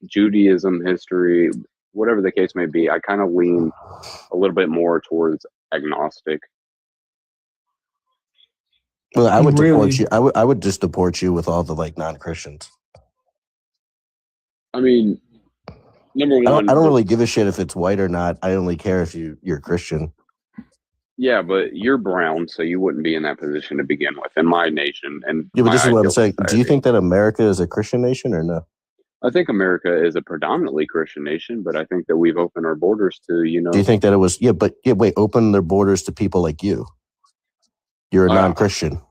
Judaism history, whatever the case may be, I kind of lean a little bit more towards agnostic. Well, I would deport Really? you. I would just deport you with all the like non-Christians. I mean, number I don't. one, I don't really give a shit if it's white or not. I only care if you're Christian. yeah, but you're brown, so you wouldn't be in that position to begin with in my nation and Yeah, but my this is what I'm ideal saying. Do you society. think that America is a Christian nation or no? I think America is a predominantly Christian nation, but I think that we've opened our borders to, Do you think that it was? Yeah, but yeah, wait. Open their borders to people like you. You're a uh, non-Christian.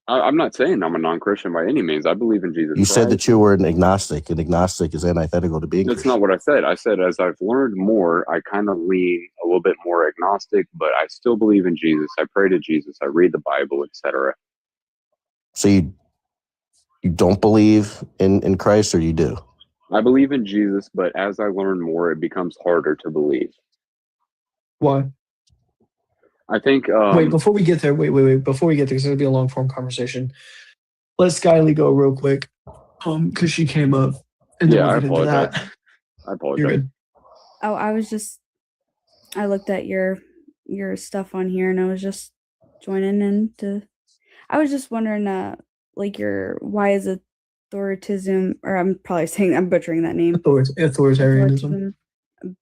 I'm not saying I'm a non-Christian by any means. I believe in Jesus You said Christ. that you were an agnostic, and agnostic is antithetical to being That's Christian. not what I said. I said as I've learned more, I kind of lean a little bit more agnostic, but I still believe in Jesus. I pray to Jesus. I read the Bible, etc. So you don't believe in Christ, or you do? I believe in Jesus, but as I learn more, it becomes harder to believe. Why? I think. Wait, before we get there, wait. Before we get there, because it'll be a long form conversation. Let Skyly go real quick, because she came up, and then Yeah, we'll I get into apologize. that. I apologize. You're good. Oh, I looked at your stuff on here, and I was just joining into. I was just wondering, like why is authoritism, or I'm butchering that name. Authoritarianism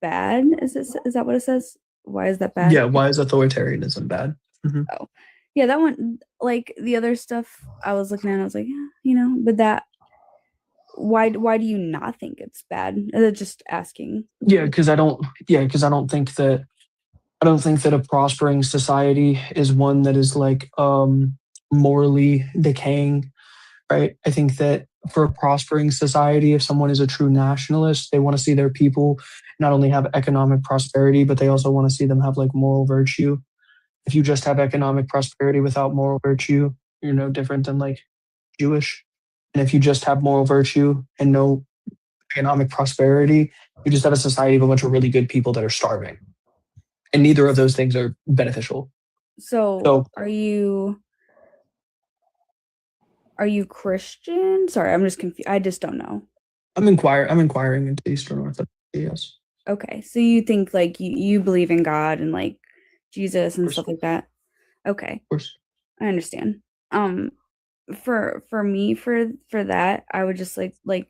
bad? Is that what it says? Why is that bad? Yeah, why is authoritarianism bad? Mm-hmm. Oh, yeah, that one. Like the other stuff I was looking at, I was like, yeah, but that. Why do you not think it's bad? Just asking. Yeah, because I don't think that a prospering society is one that is like morally decaying, right? I think that for a prospering society, if someone is a true nationalist, they want to see their people not only have economic prosperity, but they also want to see them have like moral virtue. If you just have economic prosperity without moral virtue, you're no different than like Jewish. And if you just have moral virtue and no economic prosperity, you just have a society of a bunch of really good people that are starving. And neither of those things are beneficial. So are you Christian? Sorry, I'm just confused. I just don't know. I'm inquiring into Eastern Orthodoxy, yes. Okay, so you think like you believe in God and like Jesus and stuff like that. Okay, of course, I understand. For me, for that, I would just like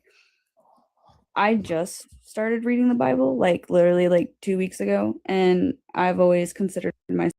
I just started reading the Bible like literally like 2 weeks ago, and I've always considered myself.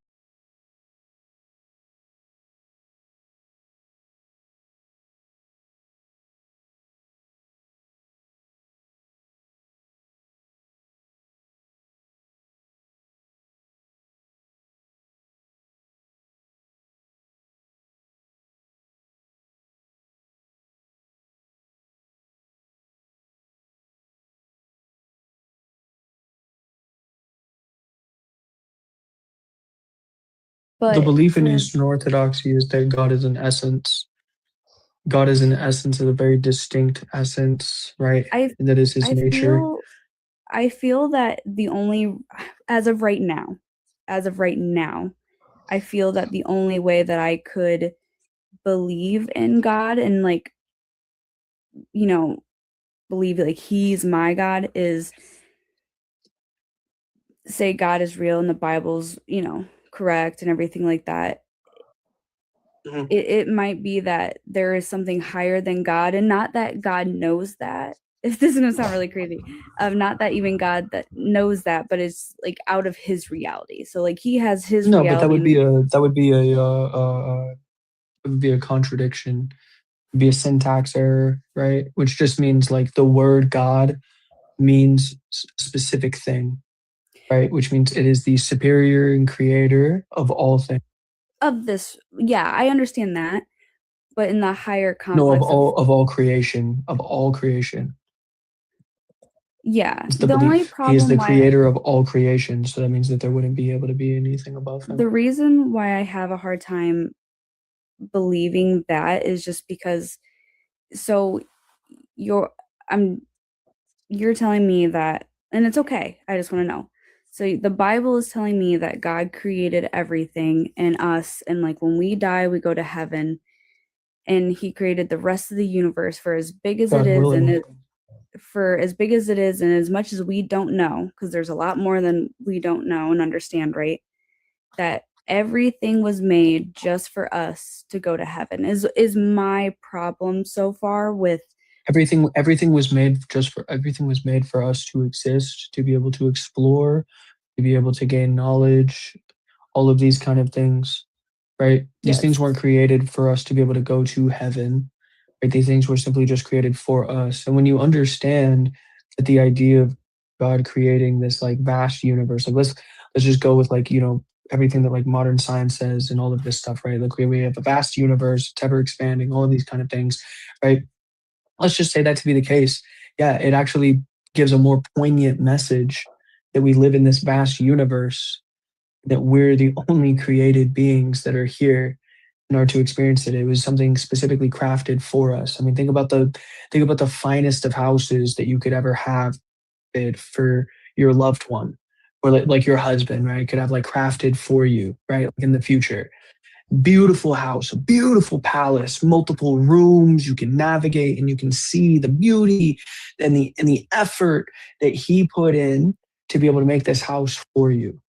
But the belief in Eastern Orthodoxy is that God is an essence. God is an essence, of a very distinct essence, right? And that is his nature. I feel that the only, as of right now, I feel that the only way that I could believe in God and like, believe like he's my God is say God is real and the Bible's, correct and everything like that. Mm-hmm. It might be that there is something higher than God, and not that God knows that. If this is gonna sound really crazy, not that even God that knows that, but it's like out of his reality. So like he has his reality. But that would be a contradiction. It'd be a syntax error, right? Which just means like the word God means specific thing, right? Which means it is the superior and creator of all things. Of this, yeah, I understand that, but in the higher complex, no, of all creation. Yeah, the only problem, he is the creator of all creation, so that means that there wouldn't be able to be anything above him. The reason why I have a hard time believing that is just because, so you're telling me that, and it's okay, I just want to know. So the Bible is telling me that God created everything and us, and like when we die, we go to heaven, and he created the rest of the universe for as big as it is, and for as big as it is and as much as we don't know, because there's a lot more than we don't know and understand, right? That everything was made just for us to go to heaven is my problem so far with everything was made for us to exist, to be able to explore, to be able to gain knowledge, all of these kind of things, right? These things weren't created for us to be able to go to heaven, right? These things were simply just created for us. And when you understand that the idea of God creating this like vast universe, like let's just go with like, everything that like modern science says and all of this stuff, right? Like we have a vast universe, it's ever expanding, all of these kind of things, right? Let's just say that to be the case. Yeah, it actually gives a more poignant message that we live in this vast universe, that we're the only created beings that are here in order to experience it. It was something specifically crafted for us. I mean, think about the finest of houses that you could ever have it for your loved one, or like your husband, right? Could have like crafted for you, right? Like in the future. Beautiful house, a beautiful palace, multiple rooms. You can navigate and you can see the beauty and the effort that he put in to be able to make this house for you.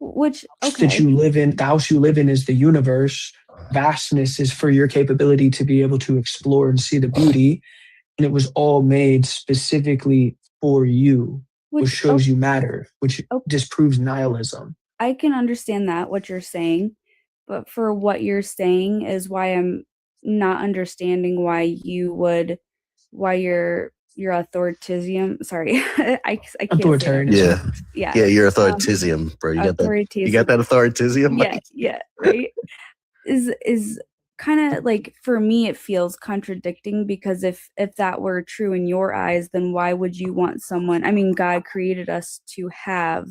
which That you live in, the house you live in is the universe. Vastness is for your capability to be able to explore and see the beauty. And it was all made specifically for you, which shows you matter, which disproves nihilism. I can understand that, what you're saying, but for what you're saying is why I'm not understanding why your authoritarianism, sorry, I can't authoritarianism. Yeah, you're authoritarianism, bro. You got that authoritarianism? Yeah, right. Is kind of like, for me it feels contradicting, because if that were true in your eyes, then why would you want someone, I mean, God created us to have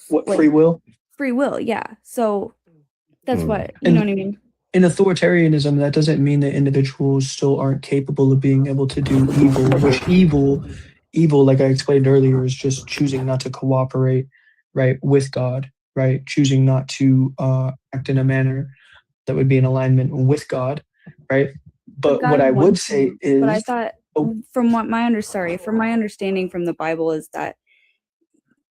what, free will? Free will, yeah. So that's what, what I mean? In authoritarianism, that doesn't mean that individuals still aren't capable of being able to do evil, which evil, like I explained earlier, is just choosing not to cooperate, right, with God, right? Choosing not to act in a manner that would be in alignment with God, right? But what I would say is, but I thought, from my understanding from the Bible is that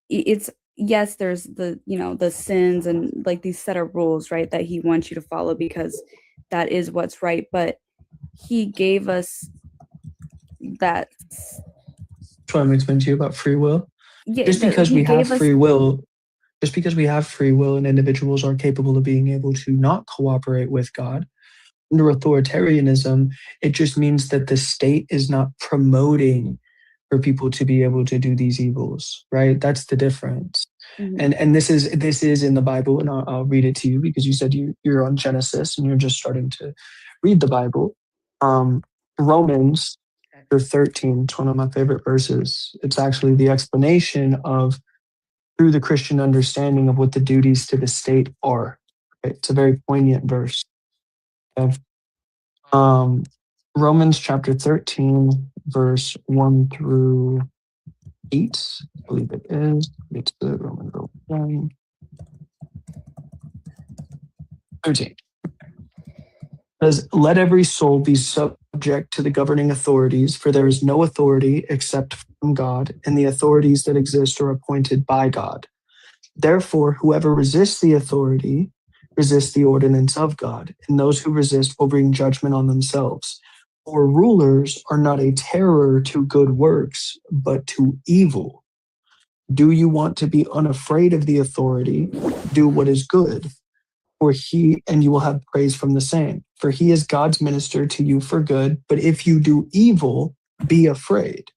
it's, yes, there's the the sins and like these set of rules, right, that he wants you to follow because that is what's right, but he gave us that. Try to explain to you about free will. Yeah, just because we have free will and individuals are capable of being able to not cooperate with God, under authoritarianism, it just means that the state is not promoting for people to be able to do these evils, right? That's the difference. Mm-hmm. And this is in the Bible, and I'll read it to you because you said you're on Genesis and you're just starting to read the Bible. Romans chapter 13, it's one of my favorite verses. It's actually the explanation of, through the Christian understanding of what the duties to the state are. It's a very poignant verse. Okay. Romans chapter 13, verse 1 through 8, I believe it is. It's the Roman 1. 13. Says, let every soul be subject to the governing authorities, for there is no authority except from God, and the authorities that exist are appointed by God. Therefore, whoever resists the authority resists the ordinance of God, and those who resist will bring judgment on themselves. For rulers are not a terror to good works, but to evil. Do you want to be unafraid of the authority? Do what is good, and you will have praise from the same. For he is God's minister to you for good, but if you do evil, be afraid.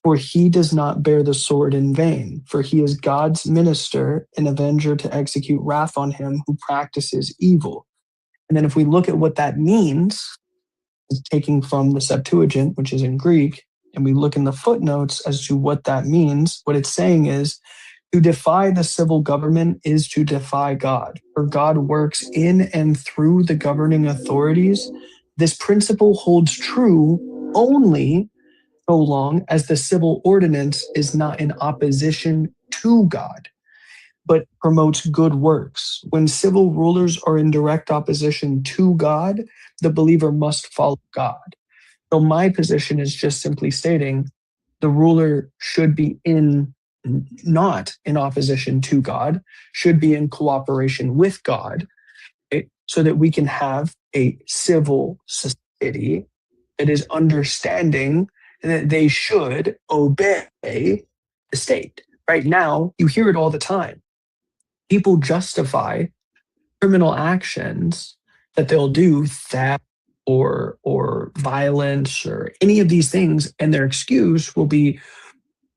For he does not bear the sword in vain, for he is God's minister, an avenger to execute wrath on him who practices evil. And then if we look at what that means, it's taking from the Septuagint, which is in Greek, and we look in the footnotes as to what that means, what it's saying is, to defy the civil government is to defy God, for God works in and through the governing authorities. This principle holds true only so long as the civil ordinance is not in opposition to God. but promotes good works. When civil rulers are in direct opposition to God, the believer must follow God. So my position is just simply stating the ruler should be not in opposition to God, should be in cooperation with God, okay, so that we can have a civil society that is understanding that they should obey the state. Right now, you hear it all the time. People justify criminal actions that they'll do, theft or violence or any of these things, and their excuse will be,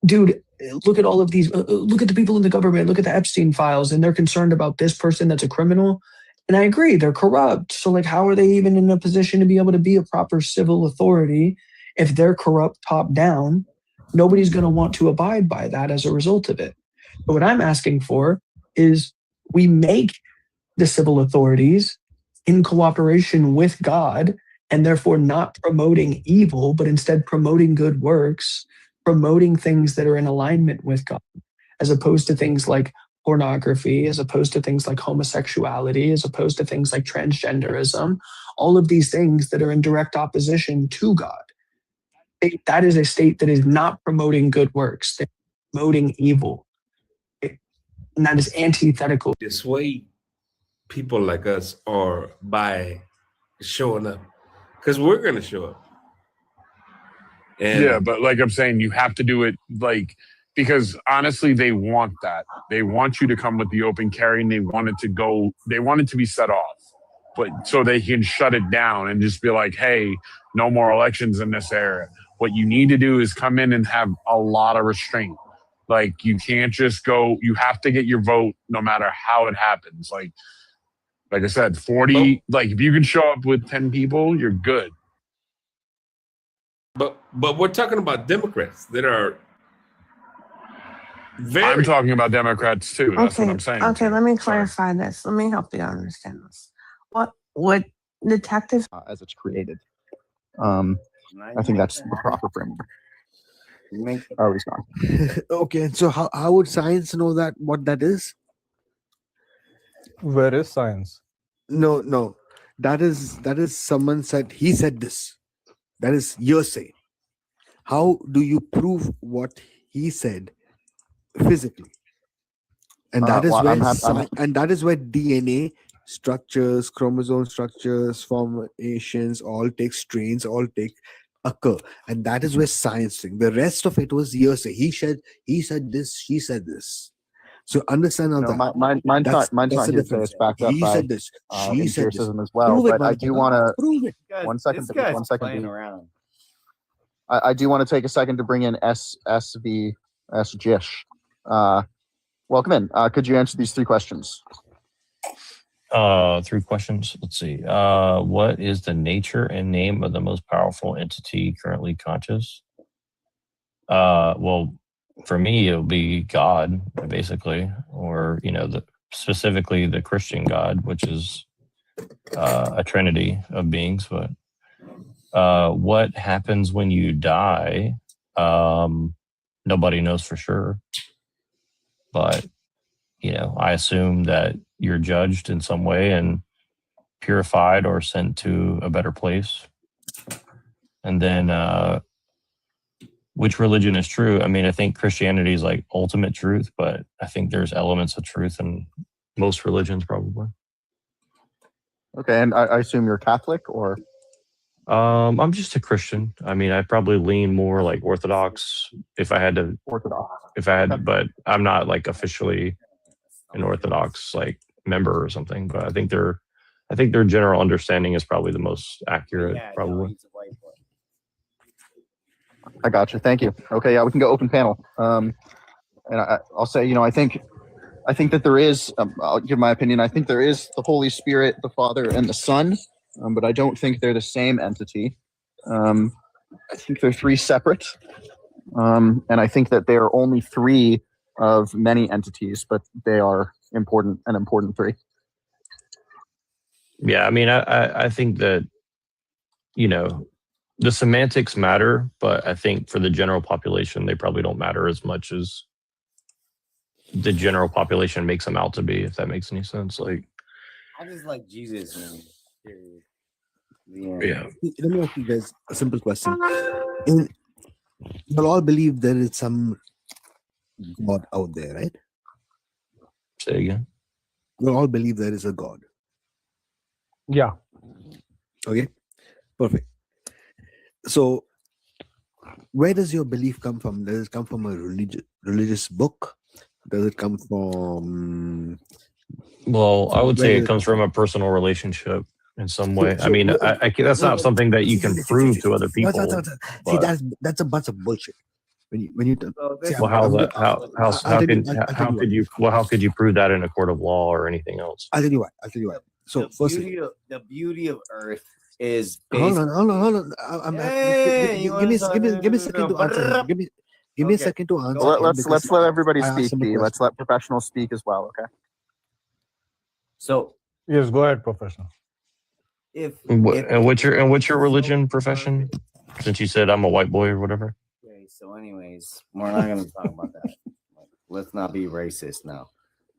dude, look at all of these, look at the people in the government, look at the Epstein files, and they're concerned about this person that's a criminal. And I agree, they're corrupt. So, like, how are they even in a position to be able to be a proper civil authority if they're corrupt top down? Nobody's going to want to abide by that as a result of it. But what I'm asking for is we make the civil authorities in cooperation with God, and therefore not promoting evil, but instead promoting good works, promoting things that are in alignment with God, as opposed to things like pornography, as opposed to things like homosexuality, as opposed to things like transgenderism, all of these things that are in direct opposition to God. That is a state that is not promoting good works, they're promoting evil. And that is antithetical. Dissuade people like us or by showing up, because we're going to show up. And yeah, but like I'm saying, you have to do it because honestly, they want that. They want you to come with the open carry, and they want it to be set off, but so they can shut it down and just be like, hey, no more elections in this area. What you need to do is come in and have a lot of restraint. Like, you can't just go, you have to get your vote no matter how it happens. Like I said, 40, if you can show up with 10 people, you're good. But we're talking about Democrats that are very... I'm talking about Democrats too. That's what I'm saying. Okay, let me clarify this. Let me help you understand this. What detectives as it's created. I think that's the proper framework. Oh, he's gone. Okay, so how would science know that what that is? Where is science? No. That is someone said, he said this. That is hearsay. How do you prove what he said physically? And that is that is where DNA structures, chromosome structures, formations all take strains, occur, and that is where science thing. The rest of it was hearsay. He said this, she said this. So understand how that. Mine's not hearsay. It's backed up by said this, she said this. empiricism as well. But I do want to prove it. one second. Playing around. I do want to take a second to bring in SVS Jish. Welcome in. Could you answer these 3 questions? 3 questions. Let's see. What is the nature and name of the most powerful entity currently conscious? Well, for me, it'll be God, basically, or specifically the Christian God, which is a trinity of beings. But what happens when you die? Nobody knows for sure. But I assume that you're judged in some way and purified or sent to a better place. And then which religion is true? I mean, I think Christianity is like ultimate truth, but I think there's elements of truth in most religions probably. Okay, and I assume you're Catholic, or? I'm just a Christian. I mean, I probably lean more like Orthodox if I had to. But I'm not like officially an Orthodox like member or something. But I think their general understanding is probably the most accurate. Probably. I got you. Thank you. Okay, yeah, we can go open panel. And I'll say, I think that there is. I'll give my opinion. I think there is the Holy Spirit, the Father, and the Son. But I don't think they're the same entity. I think they're 3 separate. And I think that they are only 3 of many entities, but they are important 3. Yeah, I mean, I think that, the semantics matter, but I think for the general population, they probably don't matter as much as the general population makes them out to be, if that makes any sense. Like, I just like Jesus, man. Period. yeah. Let me ask you guys a simple question. You'll all believe there is some God out there, right? Say again. You'll all believe there is a God. Yeah. Okay, perfect. So, where does your belief come from? Does it come from a religious book? Does it come from? Well, I would Where say does it it comes come from a personal relationship in some So, way. I so mean, wh- that's not something that you see, can see, see, prove see, to other see, people. see, But that's a bunch of bullshit. When you So see, this well, how's I'm that? How I'll tell you how could you well how could you prove that in a court of law or anything else? I'll tell you what. So, firstly, the beauty of Earth is hold based. on. Hey, you Give me wanna give me a second to answer him. Give me a second to answer Well, him let's because let everybody I asked speak. him a B. Let's question. let professionals speak as well. Okay. So Yes, go ahead, professional. if And what's your religion profession? Since you said I'm a white boy or whatever. okay, so anyways, we're not gonna talk about that. Let's not be racist now.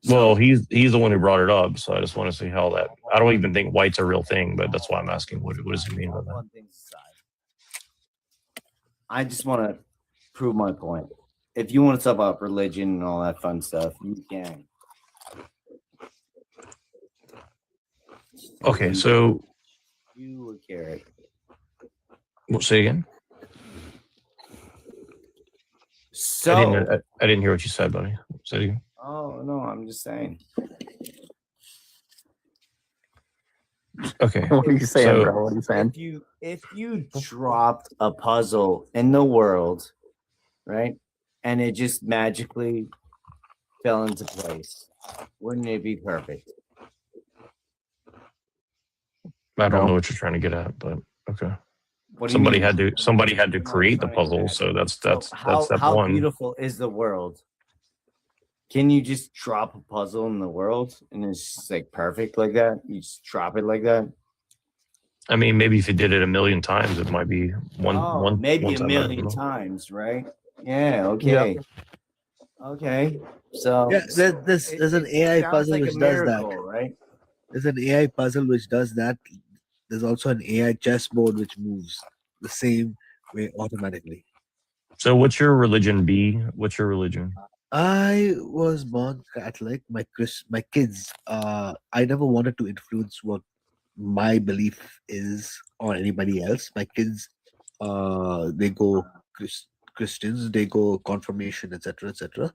Well, he's the one who brought it up, so I just want to see how that. I don't even think white's a real thing, but that's why I'm asking. What does he mean by that? Things aside, I just want to prove my point. If you want to talk about religion and all that fun stuff, you can. Okay, so You would carrot. we'll say again. So I didn't hear what you said, buddy. Say it again. oh no, I'm just saying. Okay. What are you saying, So, bro? What are you saying? If you dropped a puzzle in the world, right, and it just magically fell into place, wouldn't it be perfect? I don't know what you're trying to get at, but okay. What do you mean? Somebody had to create the puzzle, so that's step How one. beautiful is the world? Can you just drop a puzzle in the world and it's just like perfect like that? You just drop it like that? I mean, maybe if you did it a million times, it might be one. Maybe one a time million times, right? Yeah. Okay. Okay. So Yeah, there's an AI sounds puzzle like a which does that. miracle, right? There's an AI puzzle which does that. There's also an AI chessboard which moves the same way automatically. So, what's your religion, B? What's your religion? I was born Catholic. My kids. I never wanted to influence what my belief is on anybody else. My kids, they go Christians. They go confirmation, etc., etc.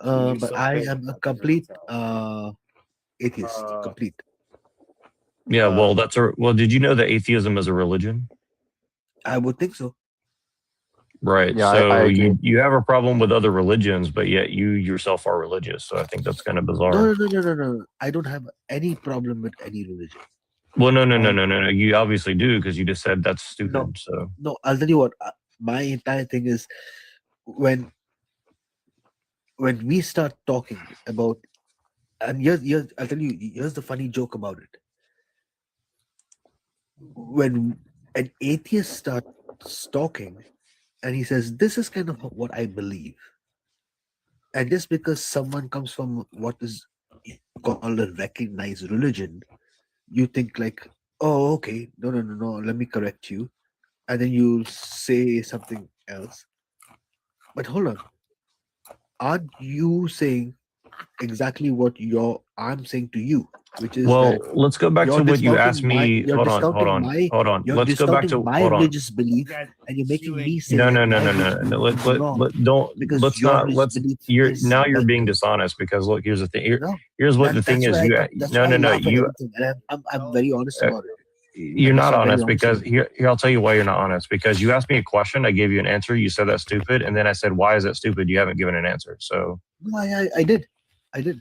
But I am a complete atheist. Complete. Yeah, well, did you know that atheism is a religion? I would think so. Right. Yeah, So I agree. you have a problem with other religions, but yet you yourself are religious. So I think that's kind of bizarre. No. I don't have any problem with any religion. Well, no. You obviously do because you just said that's stupid. No, I'll tell you what. My entire thing is when we start talking about, and here's I'll tell you. Here's the funny joke about it. When an atheist starts talking, and he says, "This is kind of what I believe," and just because someone comes from what is called a recognized religion, you think like, oh, okay, no, let me correct you, and then you say something else. But hold on, aren't you saying exactly what I'm saying to you, which is well, that let's go back to what you asked me. you're Hold on. you're Let's go back discounting to my religious belief, and you're making me say No. that my religious belief is wrong because your religious belief is You're right. being dishonest because look, here's the thing. No, Here's what the thing that's is. why I laugh at everything, and I'm very honest about it. You're not honest because here I'll tell you why you're not honest. Because you asked me a question, I gave you an answer, you said that's stupid, and then I said, why is that stupid? You haven't given an answer. So no, I did, and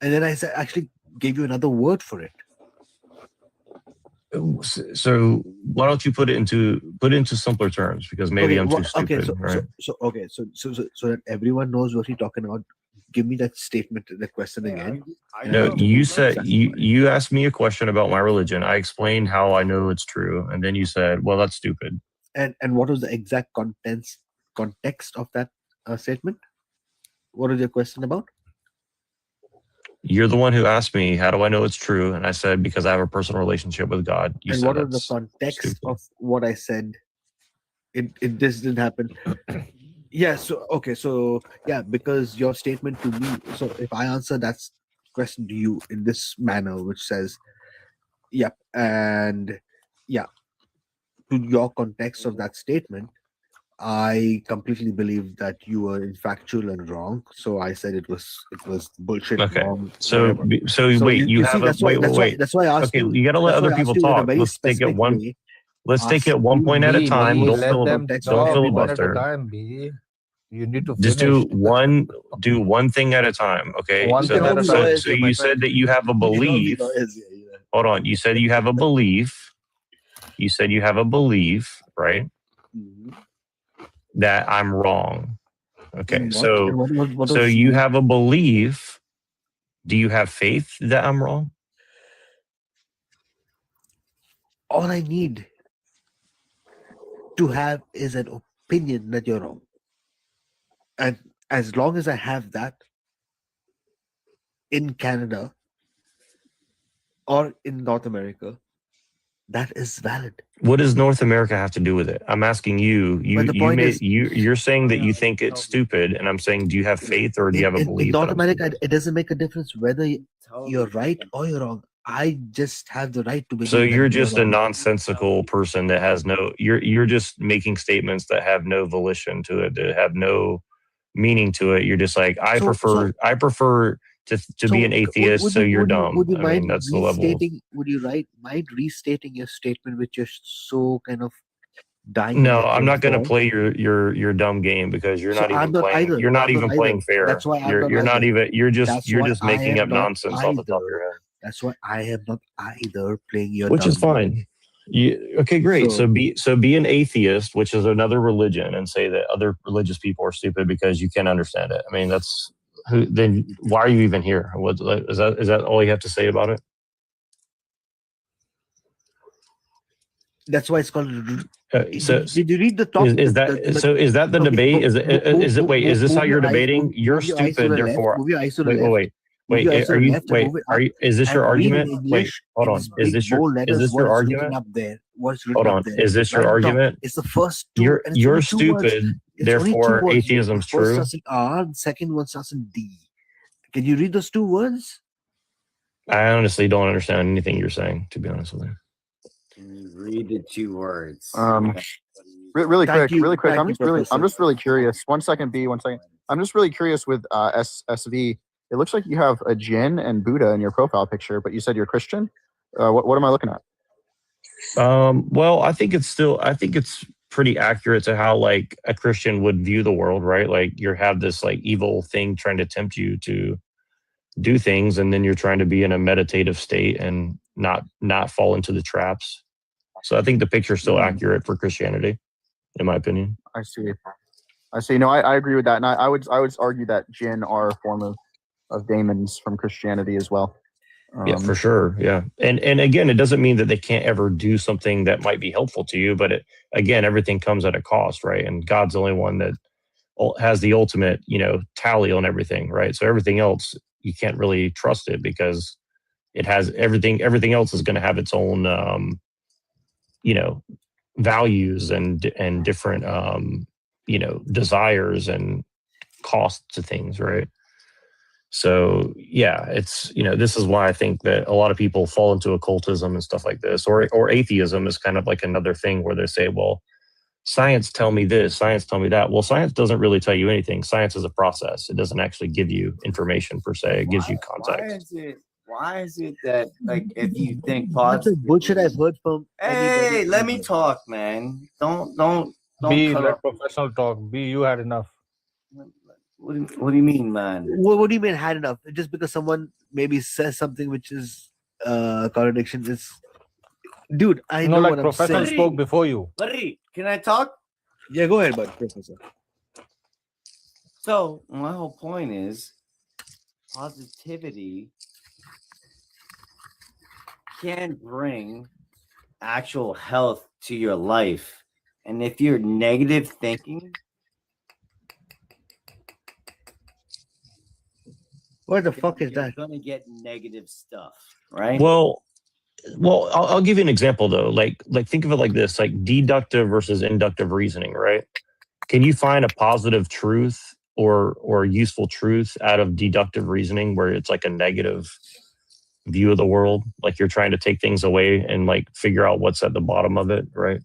then I said, actually gave you another word for it. So why don't you put it into simpler terms? Because maybe I'm too stupid. So that everyone knows what you're talking about. Give me that statement, that question again. No, you said you asked me a question about my religion. I explained how I know it's true, and then you said, "Well, that's stupid." And what was the exact context of that statement? What is your question about? You're the one who asked me, how do I know it's true? And I said, because I have a personal relationship with God. You And said what was the that's context stupid. of what I said? It this didn't happen. Yeah. So okay. So yeah, because your statement to me. So if I answer that question to you in this manner, which says, "Yep," and yeah, to your context of that statement, I completely believe that you were infactual and wrong. So I said it was bullshit, Okay. wrong, So, whatever. so So wait, you you have see, a, wait, wait, wait. that's why I asked Okay, you. you got to let That's why other I asked people you in a talk. very Let's take it specific one, way. let's take Ask it one you point at a B, time. B, Don't let them context of don't talk one everybody. at a filibuster. time, B. You need to Just finish. do one thing at a time. Okay. One You So thing cannot at that, a be so, time. lawyers so here, my you said friend. that you have a You cannot be belief. lawyers here. Either. Hold on. You said you have a belief. You said you have a belief, right? Mhm. That I'm wrong. Okay. In what? So, And what so was you have a belief. Do you have faith that I'm wrong? all I need to have is an opinion that you're wrong. And as long as I have that in Canada or in North America, that is valid. What does North America have to do with it? I'm asking you. But the point is, You're saying that you think it's stupid, and I'm saying, do you have faith or do you have a in belief North that I'm America, stupid? it doesn't make a difference whether you're right or you're wrong. I just have the right to So believe you're that you're just a wrong. nonsensical person that has no. You're just making statements that have no volition to it, that have no meaning to it. You're just like I prefer to be an atheist. So you're dumb. Would you I mean, mind that's the level. mind restating your statement, which you're so kind of dying on No, the I'm hill not going to for? play your dumb game because you're So not I'm even not playing. either. You're not I'm not even either. playing fair. That's why I'm not You're not either. even. You're That's you're why just I making up am not nonsense off the top of your either. head. That's why I am not either playing your Which is dumb game. fine. Okay, great. So So be an atheist, which is another religion, and say that other religious people are stupid because you can't understand it. I mean, that's who. Then why are you even here? What is that? Is that all you have to say about it? that's why it's called. So Did you read the top? is that so? Is that the Okay, debate? Is it? Wait, is this how move you're your eyes. debating? You're Move your eyes to stupid. the left. Therefore, Move your eyes to the wait, left. Move your eyes to Are the you? left and Wait, move it are up. you? Is this And your read in argument? Wait, English hold in on. this big bold letters Is this what your is written argument? up there. What's Hold written up on. there. Is this your Right now, argument? it's the first two, and it's You're only two words. stupid. It's only two Therefore, words. atheism's The first true. starts in R, the second one starts in D. Can you read those two words? I honestly don't understand anything you're saying, to be honest with you. Can you read the two words? Really Thank quick, you. really quick. Thank I'm you, just really, I'm Professor. just really curious. 1 second, B. 1 second. I'm just really curious with SV. It looks like you have a Jinn and Buddha in your profile picture, but you said you're Christian. What am I looking at? Well, I think it's pretty accurate to how like a Christian would view the world, right? Like you have this like evil thing trying to tempt you to do things, and then you're trying to be in a meditative state and not fall into the traps. So I think the picture's still accurate for Christianity, in my opinion. I see. I see. No, I agree with that, and I would argue that Jinn are a form of demons from Christianity as well. Yeah, for sure. Yeah. And again, it doesn't mean that they can't ever do something that might be helpful to you, but again, everything comes at a cost, right? And God's the only one that has the ultimate, tally on everything, right? So everything else, you can't really trust it because it has everything else is going to have its own, values and different, desires and costs to things, right? So yeah, it's this is why I think that a lot of people fall into occultism and stuff like this, or atheism is kind of like another thing where they say, well, science tell me this, science tell me that. Well, science doesn't really tell you anything. Science is a process. It doesn't actually give you information per se. It gives you context. Why is it that like if you think That's the bullshit I've heard from. Hey, let me talk, man. Don't B, cut let off. professional talk. B, you had enough. What do you mean, man? What do you mean had enough? Just because someone maybe says something which is contradiction is, dude. I know like what I'm professional saying. spoke before you. Larry, can I talk? Yeah, go ahead, bud, Professor. So my whole point is positivity can bring actual health to your life. And if you're negative thinking, What the fuck is you're that? gonna get negative stuff, right? Well, I'll give you an example though. Like think of it like this: like deductive versus inductive reasoning, right? Can you find a positive truth or useful truth out of deductive reasoning where it's like a negative view of the world? Like you're trying to take things away and like figure out what's at the bottom of it, right?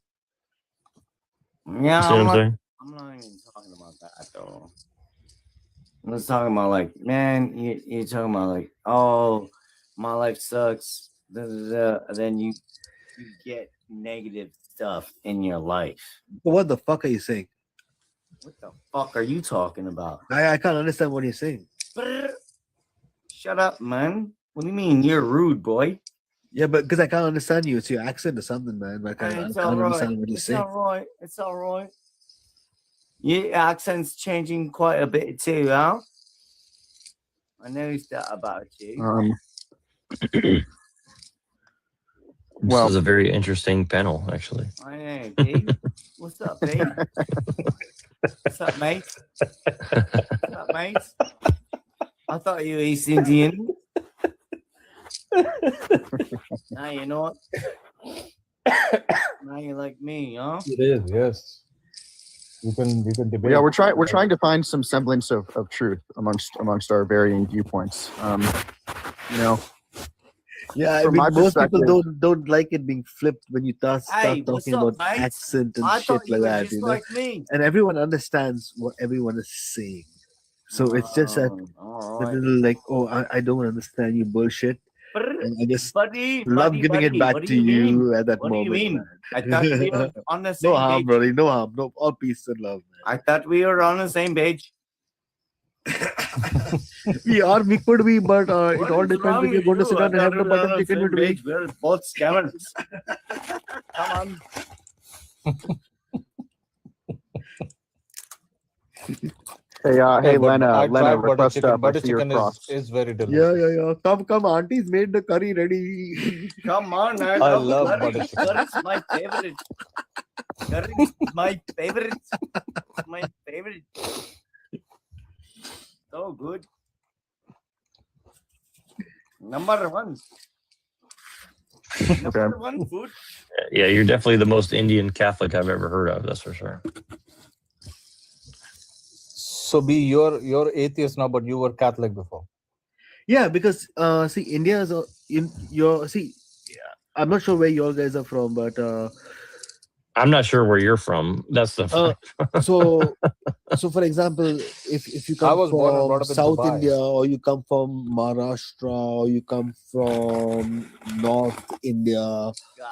Yeah, You see what I'm saying? I'm not even talking about that though. I'm just talking about like, man, you're talking about like, oh, my life sucks. Da, da, da. And then you get negative stuff in your life. What the fuck are you saying? What the fuck are you talking about? I can't understand what you're saying. Shut up, man. What do you mean? You're rude, boy. Yeah, but because I can't understand you. It's your accent or something, man. I can't understand what you're It's saying. all right. It's all right. Your accent's changing quite a bit too, huh? I noticed that about you. This is a very interesting panel, actually. I know, B. What's up, B? What's up, mate? What's up, mate? I thought you were East Indian. Now you're not. Now you're like me, huh? It is, yes. You can debate. Yeah, we're trying to find some semblance of truth amongst our varying viewpoints. You know. Yeah, I From mean, my most people perspective- don't like it being flipped when you start Hey, what's talking up, about mate? accent and I shit thought you like were that, just you know. like me. And everyone understands what everyone is saying, so it's just that all the right. little like, oh, I don't understand you bullshit, and I just Buddy, love giving it back what do to you mean? you at that What do you moment. mean? Man. I thought we were on the same No harm, page. brother. No harm. No, all peace and love, man. I thought we were on the same page. We could be, but it What all is depends wrong if you're with going to you? sit I down and thought have we the were on butter the chicken same with me. page. We're both scammers. Come on. Hey, Hey, but Lena, I tried butter request chicken. for Butter your chicken cross. is very delicious. Yeah. Come. Auntie's made the curry ready. Come on. I I love love curry. butter chicken. Curry's my favorite. Curry's my favorite. My favorite. So good. Number one. Number one food. Yeah, you're definitely the most Indian Catholic I've ever heard of. That's for sure. So B, you're atheist now, but you were Catholic before. Yeah, because see, India is in your see. Yeah, I'm not sure where you all guys are from, but I'm not sure where you're from. That's the so for example, if you I come was born and from brought up in South Dubai. India, or you come from Maharashtra, or you come from North India,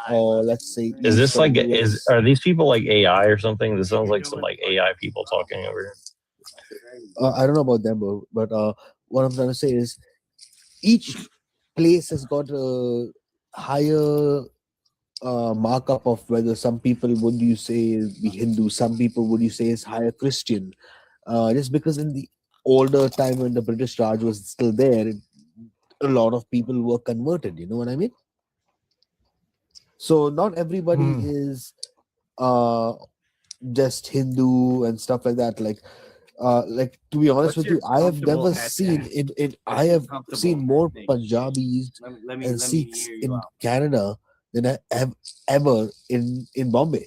or let's say Is this East or like West. are these people like AI or something? This sounds like some like AI people talking over here. I don't know about them, but what I'm trying to say is each place has got a higher markup of whether some people would you say be Hindu, some people would you say is higher Christian. Just because in the older time when the British Raj was still there, a lot of people were converted. You know what I mean? So not everybody is just Hindu and stuff like that. Like to be honest with you, I have never seen I have seen more Punjabis and Sikhs in Canada than I have ever in Bombay.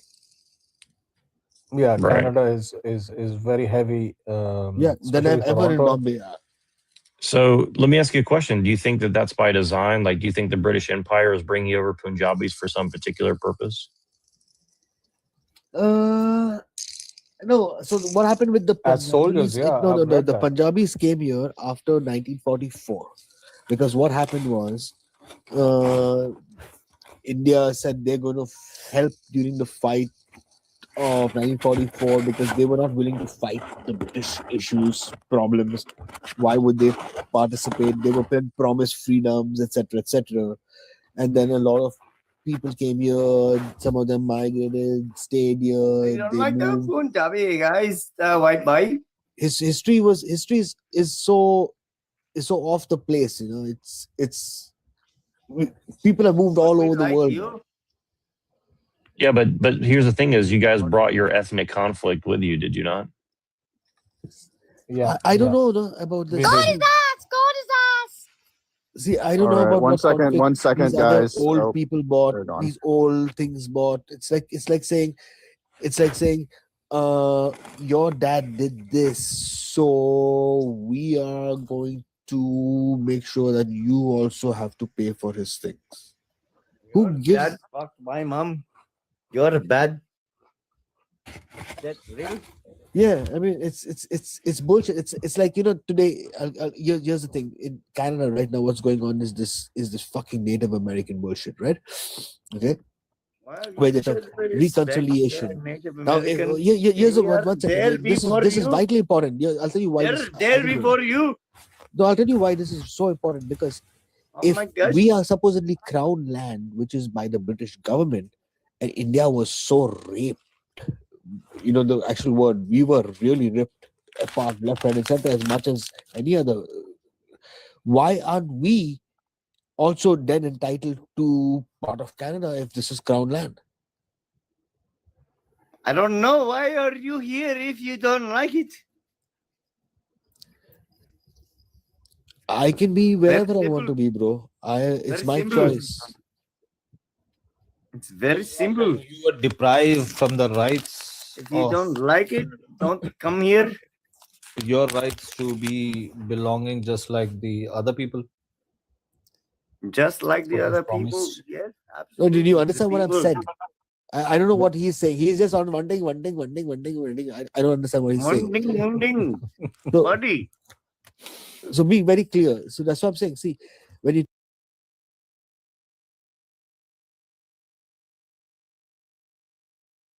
Yeah, Right. Canada is very heavy. Than I've especially ever in Toronto. Bombay. So let me ask you a question. Do you think that that's by design? Like, do you think the British Empire is bringing over Punjabis for some particular purpose? No. So what happened with the As soldiers, Punjabis? yeah, No. I've read The that. Punjabis came here after 1944, because what happened was, India said they're going to help during the fight of 1944 because they were not willing to fight the British issues, problems. Why would they participate? They were promised freedoms, etc., etc. And then a lot of people came here. Some of them migrated, stayed here. You don't They like the moved. Punjabi guys, the white boy. His history is so off the place. You know, it's people have moved all over the world. You? Yeah, but here's the thing: is you guys brought your ethnic conflict with you, did you not? Yeah, I don't know about this. We did. God is See, I don't All know right, about one what second, conflict one second, these other guys. old Oh, people bought, they're gone. these old things bought. It's like saying, your dad did this, so we are going to make sure that you also have to pay for his things. Your Who gives? dad fucked my mom. You're bad. That real? Yeah, I mean it's bullshit. It's like, today. Here's the thing in Canada right now. What's going on is this fucking Native American bullshit, right? Okay, Well, where you they talk should respect the reconciliation. Native Now, American. here's They one are second. there This before is you. vitally important. I'll tell you why. They're there before you. No, I'll tell you why this is so important, because Oh if my gosh. we are supposedly crown land, which is by the British government, and India was so raped, the actual word, we were really ripped apart, left, right, and center, as much as any other. Why aren't we also then entitled to part of Canada if this is crown land? I don't know. Why are you here if you don't like it? I can be wherever Very I want to simple. be, bro. It's Very my simple. choice. It's very simple. You were deprived from the rights If you of don't like it, don't come here. your rights to be belonging just like the other people. Just like the What was other people. promised. Yes, No, absolutely. did you The understand what I've people. said? I don't know what he's saying. He's just on one thing. I don't understand what he's saying. Munding. No, Body. so being very clear. So that's what I'm saying. See, when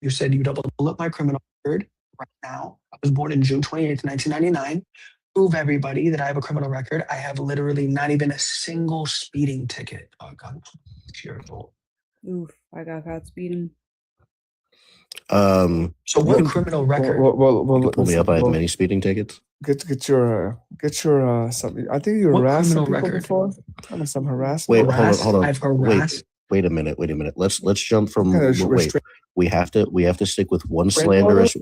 you said you double up my criminal record right now. I was born in June 28th, 1999. Prove everybody that I have a criminal record. I have literally not even a single speeding ticket. Oh, God. 6 years old. Oof, I got caught speeding. So what criminal record? You can pull me up. I have many speeding tickets. Get your something. I think you What harassed some criminal people record? before. Kind of some harassment. Wait, hold on. I've harassed. Wait a minute. Let's jump from. Kind of Wait, we have to stick with one slanderous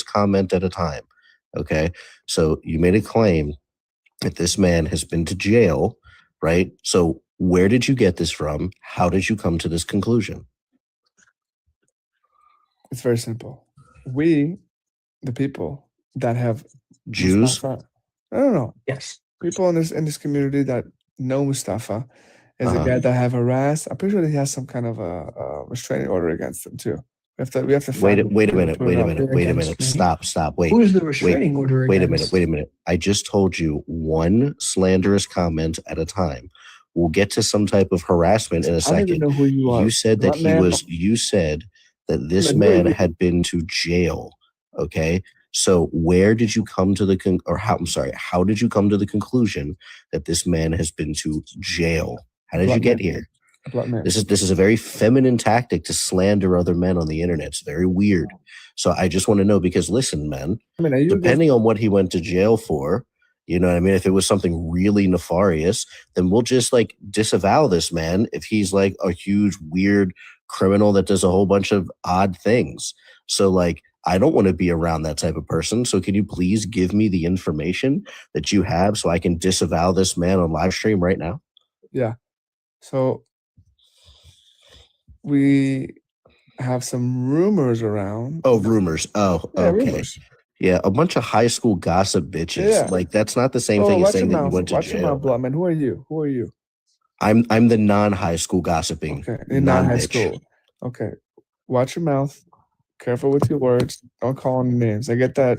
comment at a time. Okay, so you made a claim that this man has been to jail, right? So where did you get this from? How did you come to this conclusion? It's very simple. We, the people that have Jews. Mustafa, I don't know. Yes. People in this community that know Mustafa is a guy that have harassed. I'm pretty sure that he has some kind of a restraining order against him too. We have to Wait find a minute. Stop. Wait. Who's the restraining order against? Wait a minute. I just told you one slanderous comment at a time. We'll get to some type of harassment in a I don't even second. know who you are. You said that you said that this man had been to jail. Okay. So where did you come to how did you come to the conclusion that this man has been to jail? How did you get here? This is a very feminine tactic to slander other men on the internet. It's very weird. So I just want to know, because listen, man, depending on what he went to jail for, you know what I mean? If it was something really nefarious, then we'll just like disavow this man if he's like a huge, weird criminal that does a whole bunch of odd things. So like, I don't want to be around that type of person. So can you please give me the information that you have so I can disavow this man on live stream right now? Yeah. So we have some rumors around. Oh, rumors. Oh, Yeah, okay. rumors. Yeah, a bunch of high school gossip bitches. Yeah. Like that's not the same thing as saying that you went to Watch your jail. mouth, Blood Man. Who are you? I'm the non-high school gossiping. Okay, in non-high bitch. school. Okay, watch your mouth. Careful with your words. Don't call them names. I get that.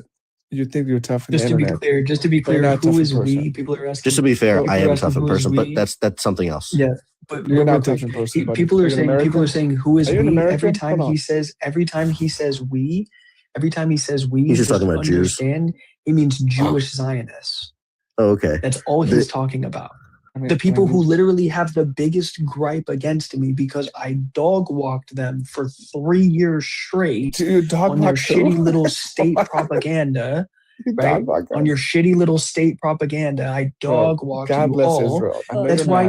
You think you're tough in Just the to be internet. clear, You're not a who tough is person. we? People are asking. Just to be fair, people I are am a asking tough in who is person, but we. that's something else. Yeah, but You're real not quick, tough in person, buddy. people are You're an saying American? who is Are you an we American? every time Hold on. he says we. Every time he says we, He's just talking about Jews. understand he means Jewish Zionists. Oh, okay. That's all he's talking about. The people who literally have the biggest gripe against me because I dog walked them for 3 years straight on their shitty little state propaganda. Right? On your shitty little state propaganda, I dog walked God you bless all. Israel. I know That's you're why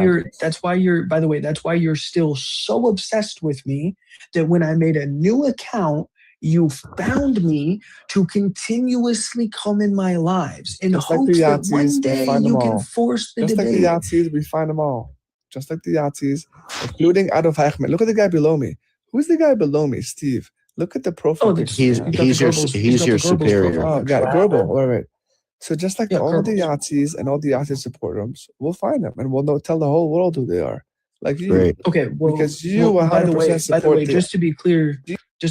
mad. by the way, that's why you're still so obsessed with me that when I made a new account, You found me to continuously come in my lives in Just like the hopes that Yahtzees, one we day find them you can all. force the Just like the debate. Yahtzees, we find them all. Just like the Yahtzees, including Adolf Eichmann. Look at the guy below me. Who's the guy below me? Steve. Look at the profile Oh, picture. he's got the Goebbels superior. profile Oh, got it. picture. Goebbels. Wait. So just like Yeah, all the Goebbels. Yahtzees and all the Yahtzee supporters, we'll find them and we'll tell the whole world who they are. Like you. Great. Okay, well, because you 100% by the way, support just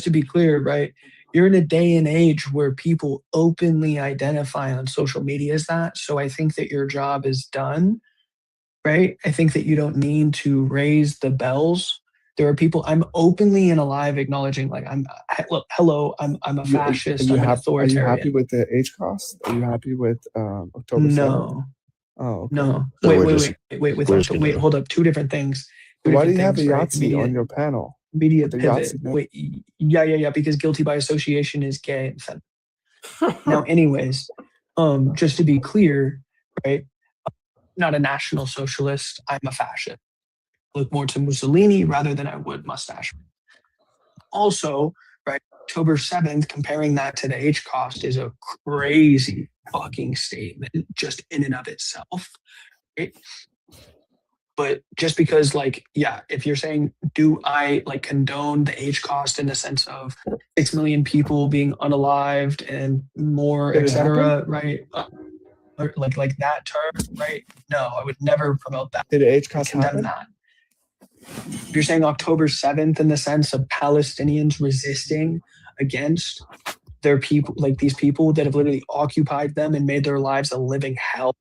to be clear, right? You're in a day and age where people openly identify on social media as that. So I think that your job is done, right? I think that you don't need to raise the bells. There are people I'm openly and alive acknowledging, like hello, I'm a fascist, I'm an Are authoritarian. you happy with the H cost? Are you happy with October 7th? No. Oh, okay. No. So Wait, hold up. Two different things. Why do you have a Yahtzee on your panel? Media The pivot. Yahtzee, Wait, yeah, because guilty by association is gay and fem. Now, anyways, just to be clear, right? Not a national socialist. I'm a fascist. Look more to Mussolini rather than I would mustache. Also, right, October 7th, comparing that to the H cost is a crazy fucking statement just in and of itself. Right? But just because, like, yeah, if you're saying, do I like condone the H cost in the sense of 6 million people being unalived and more, etc., right? Like that term, right? No, I would never promote that. Did the H cost condemn that? If you're saying October 7th in the sense of Palestinians resisting against their people, like these people that have literally occupied them and made their lives a living hell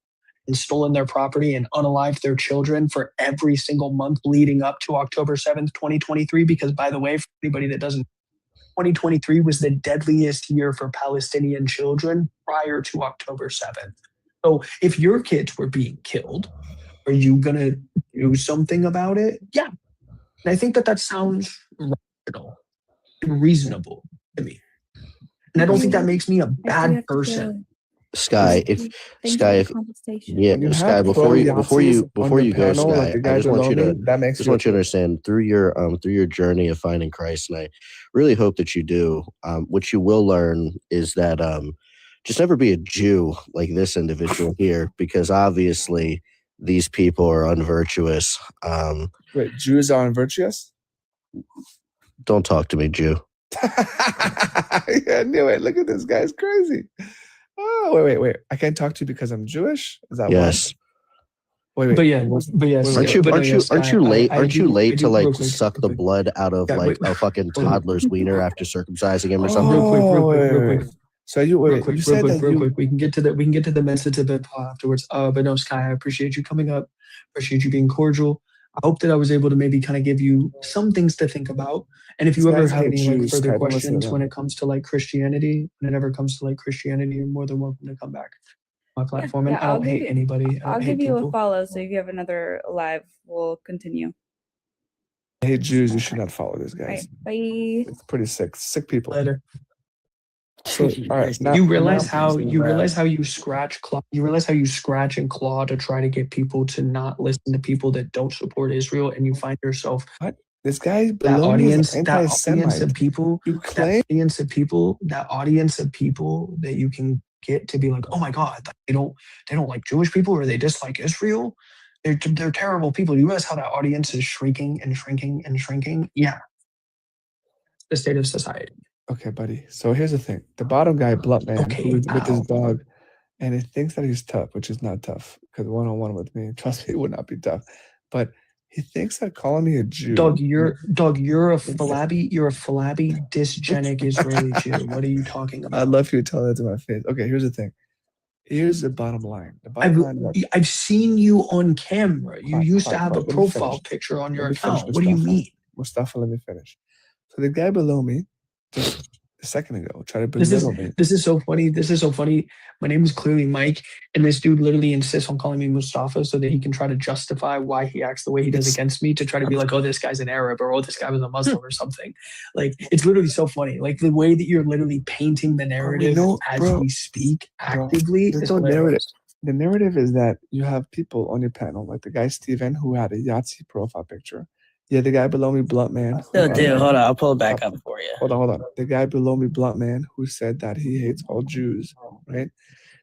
and stolen their property and unalived their children for every single month leading up to October 7th, 2023. Because by the way, for anybody that doesn't, 2023 was the deadliest year for Palestinian children prior to October 7th. So if your kids were being killed, are you going to do something about it? Yeah. And I think that sounds rational and reasonable to me. And I don't think that makes me a bad person. Sky, Sky, before you go, Sky, I just want you to understand through your journey of finding Christ, and I really hope that you do. What you will learn is that just never be a Jew like this individual here, because obviously these people are unvirtuous. Wait, Jews are unvirtuous? Don't talk to me, Jew. I knew it. Look at this guy's crazy. Oh, wait. I can't talk to you because I'm Jewish? Is that yes? Wait. But yes. Aren't you late to like suck the blood out of like a fucking toddler's wiener after circumcising him or something? Real quick. So real quick. We can get to the message of it afterwards. But no, Sky, I appreciate you coming up. Appreciate you being cordial. I hope that I was able to maybe kind of give you some things to think about. And if you ever have any like further questions when it comes to like Christianity, when it ever comes to like Christianity, you're more than welcome to come back to my platform. And I don't hate anybody. I'll give you a follow. So if you have another live, we'll continue. I hate Jews. You should not follow these guys. Right, bye. It's pretty sick people. Later. So, all right, you realize how you scratch and claw to try to get people to not listen to people that don't support Israel, and you find yourself what this guy that audience of people that you can get to be like, oh my God, they don't like Jewish people, or they dislike Israel. They're terrible people. You realize how that audience is shrinking and shrinking and shrinking? Yeah, the state of society. Okay, buddy. So here's the thing: the bottom guy, Blunt Man, who's with his dog, and he thinks that he's tough, which is not tough. Because one-on-one with me, trust me, it would not be tough. But he thinks that calling me a Jew. You're a flabby, dysgenic Israeli Jew. What are you talking about? I'd love for you to tell that to my face. Okay, here's the thing. Here's the bottom line. I've seen you on camera. You used to have a profile picture on your account. What do you mean? Mustafa, let me finish. So the guy below me, just a second ago, tried to belittle me. This is so funny. My name is clearly Mike, and this dude literally insists on calling me Mustafa so that he can try to justify why he acts the way he does against me, to try to be like, oh, this guy's an Arab, or oh, this guy was a Muslim or something. Like, it's literally so funny. Like, the way that you're literally painting the narrative as we speak actively. There's no narrative. The narrative is that you have people on your panel, like the guy Steven, who had a Yahtzee profile picture. Yeah, the guy below me, Blunt Man. No, dude, hold on. I'll pull it back up for you. Hold on. The guy below me, Blunt Man, who said that he hates all Jews, right?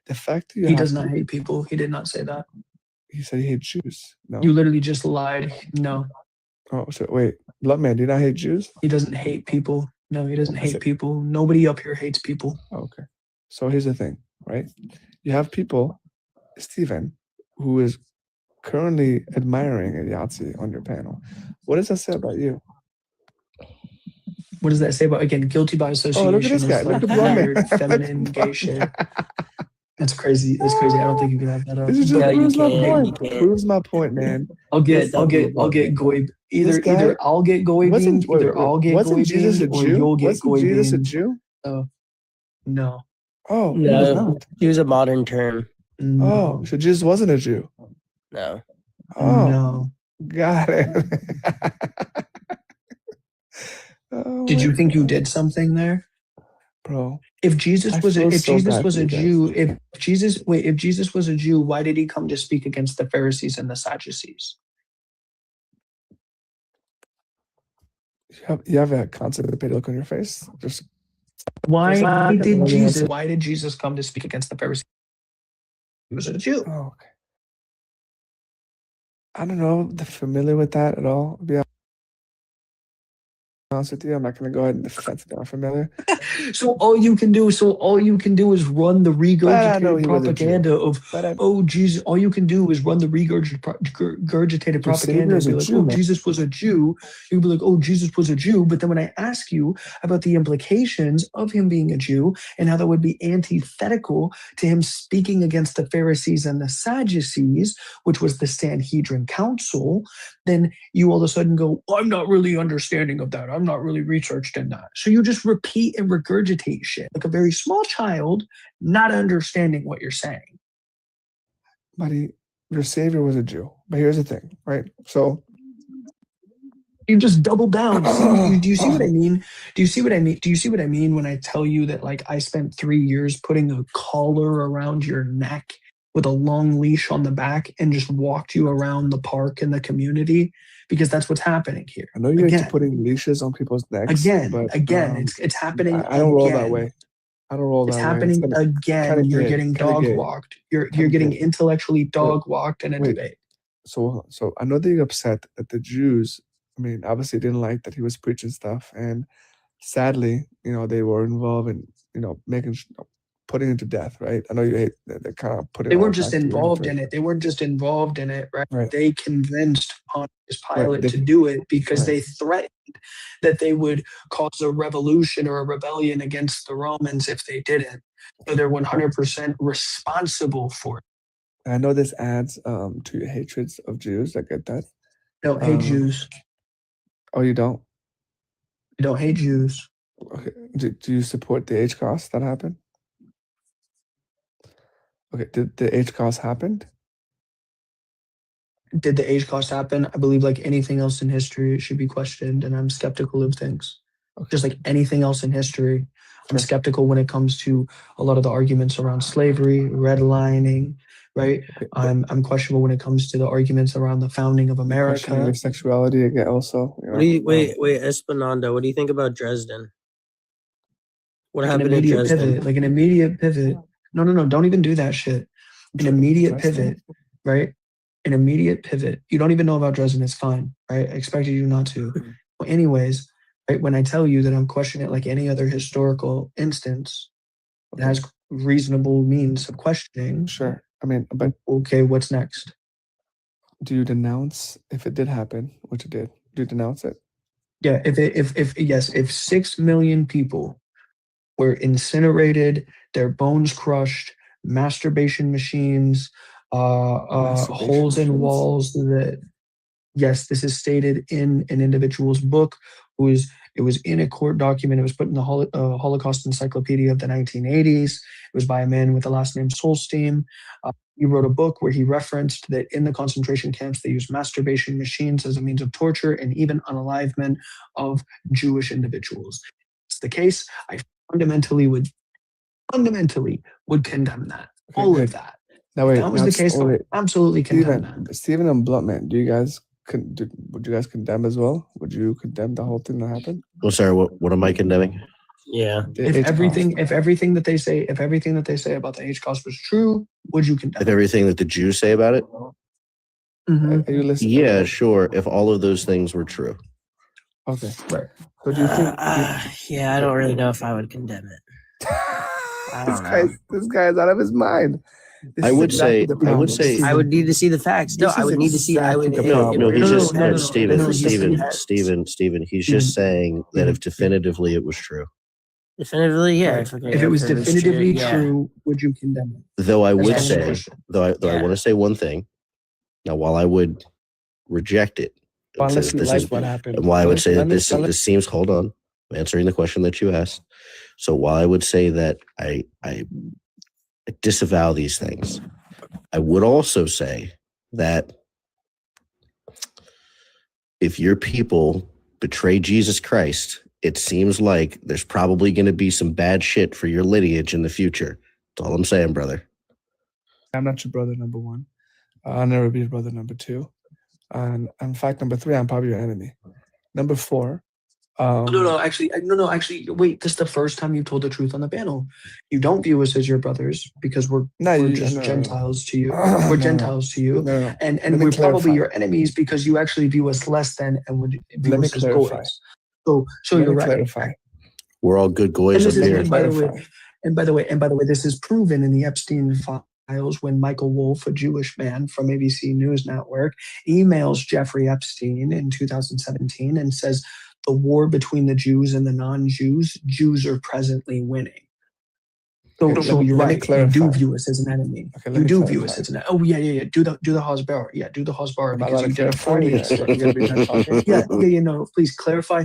The fact that he does not hate people. He did not say that. He said he hates Jews. No. You literally just lied. No. Oh, so wait. Blunt Man, do you not hate Jews? He doesn't hate people. No, he doesn't hate people. Nobody up here hates people. Okay. So here's the thing, right? You have people, Stephen, who is currently admiring a Yahtzee on your panel. What does that say about you? What does that say about, again, guilty by association? Oh, look at this guy. Look at the blonde weird, feminine, gay shit. That's crazy. That's crazy. I don't think you can have that up. This is just proves my point. Proves my point, man. I'll get Goy. Either I'll get Goy beans, either I'll get Goy beans, or you'll get Goy beans. Jesus a Jew? Oh, no. Oh, no. He was a modern term. Oh, so Jesus wasn't a Jew? No. Oh, no. Got it. Did you think you did something there, bro? If Jesus was a Jew, if Jesus was a Jew, why did he come to speak against the Pharisees and the Sadducees? You have a constipated look on your face. Why did Jesus come to speak against the Pharisees? He was a Jew. Oh, okay. I don't know. They're familiar with that at all. I'll be honest with you, I'm not going to go ahead and defend that familiar. So all you can do is run the regurgitated propaganda of Jesus. All you can do is run the regurgitated propaganda and be like, oh, Jesus was a Jew. You'd be like, oh, Jesus was a Jew. But then when I ask you about the implications of him being a Jew and how that would be antithetical to him speaking against the Pharisees and the Sadducees, which was the Sanhedrin Council, then you all of a sudden go, I'm not really understanding of that. I'm not really researched in that. So you just repeat and regurgitate shit like a very small child, not understanding what you're saying. Buddy, your savior was a Jew. But here's the thing, right? So you just double down. Do you see what I mean? Do you see what I mean? Do you see what I mean when I tell you that, like, I spent 3 years putting a collar around your neck with a long leash on the back and just walked you around the park and the community? Because that's what's happening here. I know you're into putting leaches on people's necks. It's happening. I don't roll that way. I don't roll that way. It's happening again. You're getting dog walked. You're getting intellectually dog walked in a debate. So I know that you're upset that the Jews, I mean, obviously didn't like that he was preaching stuff, and sadly, they were involved in, putting him to death, right? I know you hate that kind of put it. They weren't just involved in it. They weren't just involved in it, right? They convinced Pontius Pilate to do it because they threatened that they would cause a revolution or a rebellion against the Romans if they didn't. So they're 100% responsible for it. I know this adds to your hatreds of Jews. I get that. I don't hate Jews. Oh, you don't? I don't hate Jews. Okay. Do you support the Holocaust that happened? Okay, did the Holocaust happen? Did the Holocaust happen? I believe, like anything else in history, it should be questioned, and I'm skeptical of things. Okay. Just like anything else in history, I'm skeptical when it comes to a lot of the arguments around slavery, redlining, right? Okay. I'm questionable when it comes to the arguments around the founding of America. Your sexuality again, also. Wait, Esponando, what do you think about Dresden? What happened in Dresden? Like an immediate pivot. No, don't even do that shit. An immediate pivot, right? An immediate pivot. You don't even know about Dresden. It's fine, right? I expected you not to. Well, anyways, right, when I tell you that I'm questioning it like any other historical instance, it has reasonable means of questioning. Sure. I mean, but okay, what's next? Do you denounce if it did happen, which it did? Do you denounce it? Yeah, if 6 million people were incinerated, their bones crushed, masturbation machines, holes in walls. Yes, this is stated in an individual's book. It was in a court document. It was put in the Holocaust Encyclopedia of the 1980s. It was by a man with the last name Solstein. He wrote a book where he referenced that in the concentration camps, they used masturbation machines as a means of torture and even unalivement of Jewish individuals. It's the case. I fundamentally would condemn that. All of that. Now wait, if that was the case, I would absolutely condemn that. Stephen and Bluntman, do you guys would you guys condemn as well? Would you condemn the whole thing that happened? I'm sorry. What am I condemning? Yeah. If everything that they say about the Holocaust was true, would you condemn? If everything that the Jews say about it? Mhm. Are you listening? Yeah, sure. If all of those things were true. Okay. Right. So do you think? Yeah, I don't really know if I would condemn it. I don't know. This guy's out of his mind. This I is would exactly say. the I problem. would say. I would need to see the facts. No, This I is would need to see. I would. exactly the No, problem. he's just no, Stephen. He's just saying that if definitively it was true. Definitively, yeah. Right. If it was definitively true, would you condemn it? Though I would That's the say, question. though I want to say one thing. Now, while I would reject it, and say Unless that you this like is, what happened. and why I would say that this Let me- seems. Hold on, I'm answering the question that you asked. So while I would say that I disavow these things, I would also say that if your people betray Jesus Christ, it seems like there's probably going to be some bad shit for your lineage in the future. That's all I'm saying, brother. I'm not your brother, number one. I'll never be your brother, number two. And in fact, number three, I'm probably your enemy. Number four. Actually, wait. This is the first time you've told the truth on the panel. You don't view us as your brothers because we're just Gentiles to you. We're Gentiles to you, No. and Let me we're probably clarify. your enemies because you actually view us less than and would view Let me us as clarify. goys. So Let you're me right. clarify. We're all good goys up And here. by the way, this is proven in the Epstein files when Michael Wolff, a Jewish man from ABC News Network, emails Jeffrey Epstein in 2017 and says the war between the Jews and the non-Jews, Jews are presently winning. So you're right. You do view us as an enemy. Okay, You do view us as an enemy. Oh yeah. Do the Hasbar. Yeah, do the Hasbar because you did a Freudian slip. Yeah. No, please clarify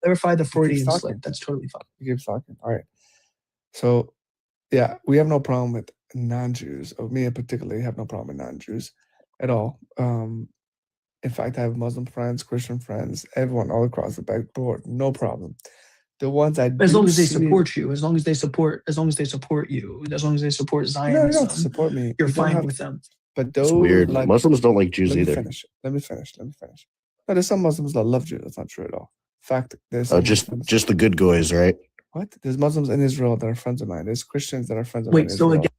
the Freudian slip. That's totally fine. You keep talking. All right. So, yeah, we have no problem with non-Jews. Or me in particular, have no problem with non-Jews at all. In fact, I have Muslim friends, Christian friends, everyone all across the backboard. No problem. The ones I as do long as they see- support you, as long as they support you, as long as they support Zionism, No, they don't support me. you're You don't fine have- with them. But those It's weird. Muslims don't like Jews let me either. finish. Let me finish. No, there's some Muslims that love Jews. That's not true at all. In fact, there's some Muslims- just the good goys, right? What? There's Muslims in Israel that are friends of mine. There's Christians that are friends of mine. Wait, in so Israel. again,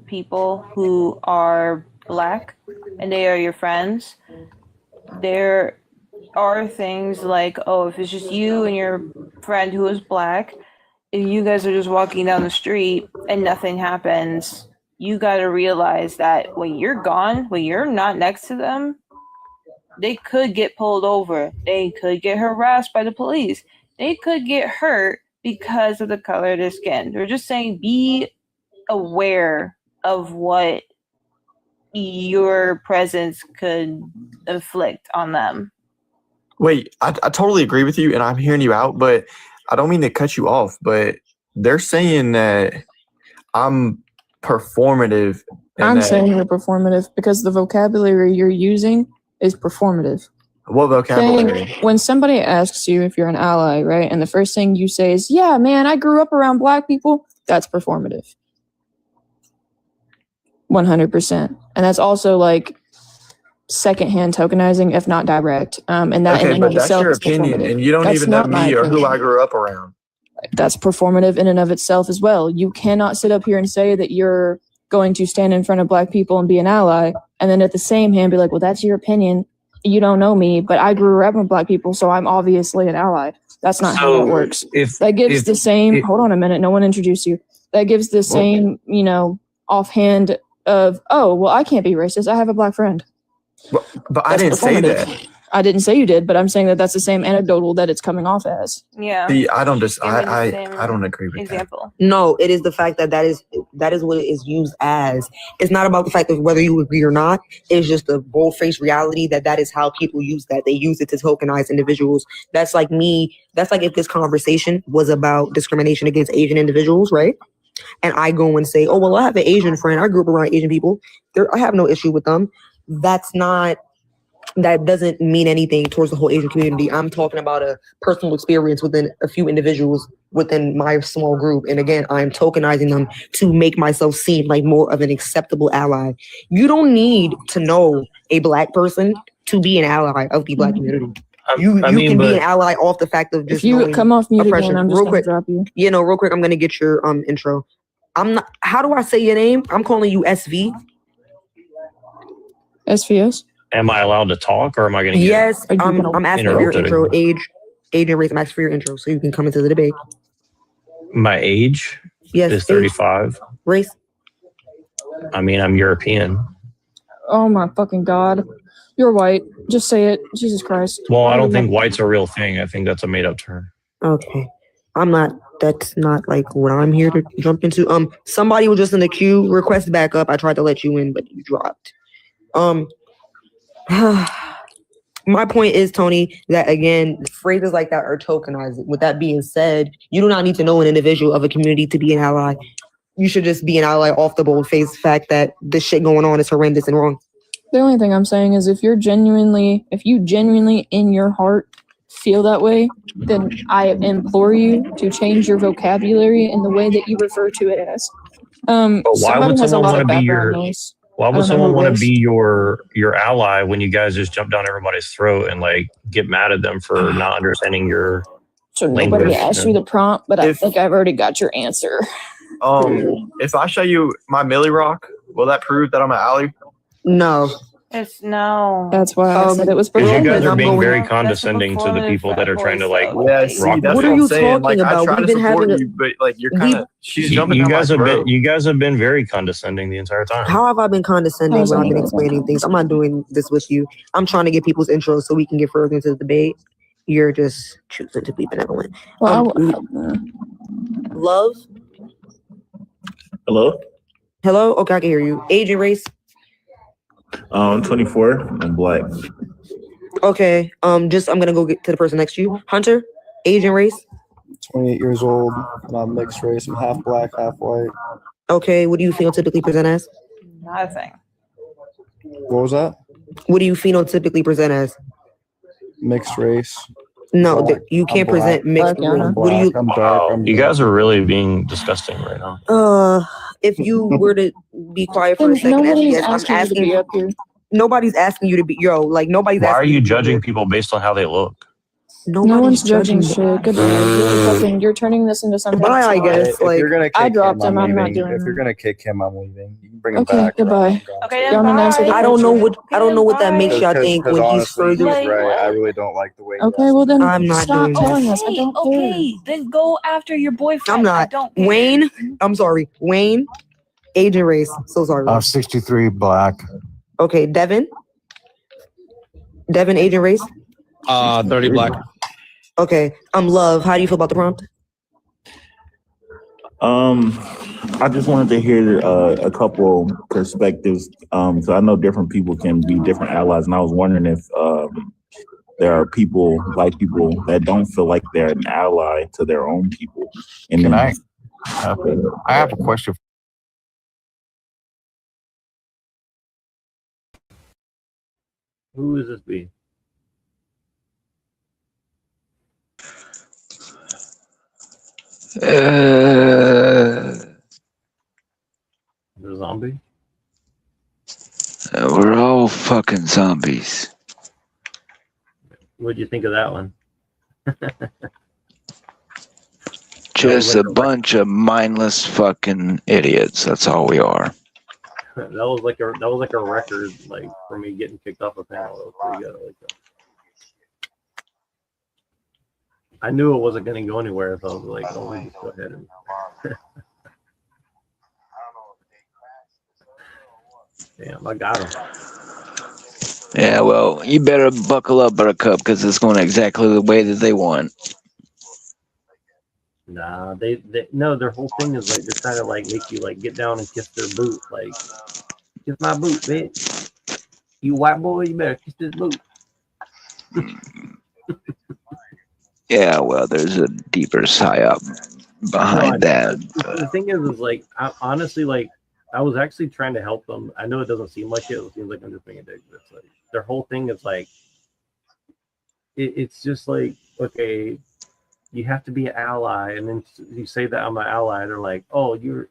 people who are black and they are your friends, there are things like, oh, if it's just you and your friend who is black, if you guys are just walking down the street and nothing happens, you got to realize that when you're gone, when you're not next to them, they could get pulled over. They could get harassed by the police. They could get hurt because of the color of their skin. They're just saying be aware of what your presence could inflict on them. Wait, I totally agree with you, and I'm hearing you out, but I don't mean to cut you off, but they're saying that I'm performative. I'm saying you're performative because the vocabulary you're using is performative. What vocabulary? Saying, when somebody asks you if you're an ally, right, and the first thing you say is, yeah, man, I grew up around black people, that's performative. 100%. And that's also like secondhand tokenizing, if not direct. And that Okay, in but and of that's itself your is opinion, performative. and you don't That's even know not my me or who opinion. I grew up around. That's performative in and of itself as well. You cannot sit up here and say that you're going to stand in front of black people and be an ally, and then at the same hand be like, well, that's your opinion. You don't know me, but I grew up with black people, so I'm obviously an ally. That's not how that works. That gives the same, hold on a minute, no one introduced you. That gives the same, offhand of, oh, well, I can't be racist. I have a black friend. But I That's didn't say performative. that. I didn't say you did, but I'm saying that that's the same anecdotal that it's coming off as. Yeah. See, I don't just Give me the I same don't agree with example. No, it is the fact that that is what it is used as. It's not about the fact of whether you agree or not. It's just the bold-faced reality that is how people use that. They use it to tokenize individuals. That's like me. That's like if this conversation was about discrimination against Asian individuals, right? And I go and say, oh, well, I have an Asian friend. I grew up around Asian people. I have no issue with them. That doesn't mean anything towards the whole Asian community. I'm talking about a personal experience within a few individuals within my small group. And again, I'm tokenizing them to make myself seem like more of an acceptable ally. You don't need to know a Black person to be an ally of the Black community. You can be an ally off the fact of just If you knowing come off mute oppression. again, I'm just Real gonna quick, drop you. real quick, I'm gonna get your intro. I'm not. How do I say your name? I'm calling you SV. SVS. Am I allowed to talk, or am I going to get Yes, I'm asking for your interrupted intro, again? age and race. I'm asking for your intro so you can come into the debate. My age Yes, is age. 35. Race. I mean, I'm European. Oh my fucking god. You're white. Just say it. Jesus Christ. Well, I don't think white's a real thing. I think that's a made up term. Okay. I'm not. That's not like what I'm here to jump into. Somebody was just in the queue. Request back up. I tried to let you in, but you dropped. My point is, Tony, that again, phrases like that are tokenized. With that being said, you do not need to know an individual of a community to be an ally. You should just be an ally off the bold face fact that this shit going on is horrendous and wrong. The only thing I'm saying is if you genuinely in your heart feel that way, then I implore you to change your vocabulary in the way that you refer to it as. But why Somebody would has a someone lot want of to be background your? noise. Why I would don't know someone who want it to is. be your ally when you guys just jump down everybody's throat and like get mad at them for not understanding your So language? nobody asked you the prompt, but I think I've already got your answer. If I show you my Millie Rock, will that prove that I'm an ally? No. It's no. That's why I said it was Because you pretend. guys are being very condescending to the people that are trying to like Yeah, see, rock that's with what you. I'm saying. Like, I try We've to been support having a- you, but like you're kind of she's jumping You down my guys have throat. been you guys have been very condescending the entire time. How have I been condescending when I've been explaining things? I'm not doing this with you. I'm trying to get people's intros so we can get further into the debate. You're just choosing to be benevolent. Love. Hello? Hello? Okay, I can hear you. Age and race. 24. I'm Black. Okay. I'm gonna go get to the person next to you. Hunter, age and race. 28 years old, and I'm mixed race. I'm half black, half white. Okay. What do you phenotypically present as? Nothing. What was that? What do you phenotypically present as? Mixed race. No, Black. you can't I'm present black. mixed race. I'm What do you? black. I'm dark. Wow, you guys are really being disgusting right now. If you were to be quiet for a second, Nobody's yes, I'm asking you to asking. be up here. Nobody's asking you to be like nobody's Why are asking you to be judging here. people based on how they look? No Nobody's one's judging judging shit. Goodbye. You're turning this into something. Goodbye, I guess. If you're gonna kick I dropped him, him. I'm I'm not leaving. doing If you're that. gonna kick him, I'm leaving. You can bring him Okay, back. goodbye. Okay, Y'all then nice with bye. the I don't know what Okay, that makes y'all think when he's honestly, further. he's right. I really don't like the way. Okay, well then I'm not stop doing telling that. us. I don't care. Okay, then go after your boyfriend. I'm I not. don't care. Wayne, I'm sorry. Wayne, age and race. So sorry. 63 Black. Okay, Devin. Devin, age and race. 30 Black. Okay. Love. How do you feel about the prompt? I just wanted to hear a couple perspectives. So I know different people can be different allies, and I was wondering if there are people, like people, that don't feel like they're an ally to their own people. And Can then, I have a question. Who is this be? The zombie? We're all fucking zombies. What'd you think of that one? Just a bunch of mindless fucking idiots. That's all we are. That was like a record, like for me getting kicked off a panel. That was pretty good. I like that. I knew it wasn't going to go anywhere, so I was like, "Oh, let me just go ahead and." Damn, I got him. Yeah, well, you better buckle up, Buttercup, because it's going exactly the way that they want. Nah, they no, their whole thing is like they're trying to like make you like get down and kiss their boot, like kiss my boot, bitch. You white boy, you better kiss this boot. Yeah, well, there's a deeper psyop behind that. The thing is like I honestly like I was actually trying to help them. I know it doesn't seem like it. It seems like I'm just being a dick, but it's like their whole thing is like it's just like okay, you have to be an ally, and then you say that I'm an ally. They're like, oh, you're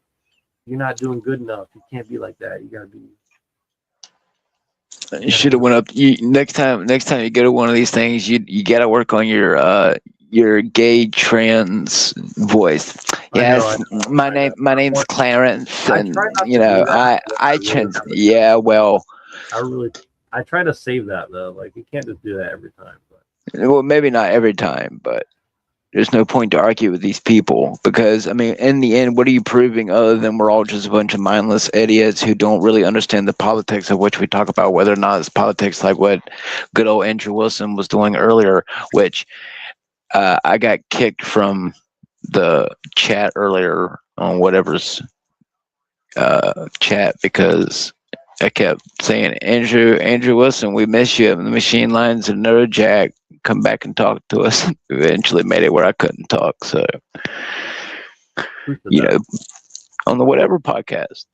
not doing good enough. You can't be like that. You gotta be. You should have went up. Next time you go to one of these things, you gotta work on your gay trans voice. Yes, my name's Clarence, and yeah, well, I try to save that though. Like you can't just do that every time. well, maybe not every time, but there's no point to argue with these people because, I mean, in the end, what are you proving other than we're all just a bunch of mindless idiots who don't really understand the politics of which we talk about, whether or not it's politics like what good old Andrew Wilson was doing earlier, which I got kicked from the chat earlier on whatever's chat because I kept saying, Andrew Wilson, we miss you. The machine lines and no jack. Come back and talk to us. Eventually made it where I couldn't talk. So, on the whatever podcast,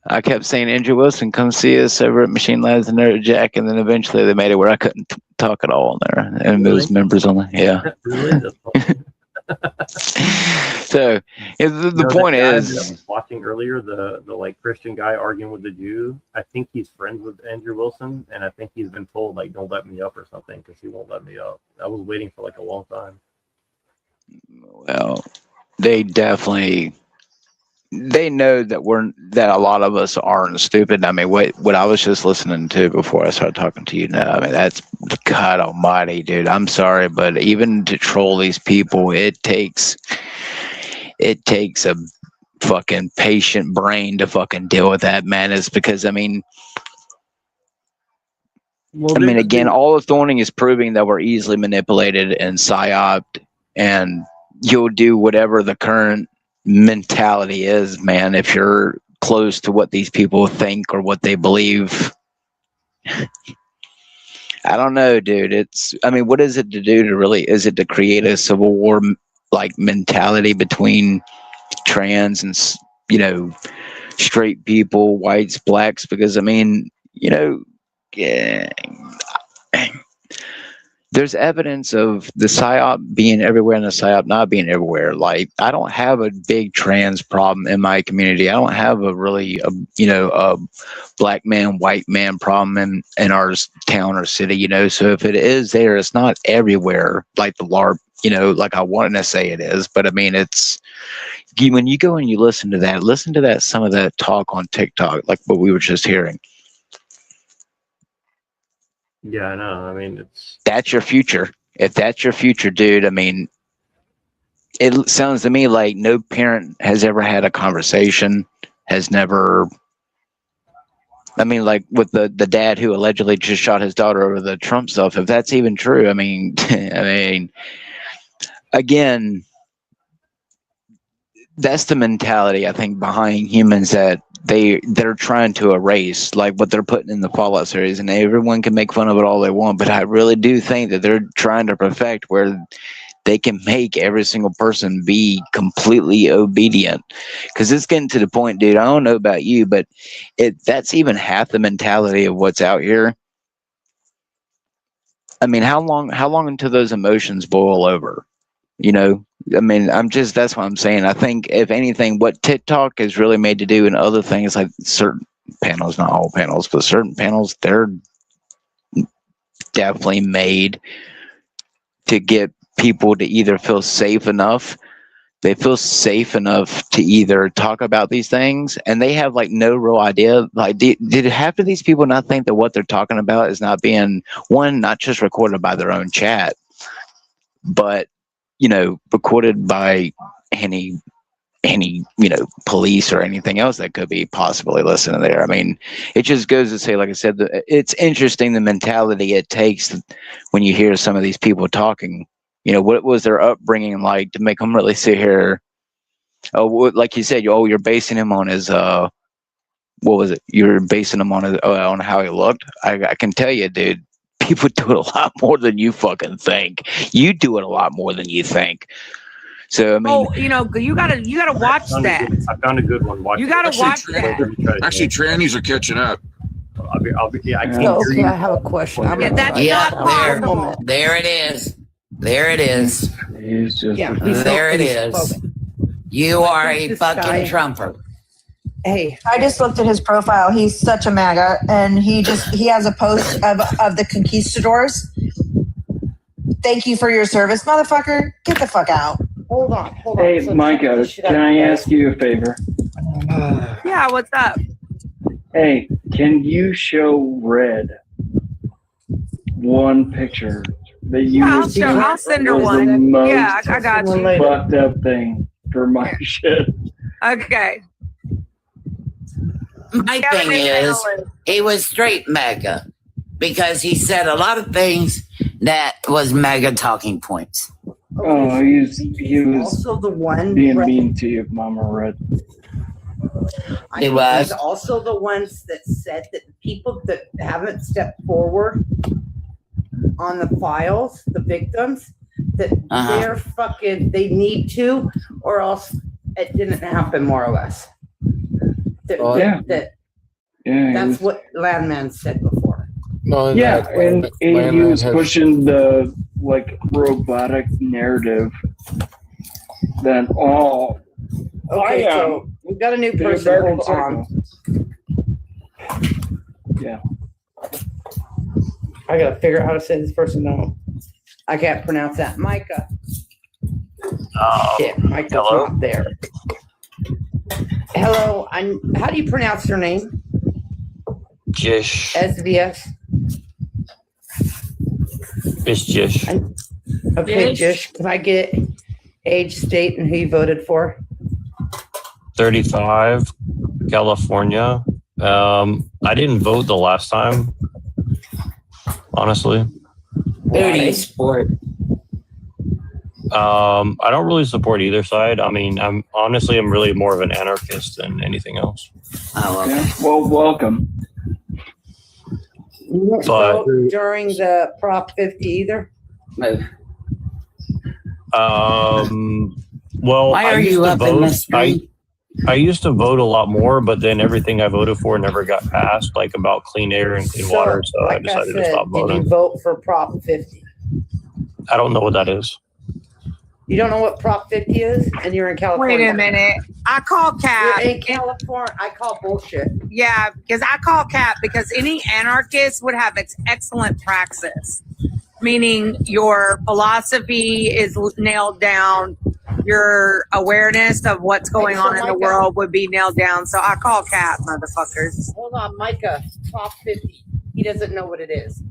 I kept saying, Andrew Wilson, come see us over at Machine Lines and Nerd Jack. And then eventually they made it where I couldn't talk at all on there. And those members on there. Yeah. So the point is, I was watching earlier the like Christian guy arguing with the Jew. I think he's friends with Andrew Wilson, and I think he's been told like don't let me up or something because he won't let me up. I was waiting for like a long time. Well, they definitely know that a lot of us aren't stupid. I mean, what I was just listening to before I started talking to you now, I mean, that's God almighty, dude. I'm sorry, but even to troll these people, it takes a fucking patient brain to fucking deal with that madness because, I mean, again, all of Thorning is proving that we're easily manipulated and psyoped, and you'll do whatever the current mentality is, man. If you're close to what these people think or what they believe, I don't know, dude. What is it to do to really? Is it to create a civil war like mentality between trans and straight people, whites, blacks? Because yeah, there's evidence of the psyop being everywhere and the psyop not being everywhere. Like, I don't have a big trans problem in my community. I don't have a black man, white man problem in our town or city, So if it is there, it's not everywhere like the LARP, like I want to say it is. But I mean, it's when you go and you listen to that, some of that talk on TikTok, like what we were just hearing. Yeah, I know. I mean, that's your future. If that's your future, dude, I mean, it sounds to me like no parent has ever had a conversation, has never. I mean, like with the dad who allegedly just shot his daughter over the Trump stuff. If that's even true, I mean, again, that's the mentality I think behind humans that they're trying to erase, like what they're putting in the Fallout series, and everyone can make fun of it all they want, but I really do think that they're trying to perfect where they can make every single person be completely obedient. Because it's getting to the point, dude, I don't know about you, but that's even half the mentality of what's out here. I mean, how long until those emotions boil over? I mean, that's what I'm saying. I think if anything, what TikTok is really made to do and other things like certain panels, not all panels, but certain panels, they're definitely made to get people to either feel safe enough. They feel safe enough to either talk about these things, and they have like no real idea. Like, did half of these people not think that what they're talking about is not being not just recorded by their own chat, but recorded by any any, police or anything else that could be possibly listening there. I mean, it just goes to say, like I said, it's interesting the mentality it takes when you hear some of these people talking. What was their upbringing like to make them really sit here? Oh, like you said, you're basing him on his what was it? You're basing him on how he looked. I can tell you, dude, people do it a lot more than you fucking think. You do it a lot more than you think. So I mean, you gotta watch that. I found a good one. Watch You gotta watch that. Actually, trannies are catching up. I can't Okay, hear you. I have a question. I'm Yeah, that's outside. not possible. There it is. There it is. He's just There it is. You are a fucking Trumper. Hey, I just looked at his profile. He's such a MAGA, and he has a post of the conquistadors. Thank you for your service, motherfucker. Get the fuck out. Hold on. Hey, Micah, can I ask you a favor? Yeah, what's up? Hey, can you show Red one picture that you I'll send her one. Yeah, I got you. Fucked up thing for my shit. Okay. My thing is, he was straight MAGA because he said a lot of things that was MAGA talking points. Oh, he was also the one being mean to you, Mama Red. He was. He's also the ones that said that people that haven't stepped forward on the files, the victims, that they're fucking, they need to, or else it didn't happen, more or less. That's what Landman said before. No, yeah, and he was pushing the robotic narrative that all. Okay, so we've got a new person. Hold on. Yeah. I gotta figure out how to say this person. No, I can't pronounce that. Micah. Shit, Micah's not there. Hello, how do you pronounce your name? Jish. SVS. It's Jish. Okay, Jish, can I get age, state, and who you voted for? 35, California. I didn't vote the last time, honestly. Who do you support? I don't really support either side. I mean, I'm really more of an anarchist than anything else. Oh, okay. Yeah, well, welcome. You didn't But- vote during the Prop 50 either? No. Well, Why I are used you to up in vote. the street? I used to vote a lot more, but then everything I voted for never got passed, like about clean air and clean water. So I decided to stop Did voting. you vote for Prop 50? I don't know what that is. You don't know what Prop 50 is? And you're in California. Wait a minute. I call Cap. You're in California. I call bullshit. Yeah, because I call Cap because any anarchist would have excellent praxis, meaning your philosophy is nailed down, your awareness of what's going on in the world would be nailed down. So I call Cap, motherfuckers. Hold on, Micah. Prop 50. He doesn't know what it is.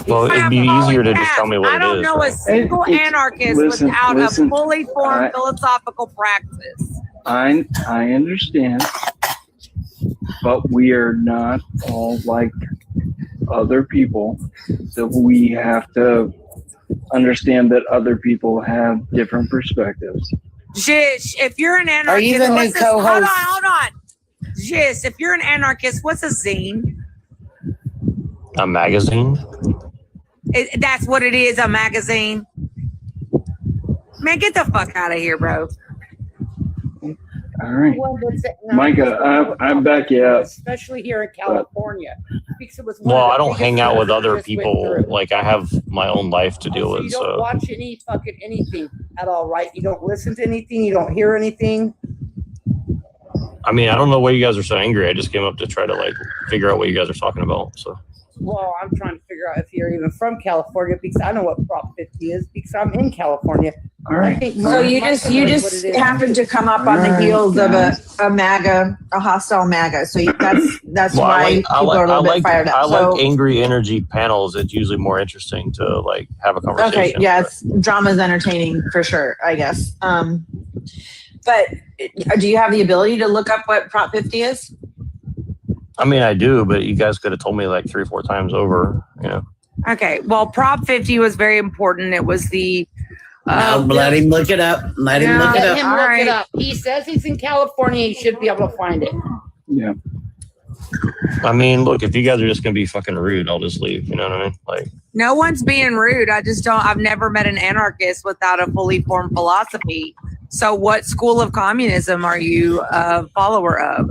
Well, it'd be easier to just tell me what I it don't is. know a single anarchist without a fully formed philosophical practice. I understand, but we are not all like other people. So we have to understand that other people have different perspectives. Jish, if you're an anarchist, Are you the new what's this- co-host? Hold on. Jish, if you're an anarchist, what's a zine? A magazine? That's what it is, a magazine. Man, get the fuck out of here, bro. All right. Micah, I'm back, yeah. Especially here in California. Because it was one Well, of the I don't biggest hang out with things other just went people. through. Like, I have my own life to deal So with. you don't So, watch any fucking anything at all, right? You don't listen to anything. You don't hear anything. I mean, I don't know why you guys are so angry. I just came up to try to figure out what you guys are talking about. So, Well, I'm trying to figure out if you're even from California because I know what Prop 50 is because I'm in California. All right. I think So you just happen to come up on the heels of a MAGA, a hostile MAGA. So that's Well, why people are a little bit fired up. I So like angry energy panels. It's usually more interesting to like have a conversation. okay, yes, drama's entertaining for sure, I guess. But do you have the ability to look up what Prop 50 is? I mean, I do, but you guys could have told me like 3 or 4 times over, you know. Okay, well, Prop 50 was very important. It was the let him look it up. Let him look it up. Let him look it up. He says he's in California. He should be able to find it. Yeah. I mean, look, if you guys are just gonna be fucking rude, I'll just leave. You know what I mean? Like, no one's being rude. I've never met an anarchist without a fully formed philosophy. So what school of communism are you a follower of?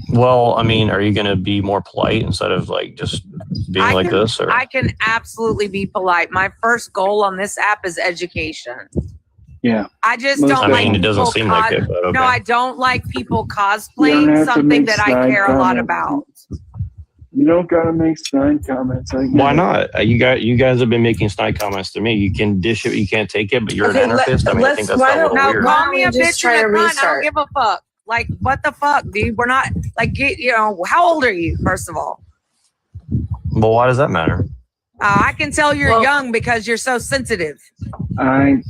well, I mean, are you gonna be more polite instead of like just being like this? Or I can absolutely be polite. My first goal on this app is education. Yeah. I just don't I like mean, it doesn't people seem like it, but okay. No, I don't like people You don't cosplaying have to something make that I snide care a lot comments. about. You don't gotta make snide comments. Why not? You guys have been making snide comments to me. You can dish it, you can't take it, but you're an anarchist. I mean, I think that's a little weird. Call me a we just bitch try and to a cunt. I don't restart? give a fuck. Like, what the fuck, dude? We're not like, how old are you? First of all, Well, why does that matter? I can tell you're young because you're so sensitive. I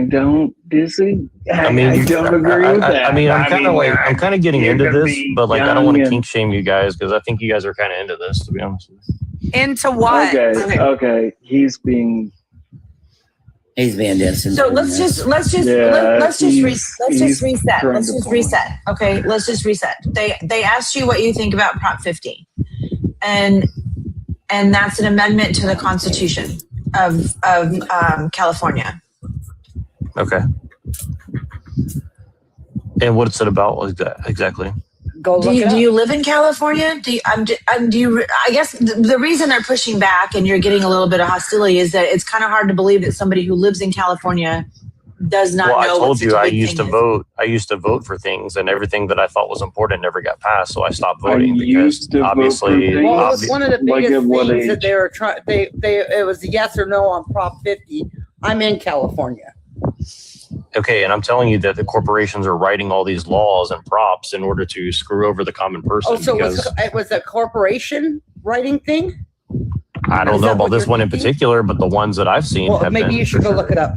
don't disagree. I mean, I don't agree with that. I mean, I'm kind of getting you into can this, be but like, I don't want to young kink shame you guys because I think you guys are kind of into this, to be honest with you. Into what? Okay. He's being distant. So let's just Yeah, reset. trying Let's to just point. reset. Okay, let's just reset. They asked you what you think about Prop 50, and that's an amendment to the Constitution of California. Okay. And what's it about like that exactly? Do you live in California? I guess the reason they're pushing back and you're getting a little bit of hostility is that it's kind of hard to believe that somebody who lives in California does not Well, I know. told you I used to vote. I used to vote for things, and everything that I thought was important never got passed. So I stopped voting because obviously, Well, it was one of the Like biggest at what things that age? they were trying. It was yes or no on Prop 50. I'm in California. okay, and I'm telling you that the corporations are writing all these laws and props in order to screw over the common person. Oh, so because it was a corporation writing thing? I don't Is know that about what this you're one in thinking? particular, but the ones that I've seen Well, have maybe been. you should go look it up.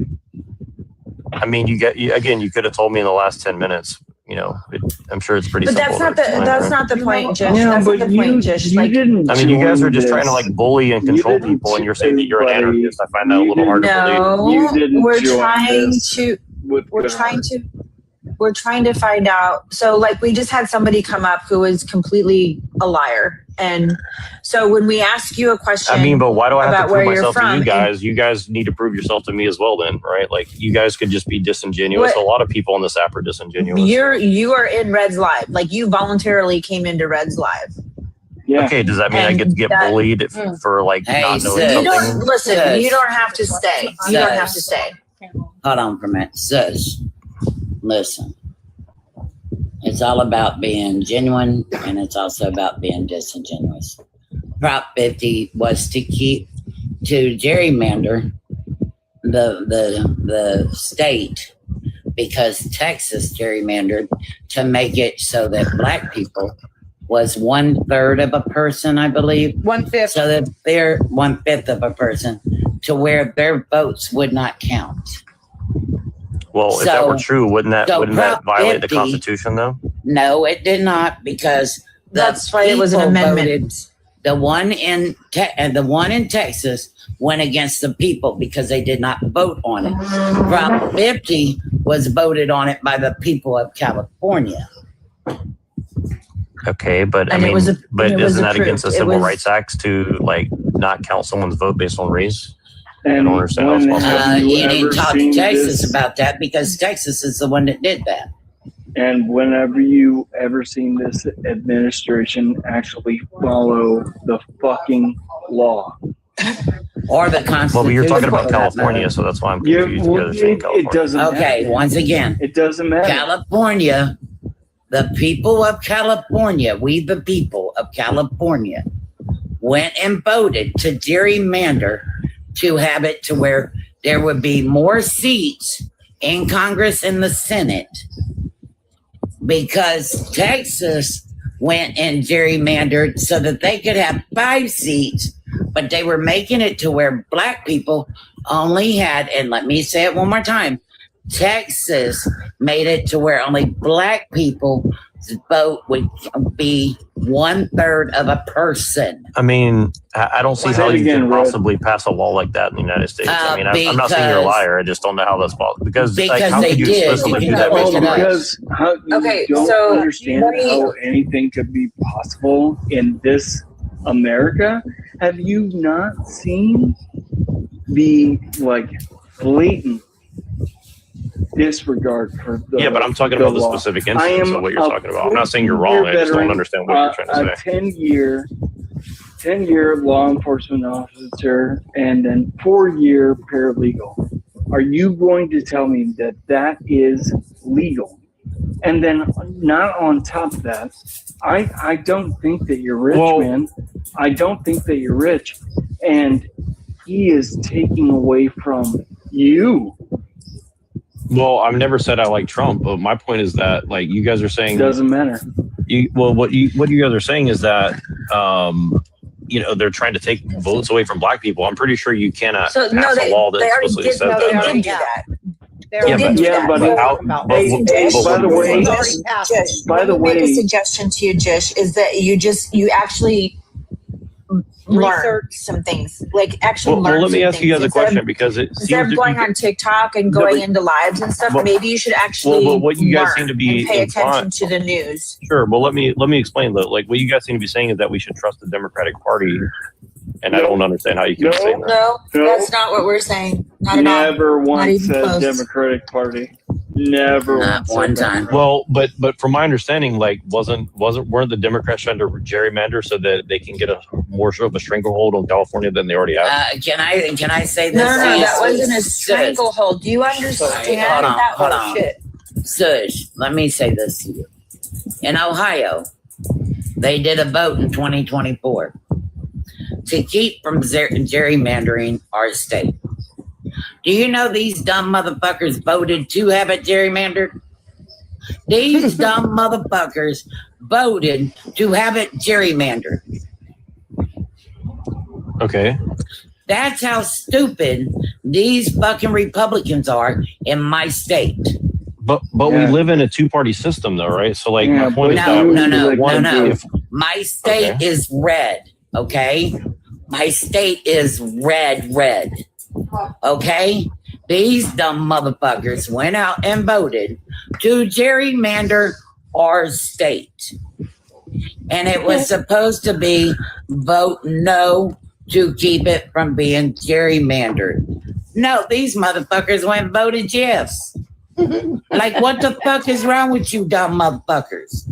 I mean, you could have told me in the last 10 minutes. You know, I'm sure it's pretty But simple. that's not the point, Jish. Yeah, That's not but the point, Jish. Like, didn't. I mean, you guys join are just trying to this. like bully and control people, and you're saying that you're an anarchist. I find that a little hard to believe. no, we're join trying this to. with We're good trying heart. to. We're trying to find out. So, like, we just had somebody come up who was completely a liar, and so when we ask you a question, I mean, but why do I have about to where prove you're myself to from, you guys? You guys need to prove yourself to me as well, then, right? Like, you guys could just be disingenuous. What- A lot of people on this app are disingenuous. you are in Red's Live. Like, you voluntarily came into Red's Live. Yeah. Okay, does that mean I get to get that- bullied for like Hey, not knowing sis. You something? don't listen. Sis. You don't have to stay. You don't have to stay. Hold on for a minute. Sis, listen. It's all about being genuine, and it's also about being disingenuous. Prop 50 was to gerrymander the state because Texas gerrymandered to make it so that black people was 1/3 of a person, I believe. 1/5. So that they're 1/5 of a person to where their votes would not count. Well, if that So- were true, wouldn't that so violate the 50 Constitution though? No, it did not because That's why it was an people amendment. voted. The one in Texas went against the people because they did not vote on it. Prop 50 was voted on it by the people of California. Okay, but I And it mean, was a- but and it was isn't that against the approved. It Civil was- Rights Acts to like not count someone's vote based on race? I And don't understand how it's when possible. have You didn't ever talk to seen Texas this? about that because Texas is the one that did that. And whenever you ever seen this administration actually follow the fucking law? Or the Constitution. Well, but you're talking about for that California, matter. so that's why I'm Yeah, confused. well, because you're saying it California. doesn't Okay, matter. once again, It doesn't matter. California the people of California, we the people of California, went and voted to gerrymander to have it to where there would be more seats in Congress and the Senate, because Texas went and gerrymandered so that they could have 5 seats, but they were making it to where black people only had, and let me say it one more time, Texas made it to where only black people vote would be 1/3 of a person. I mean, I don't see Say how it you again, can Red. possibly pass a law like that in the United States. I mean, I'm not saying you're a Because- liar. I just don't know how that's possible. Because like, Because how they could you did. explicitly You do can that look based it on up. Because how you Okay, don't so understand let me- how anything could be possible in this America. Have you not seen the like blatant disregard for the Yeah, but I'm talking the about the law? specific I instance am of what you're a talking about. I'm not saying you're 14-year wrong. I just don't veteran, understand what you're trying to a say. 10-year law enforcement officer and then 4-year paralegal. Are you going to tell me that that is legal? And then not on top of that, I don't think that you're rich, man. I don't think that you're rich. And he is taking away from you. Well, I've never said I like Trump, but my point is that like you guys are saying Doesn't matter. what you guys are saying is that you know, they're trying to take votes away from black people. I'm pretty sure you cannot So, no, pass they- a law that they already explicitly did- says no, that. they though. did do that. They They Yeah, did but- do yeah, that. but by the way, Jish, by the let me make a way, suggestion to you, Jish, is that you actually learn some things. Like actually learn let me some ask you things. guys a question because it Instead seems of that going you, on TikTok and No, going but- into lives and stuff, but- maybe you should actually but what you guys learn seem to be and pay implying- attention to the news. Sure. Well, let me explain though. Like what you guys seem to be saying is that we should trust the Democratic Party, and I don't understand how you can say that. No, No. that's not what we're saying. Not at all. never Not once even said close. Democratic Party. Never Not once one said that. time. Well, but from my understanding, like weren't the Democrats trying to gerrymander so that they can get a more sort of a stranglehold on California than they already have? Can I say this? No, that to you? wasn't a Sis. stranglehold. Do you understand Hold on, that hold whole on. shit? Sush, let me say this to you. In Ohio, they did a vote in 2024 to keep from gerrymandering our state. Do you know these dumb motherfuckers voted to have it gerrymandered? These dumb motherfuckers voted to have it gerrymandered. Okay. That's how stupid these fucking Republicans are in my state. But we live in a two-party system though, right? So like Yeah, my point is No, that no. if My state Okay. is red, okay? My state is red. Okay? These dumb motherfuckers went out and voted to gerrymander our state. And it was supposed to be vote no to keep it from being gerrymandered. No, these motherfuckers went and voted yes. Like, what the fuck is wrong with you dumb motherfuckers?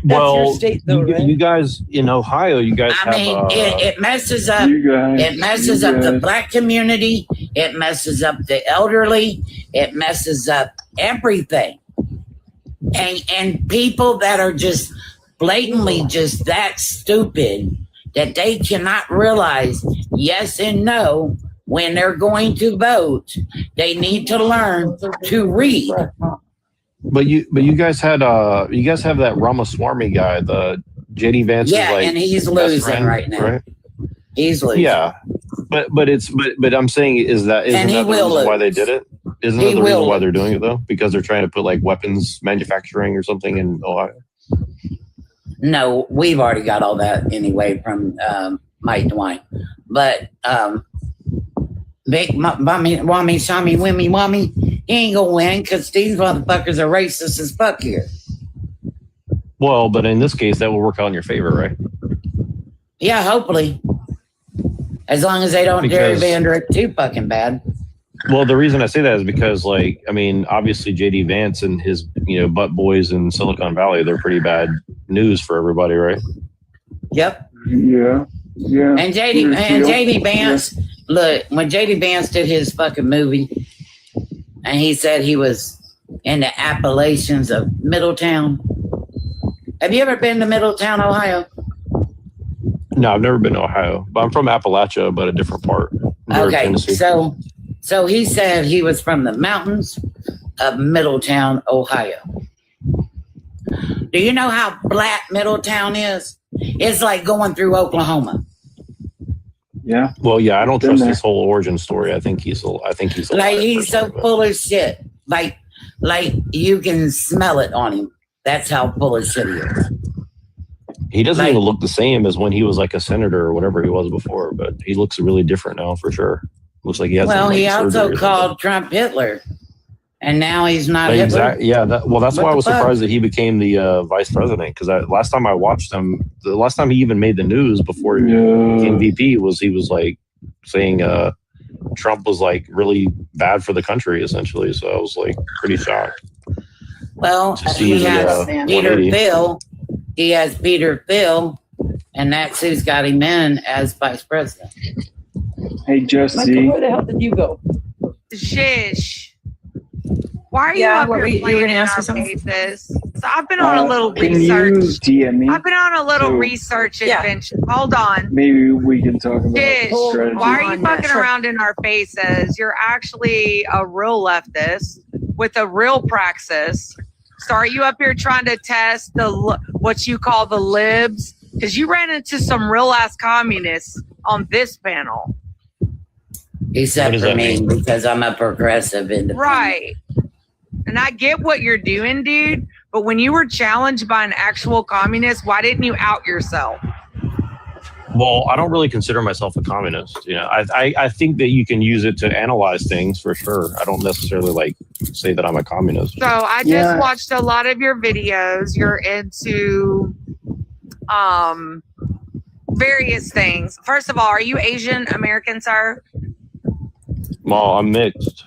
well, state, though, right? you guys in Ohio, you guys I mean, have it messes up. You guys, It messes you up the guys. black community. It messes up the elderly. It messes up everything. And people that are just blatantly just that stupid that they cannot realize yes and no when they're going to vote. They need to learn to read. But you guys had you guys have that Ramaswamy guy, the JD Vance's Yeah, like and he's best losing friend, right now. right? He's losing. Yeah, but I'm saying isn't And that he the will reason why lose. they did it? Isn't He that the will reason why lose. they're doing it though? Because they're trying to put like weapons manufacturing or something in Ohio. No, we've already got all that anyway from Mike DeWine. But Big Wammy, Shami, Wimmy, Wammy, he ain't gonna win because these motherfuckers are racist as fuck here. Well, but in this case, that will work out in your favor, right? Yeah, hopefully. As long as they don't Because- gerrymander it too fucking bad. Well, the reason I say that is because, like, I mean, obviously JD Vance and his, butt boys in Silicon Valley, they're pretty bad news for everybody, right? Yep. Yeah. And JD Vance, look, when JD Vance did his fucking movie and he said he was in the Appalachians of Middletown. Have you ever been to Middletown, Ohio? No, I've never been to Ohio, but I'm from Appalachia, but a different part. Near Okay, Tennessee. so he said he was from the mountains of Middletown, Ohio. Do you know how black Middletown is? It's like going through Oklahoma. Yeah. Well, yeah, I don't Been trust there. his whole origin story. I think he's a Like he's so full of shit. Like you can smell it on him. That's how full of shit he is. He doesn't even look the same as when he was like a senator or whatever he was before, but he looks really different now for sure. Looks like he has. Well, some, he like, also surgery or called Trump Hitler, and now he's not Hitler. Exactly. Yeah. That's What why I the was fuck? surprised that he became the vice president. Because last time I watched him, the last time he even made the news before he became VP he was like saying Trump was like really bad for the country essentially. So I was like pretty shocked. Well, To see he has the, Peter 180. Phil. He has Peter Phil, and that's who's got him in as vice president. Hey, Justy. Where the hell did you go? Shish. Why are Yeah, you up what here were you playing gonna in ask our me something? faces? So I've been on a little Can research. you DM me? I've been on a little So research adventure. Hold on. maybe we can talk about Shish, strategy. why are you fucking around in our faces? You're actually a real leftist with a real praxis. So are you up here trying to test what you call the libs? Because you ran into some real ass communists on this panel. Except for me, because I'm a progressive independent. Right. And I get what you're doing, dude. But when you were challenged by an actual communist, why didn't you out yourself? Well, I don't really consider myself a communist. You know, I think that you can use it to analyze things for sure. I don't necessarily like say that I'm a communist. So I just watched a lot of your videos. You're into various things. First of all, are you Asian American, sir? Well, I'm mixed.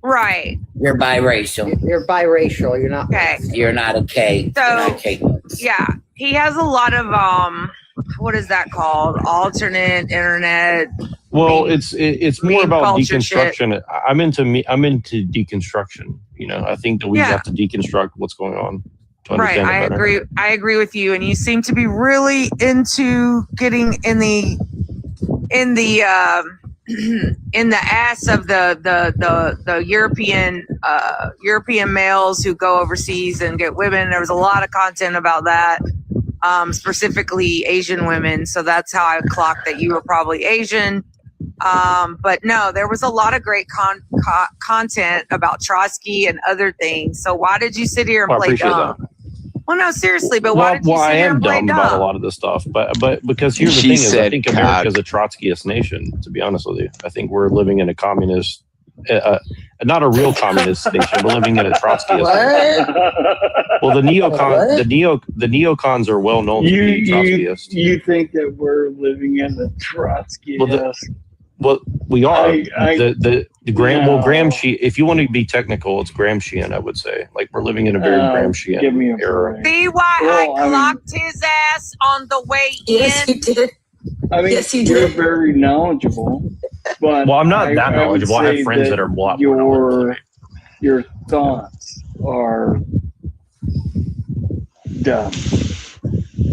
Right. You're biracial. You're biracial. You're not. Okay. You're not a K. So You're not K. yeah, he has a lot of what is that called? Alternate internet. Well, it's more about culture deconstruction. I'm into deconstruction. You know, I think that we have to deconstruct what's going on to Right, understand I it better. agree. I agree with you, and you seem to be really into getting in the in the ass of the European males who go overseas and get women. There was a lot of content about that, specifically Asian women. So that's how I clocked that you were probably Asian. But no, there was a lot of great content about Trotsky and other things. So why did you sit here and Well, I play appreciate dumb? that. Well, no, seriously, but why did you I sit here am and play dumb dumb? about a lot of this stuff, but because here's the She thing is, I said think cock. America's a Trotskyist nation. To be honest with you, I think we're living in a communist, not a real communist nation. We're living in a Trotskyist. Nation. Well, the neocons are well known to be Trotskyist. You think that we're living in the Trotsky? Well, we are. I- the Graham. no. Well, Gramsci. If you want to be technical, it's Gramscian. I would say, like we're living in a very Gramscian give me a era. See why Well, I I mean- clocked his ass on the way Yes, in? you did. I mean, Yes, you you're did. very knowledgeable, but Well, I'm not that would knowledgeable. I have say friends that are a lot more knowledgeable. your thoughts are dumb.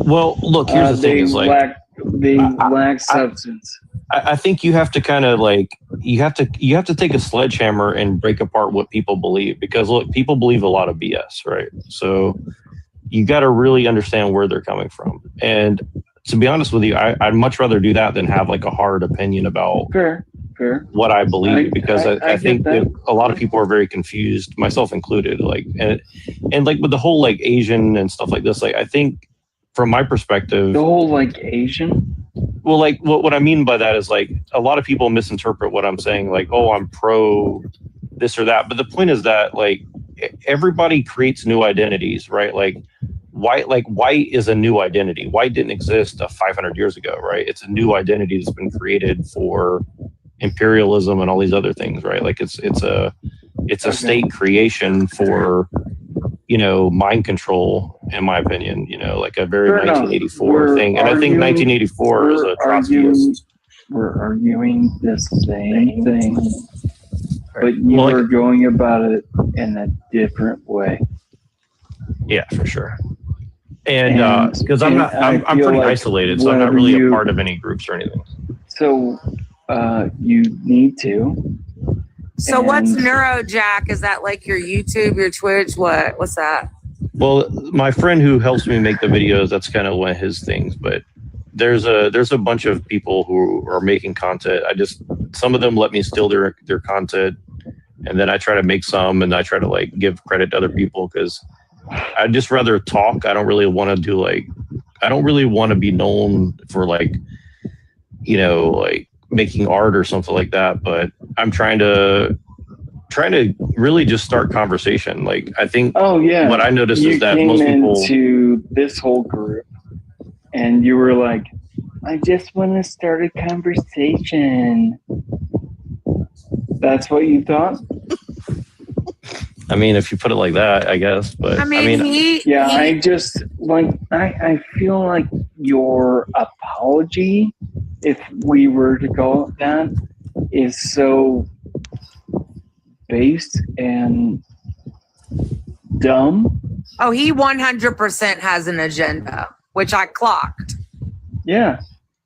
Well, look, here's the thing: They is like lack substance. I think you have to kind of like you have to take a sledgehammer and break apart what people believe, because look, people believe a lot of BS, right? So you got to really understand where they're coming from. And to be honest with you, I'd much rather do that than have like a hard opinion about Fair. what I believe, because I get think that. that a lot of people are very confused, myself included. Like and like with the whole like Asian and stuff like this, like I think from my perspective, The whole like Asian. well, like what I mean by that is like a lot of people misinterpret what I'm saying, like, oh, I'm pro this or that. But the point is that like everybody creates new identities, right? Like white is a new identity. White didn't exist 500 years ago, right? It's a new identity that's been created for imperialism and all these other things, right? Like it's a state creation for, you know, mind control, in my opinion, you know, like a very Fair enough. 1984 We're thing. And I think arguing- 1984 is a We're arguing, Trotskyist. we're arguing the same thing. but you are going about it in a different way. Yeah, for sure. And because I'm pretty like isolated, so I'm not really a part of any groups or anything. So you need to. So what's NeuroJack? Is that like your YouTube, your Twitch? What's that? Well, my friend who helps me make the videos, that's kind of one of his things. But there's a bunch of people who are making content. Some of them let me steal their content, and then I try to make some, and I try to like give credit to other people because I just rather talk. I don't really want to do I don't really want to be known for like making art or something like that. But I'm trying to really just start conversation. Like I think what I noticed is that most people into this whole group and you were like, I just want to start a conversation. That's what you thought? I mean, if you put it like that, I guess. But I feel like your apology, if we were to call it that, is so based and dumb. Oh, he 100% has an agenda, which I clocked. Yeah.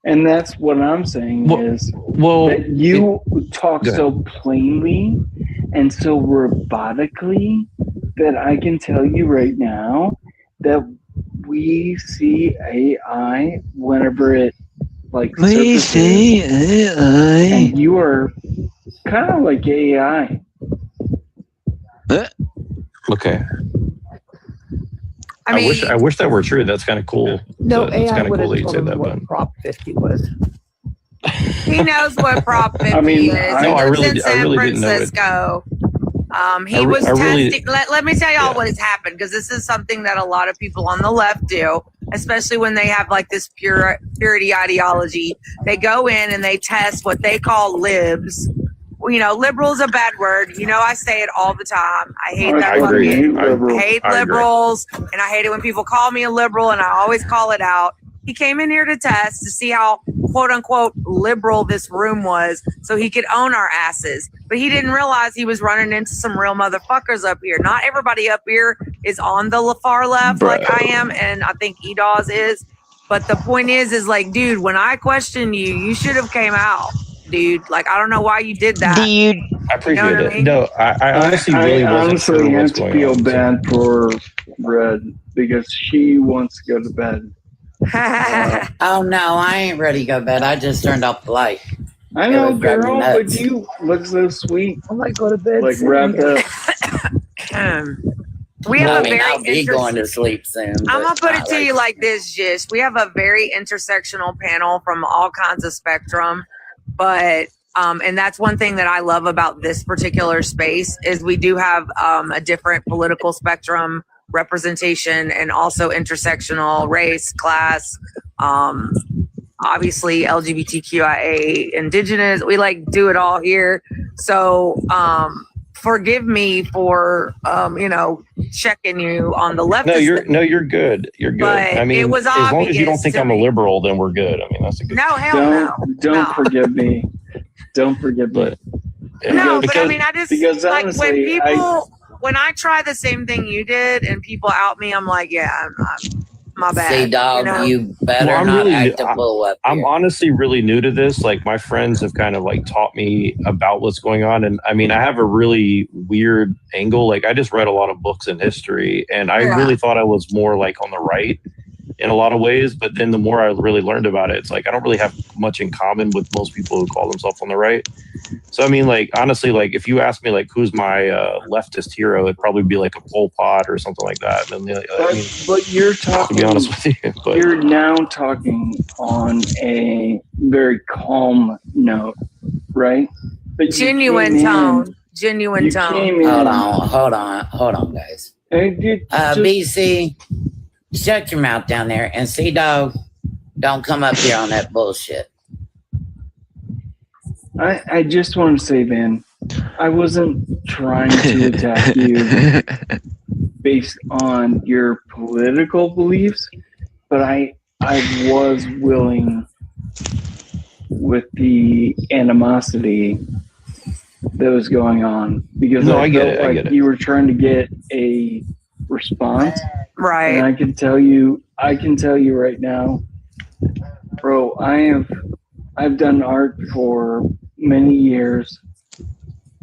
And that's what I'm saying that you talk so plainly and so robotically that I can tell you right now that we see AI whenever it we see AI. And you are kind of like AI. Okay. I wish that were true. That's kind of cool. No, That's AI kind of would cool that have you told said him that, what but Prop 50 was. He knows what Prop 50 I mean, is. I He lives really- in I San really didn't know it. Francisco. He I was really- testing. Let me tell y'all what has happened, because this is something that a lot of people on the left do, especially when they have like this purity ideology. They go in and they test what they call libs. Well, liberal is a bad word. I say it all the time. I hate that. I agree. I hate liberals, and I hate it when people call me a liberal, and I always call it out. He came in here to test to see how quote unquote liberal this room was so he could own our asses. But he didn't realize he was running into some real motherfuckers up here. Not everybody up here is on the far left like I am, and I think EDAWS is. But the point is like, dude, when I question you, you should have came out, dude. Like, I don't know why you did that. Dude. I appreciate what I it. mean? No, I honestly really I wasn't honestly sure have what's to going feel on. bad for Red because she wants to go to bed. Oh no, I ain't ready to go to bed. I just turned off the light. I It know, was driving me girl, but nuts. you look so sweet. I might go to bed. Like soon. wrapped up. We have I a mean, very I'll be going to sleep soon. I'm gonna but put it not to right you like this, Jish. We have a very intersectional panel from all kinds of spectrum, but and that's one thing that I love about this particular space is we do have a different political spectrum representation and also intersectional race, class, obviously LGBTQIA, indigenous. We do it all here. So forgive me for checking you on the left. No, you're good. You're good. But I mean, it was as long as you don't obvious think to I'm a me. liberal, then we're good. I mean, that's a good. No, hell no. Don't forgive me. Don't forgive me. No, but I mean, I just because like when honestly, people when I try the same thing you did and people out me, I'm like, yeah, I'm my bad. See, dog, you better Well, I'm not really- act a fool up I'm here. honestly really new to this. Like my friends have kind of taught me about what's going on. And I mean, I have a really weird angle. Like I just read a lot of books in history and I really thought I was more on the right in a lot of ways. But then the more I really learned about it, it's I don't really have much in common with most people who call themselves on the right. So, I mean, honestly, if you ask me, who's my leftist hero, it'd probably be a Pol Pot or something like that. And, but you're talking, to be honest with you, but you're now talking on a very calm note, right? But Genuine tone. Genuine tone. Hold on, guys. BC, shut your mouth down there. And see, dog, don't come up here on that bullshit. I just want to say, Van, I wasn't trying to attack you based on your political beliefs, but I was willing with the animosity that was going on because No, I I get felt it. I like get it. you were trying to get a response. Right. And I can tell you right now, bro, I've done art for many years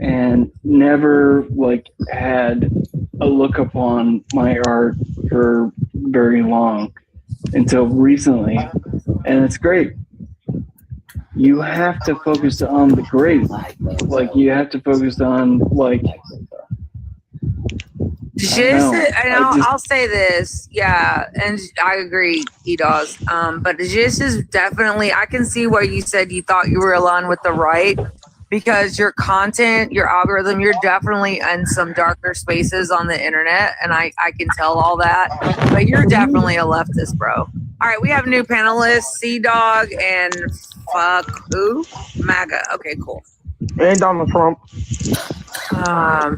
and never like had a look upon my art for very long until recently. And it's great. You have to focus on the great. Like you have to focus on like I'll say this, yeah, and I agree, E-Dawes. But this is definitely, I can see why you said you thought you were aligned with the right, because your content, your algorithm, you're definitely in some darker spaces on the internet, and I can tell all that, but you're definitely a leftist, bro. All right, we have new panelists, C-Dog and fuck who? MAGA. Okay, cool. And Donald Trump.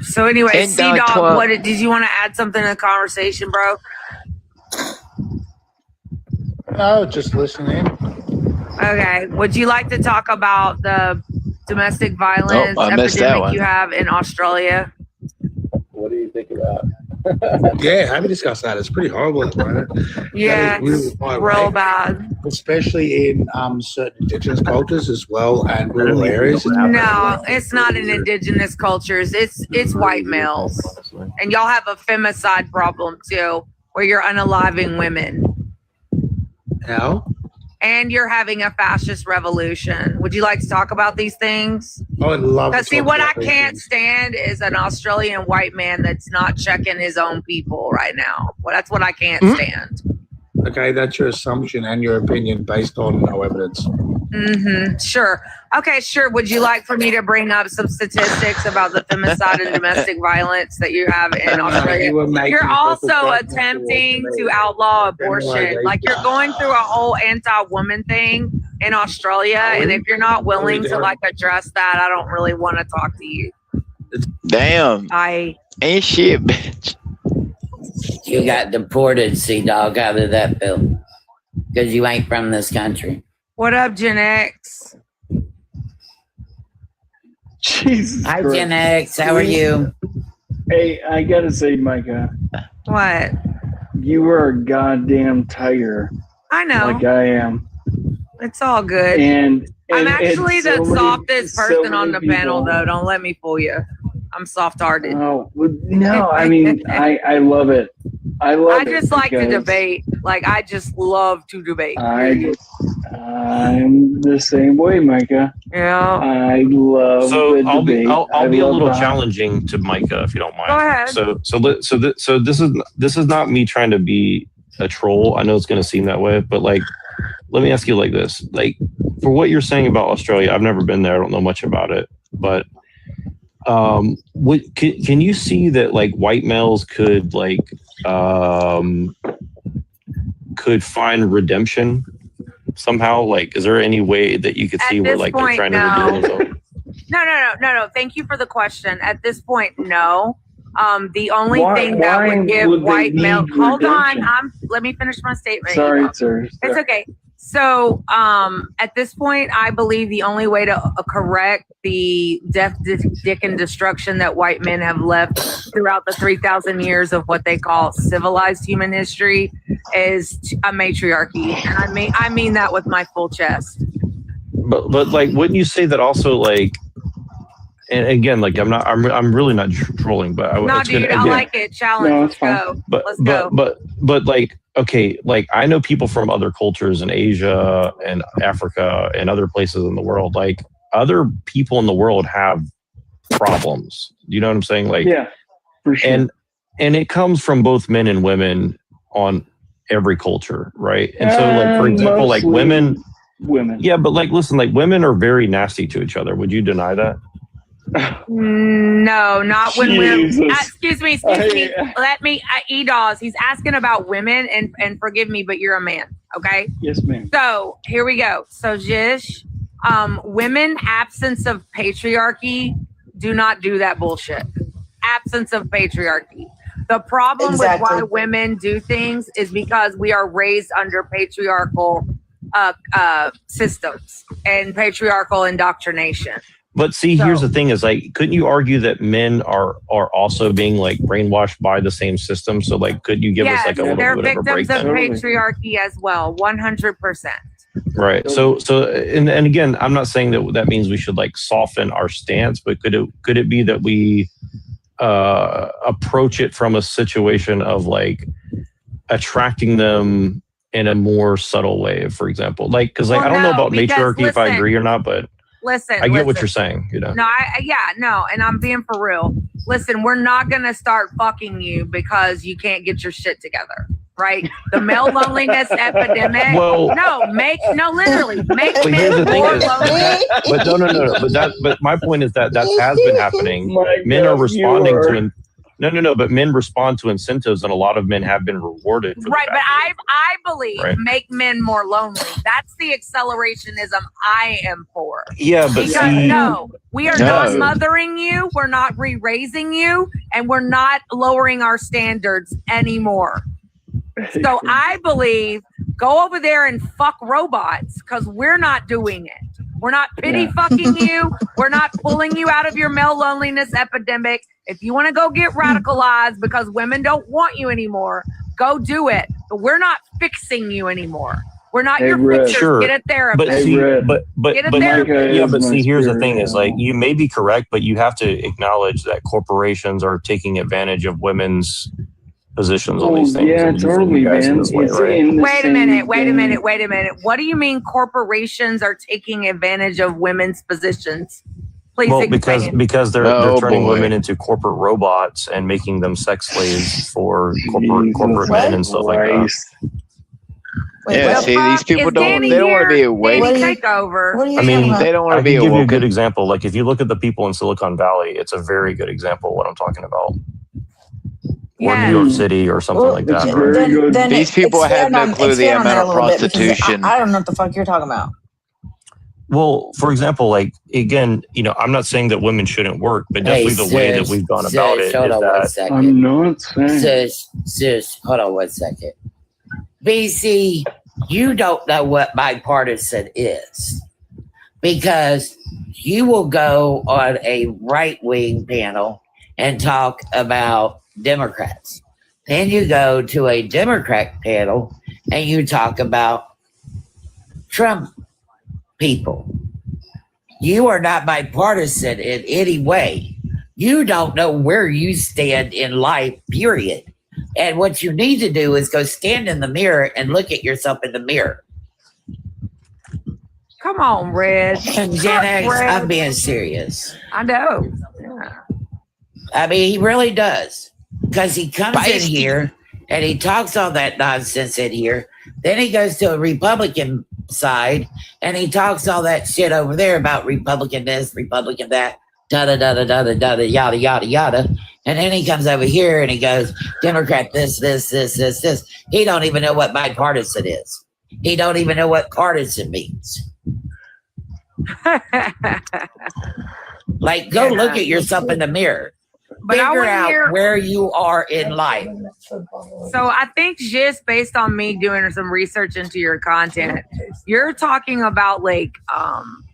So anyway, And Donald C-Dog, Trump. what did you want to add something to the conversation, bro? No, just listening. Okay. Would you like to talk about the domestic violence I missed that epidemic one. you have in Australia? What do you think of that? Yeah, happy to discuss that. It's pretty horrible at the moment. Yeah, That is it's quite real right. bad. Especially in certain indigenous cultures as well and rural areas. No, it's not in indigenous cultures. It's white males, and y'all have a femicide problem too, where you're unaliving women. How? And you're having a fascist revolution. Would you like to talk about these things? I would love to Because see, talk what I about these can't things. stand is an Australian white man that's not checking his own people right now. Well, that's what I can't stand. Okay, that's your assumption and your opinion based on no evidence. Mm-hmm. Sure. Okay, sure. Would you like for me to bring up some statistics about the femicide and domestic violence that you have in Australia? You were making You're a also judgment attempting towards to me. outlaw abortion. Generalization. Like you're going through a whole anti-woman thing in Australia, and if you're not willing to like address that, I don't really want to talk to you. Damn. Ain't shit, bitch. You got deported, C-Dog, out of that bill because you ain't from this country. What up, Gen X? Jesus Hi, Christ. Gen X. How are you? Hey, I gotta say, Micah, What? you are a goddamn tiger. I know. Like I am. It's all good. And I'm actually so the many- softest so person many on the people- panel, though. Don't let me fool you. I'm soft-hearted. Oh, well, no, I mean, I love it. I love it. I just like to because debate. Like, I just love to debate. I'm the same way, Micah. Yeah. I love So the I'll debate. be I'll be a love little the- challenging to Micah if you don't mind. Go ahead. So this is not me trying to be a troll. I know it's going to seem that way, but like, let me ask you like this: like, for what you're saying about Australia, I've never been there. I don't know much about it, but can you see that like white males could like could find redemption somehow? Like, is there any way that you could see where like they're trying to redeem themselves? No. Thank you for the question. At this point, no. The only Why- thing that why would give would they white male. need Hold on. redemption? Let me finish my statement. Sorry, you know. sir. It's okay. So, at this point, I believe the only way to correct the death, dick, and destruction that white men have left throughout the 3,000 years of what they call civilized human history is a matriarchy, and I mean that with my full chest. But like, wouldn't you say that also like? And again, like I'm really not trolling, but No, dude, I like it. Challenge. Let's go. Let's go. But like, okay, like I know people from other cultures in Asia and Africa and other places in the world. Like other people in the world have problems. You know what I'm saying? Like, yeah, for sure. And it comes from both men and women on every culture, right? And so, like for example, like women. Yeah, but like, listen, like women are very nasty to each other. Would you deny that? No, not when women. Jesus. Excuse me. Let me. E-Dawes. He's asking about women, and forgive me, but you're a man. Okay. Yes, ma'am. So here we go. So Jish, women absence of patriarchy do not do that bullshit. Absence of patriarchy. The problem with why women do things is because we are raised under patriarchal systems and patriarchal indoctrination. But see, here's the thing: is like, couldn't you argue that men are also being like brainwashed by the same system? So, like, could you give us like a little they're bit of a victims of breakdown? patriarchy as well, 100%. Right. So, and again, I'm not saying that means we should like soften our stance, but could it be that we approach it from a situation of like attracting them in a more subtle way, for example, like, because like, I don't know about matriarchy if I agree or not, but I get what you're saying, you know. No, and I'm being for real. Listen, we're not gonna start fucking you because you can't get your shit together, right? The male loneliness epidemic. Literally, make but here's the men thing more is, lonely. but my point is that has been happening. Men are responding to but men respond to incentives, and a lot of men have been rewarded for Right, the but fact I believe Right. make men more lonely. That's the accelerationism I am for. Yeah, but because see- no, we are not mothering you, we're not re-raising you, and we're not lowering our standards anymore. So I believe go over there and fuck robots because we're not doing it. We're not pity fucking you. We're not pulling you out of your male loneliness epidemic. If you want to go get radicalized because women don't want you anymore, go do it. But we're not fixing you anymore. We're not your fixers. Sure. Get a therapist. But see, but Get a therapist. but see, here's the thing: is like you may be correct, but you have to acknowledge that corporations are taking advantage of women's positions on these things. Yeah, and using totally, you guys in man. this way, It's right? in the Wait a same minute. thing. What do you mean corporations are taking advantage of women's positions? Please Well, explain. because they're turning women into corporate robots and making them sex slaves for corporate men and stuff like that. Yeah, see, these people don't want to be awake. Take over. I mean, They don't want I to be can give you a awoken. good example. Like if you look at the people in Silicon Valley, it's a very good example of what I'm talking about. Or New York City or something like that. Right? Then These people have no clue the expand on that amount a of little bit, because prostitution. I don't know what the fuck you're talking about. Well, for example, like again, I'm not saying that women shouldn't work, but definitely the way that we've gone about it is hold on one that second. I'm not saying. Sis, hold on one second. BC, you don't know what bipartisan is because you will go on a right-wing panel and talk about Democrats. Then you go to a Democrat panel and you talk about Trump people. You are not bipartisan in any way. You don't know where you stand in life, period. And what you need to do is go stand in the mirror and look at yourself in the mirror. Come on, Red. And Gen X, I'm being serious. I know. Yeah. I mean, he really does. Because he comes in here and he talks all that nonsense in here. Then he goes to a Republican side and he talks all that shit over there about Republican this, Republican that, da-da-da-da-da-da-da, yada, yada, yada. And then he comes over here and he goes, Democrat this. He don't even know what bipartisan is. He don't even know what partisan means. Like, go look at yourself in the mirror. But I Figure wanna out hear- where you are in life. So I think just based on me doing some research into your content, you're talking about like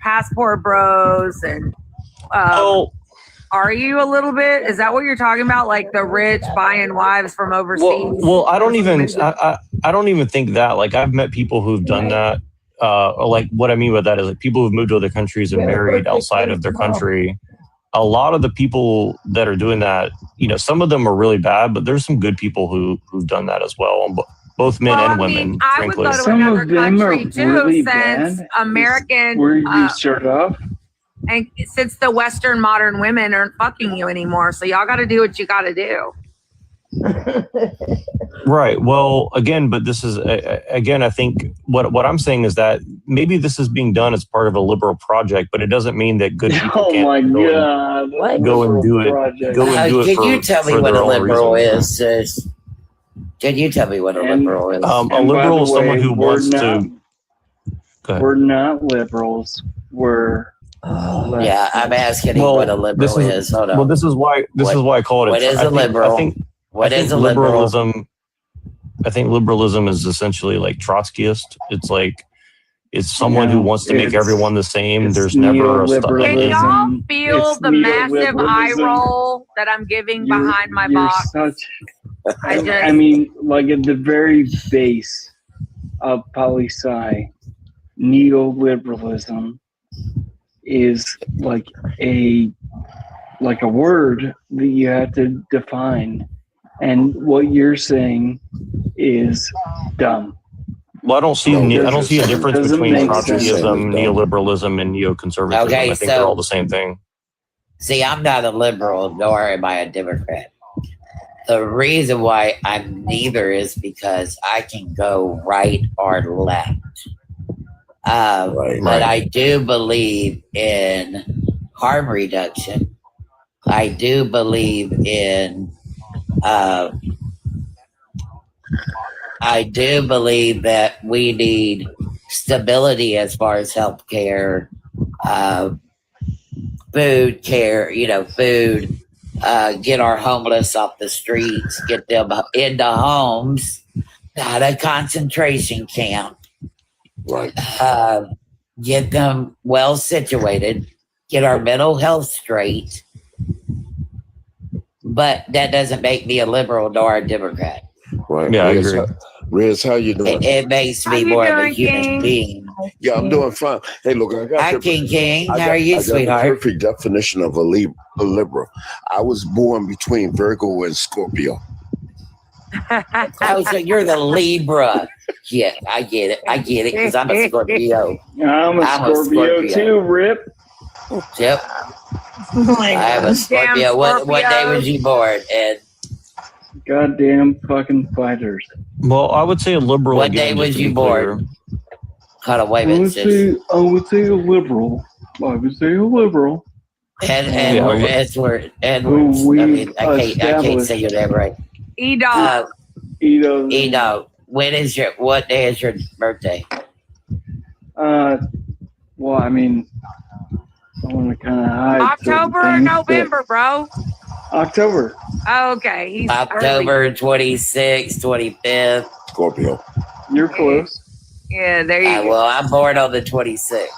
passport bros and are you a little bit? Is that what you're talking about? Like the rich buying wives from overseas? Well, I don't even think that. Like I've met people who've done that. Like what I mean by that is like people who've moved to other countries and married outside of their country. A lot of the people that are doing that, some of them are really bad, but there's some good people who've done that as well. Both men and women. I would go to another country too, since American. Where you start off. And since the Western modern women aren't fucking you anymore, so y'all got to do what you got to do. Right. Well, again, but this is I think what I'm saying is that maybe this is being done as part of a liberal project, but it doesn't mean that good people can't go and do it. Can you tell me what a liberal is, sis? Can you tell me what a liberal is? A liberal is someone who wants to. We're not liberals. We're. Yeah, I'm asking you what a liberal is. Hold on. Well, this is why I call it. What is a liberal? What is a liberal? I think liberalism is essentially like Trotskyist. It's like It's someone who wants to make it's- everyone the same. it's There's never a Can y'all neoliberalism. feel It's the massive eye neoliberalism. roll that I'm giving behind my You're box? I mean, like at the very base of poli-sci, neoliberalism is like a word that you have to define, and what you're saying is dumb. Well, I don't see a difference Doesn't between make sense. Trotskyism, neoliberalism, and neoconservatism. Okay, I think they're all the same thing. See, I'm not a liberal, nor am I a Democrat. The reason why I'm neither is because I can go right or left. But I do believe in harm reduction. I do believe in I do believe that we need stability as far as healthcare, food care, food, get our homeless off the streets, get them into homes, not a concentration camp. Right. Get them well situated, get our mental health straight. But that doesn't make me a liberal nor a Democrat. Right. Yeah, I Riz, agree. Riz, how you doing? It makes me more of a human being. Yeah, I'm doing fine. Hey, look, I got Hi, King. How are you, I got sweetheart? the perfect definition of a liberal. I was born between Virgo and Scorpio. Oh, so you're the Libra. Yeah, I get it because I'm a Scorpio. I'm a Scorpio too, Rip. Yep. I am a Scorpio. What day was you born, Ed? Goddamn fucking fighters. Well, I would say a liberal. What again, day just was to you be born? Hold on, wait a I minute, would sis. say a liberal. I would say a liberal. Edwards. Who I mean, I can't established- say your name right. E-Dog. E-Dog. What day is your birthday? Well, I mean, I want to kind of hide October or certain things, November, bro? but October. Oh, okay. He's October 26th, 25th. Scorpio. You're close. Yeah, there you go. Well, I'm born on the 26th.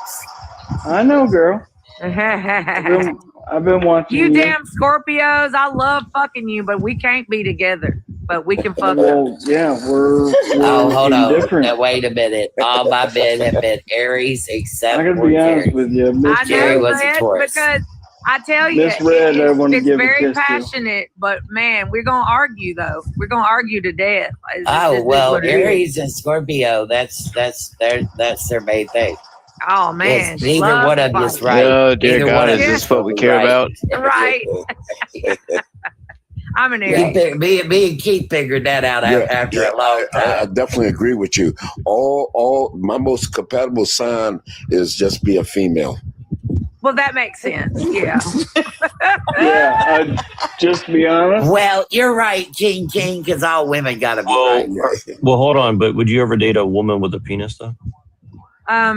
I know, girl. I've been watching You damn Scorpios. I love fucking you, but we can't be together. But we can fuck Well, yeah, we're hold on. indifferent. Now, wait a minute. All my men have been Aries except I gotta for be honest Jerry. with you, I Miss Jerry know, was a Red, Taurus. because I tell you, Miss Red, I want to it's give a very kiss to. passionate. But man, we're gonna argue though. We're gonna argue to death. Oh well, Aries and Scorpio. That's their main thing. Oh man, Yes, neither love one of to you is fight. right. Oh, dear Neither God, one of is you this what we care right. about? Right. I'm an Aries. Me and Keith figured that out after a long time. I definitely agree with you. All my most compatible sign is just be a female. Well, that makes sense. Yeah. Yeah, just to be honest. Well, you're right, King, because all women got to be right. Well, hold on, but would you ever date a woman with a penis, though? I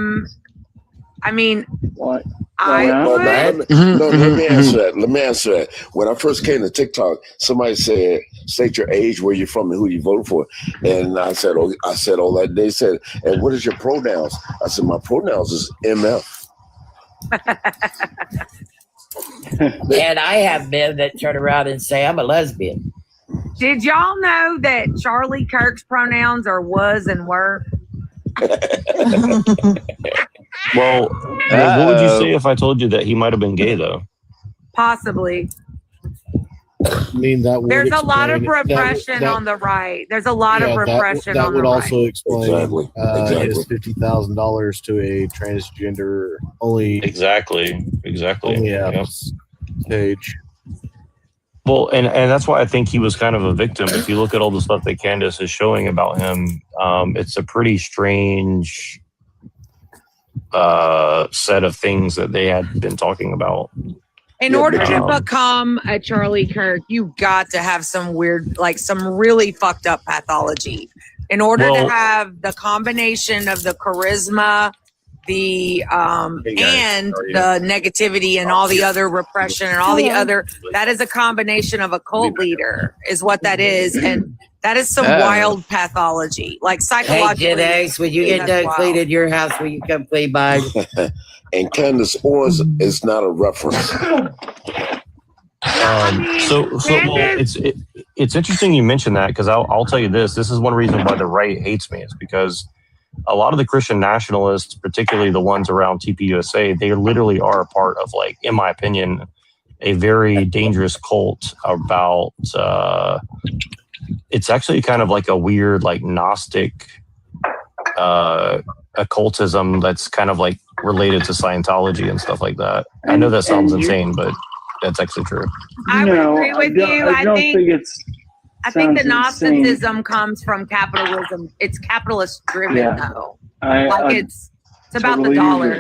mean, what? Let me answer that. Let me answer that. When I first came to TikTok, somebody said, "State your age, where you're from, and who you voted for." And I said, all that. They said, "And what is your pronouns?" I said, "My pronouns is MF." And I have men that turn around and say, "I'm a lesbian." did y'all know that Charlie Kirk's pronouns are was and were? Well, what would you say if I told you that he might have been gay, though? Possibly. I mean, that would There's a lot of explain- repression that- on the right. There's a lot of yeah, repression that on the would also right. explain his $50,000 to a transgender only. Exactly. Only Yep. page. Well, and that's why I think he was kind of a victim. If you look at all the stuff that Candace is showing about him, it's a pretty strange set of things that they had been talking about. In order to become a Charlie Kirk, you got to have some weird, like some really fucked up pathology. In order to have the combination of the charisma the Hey, guys. and How are you? the negativity and all the other repression and all the other, that is a combination of a cult leader is what that is. And that is some wild pathology, like Hey, psychologically. Jen X, when you get that's done wild. cleaning your house, will you come clean mine? And Candace Owens is not a reference. It's interesting you mentioned that, because I'll tell you this is one reason why the right hates me, is because a lot of the Christian nationalists, particularly the ones around TPUSA, they literally are a part of, like, in my opinion, a very dangerous cult about it's actually kind of like a weird, like, Gnostic occultism that's kind of like related to Scientology and stuff like that. I know that sounds insane, but that's actually true. I would agree with you. I don't think it's. I think the sounds Gnosticism comes from capitalism. It's capitalist driven, though. It's about the totally dollar.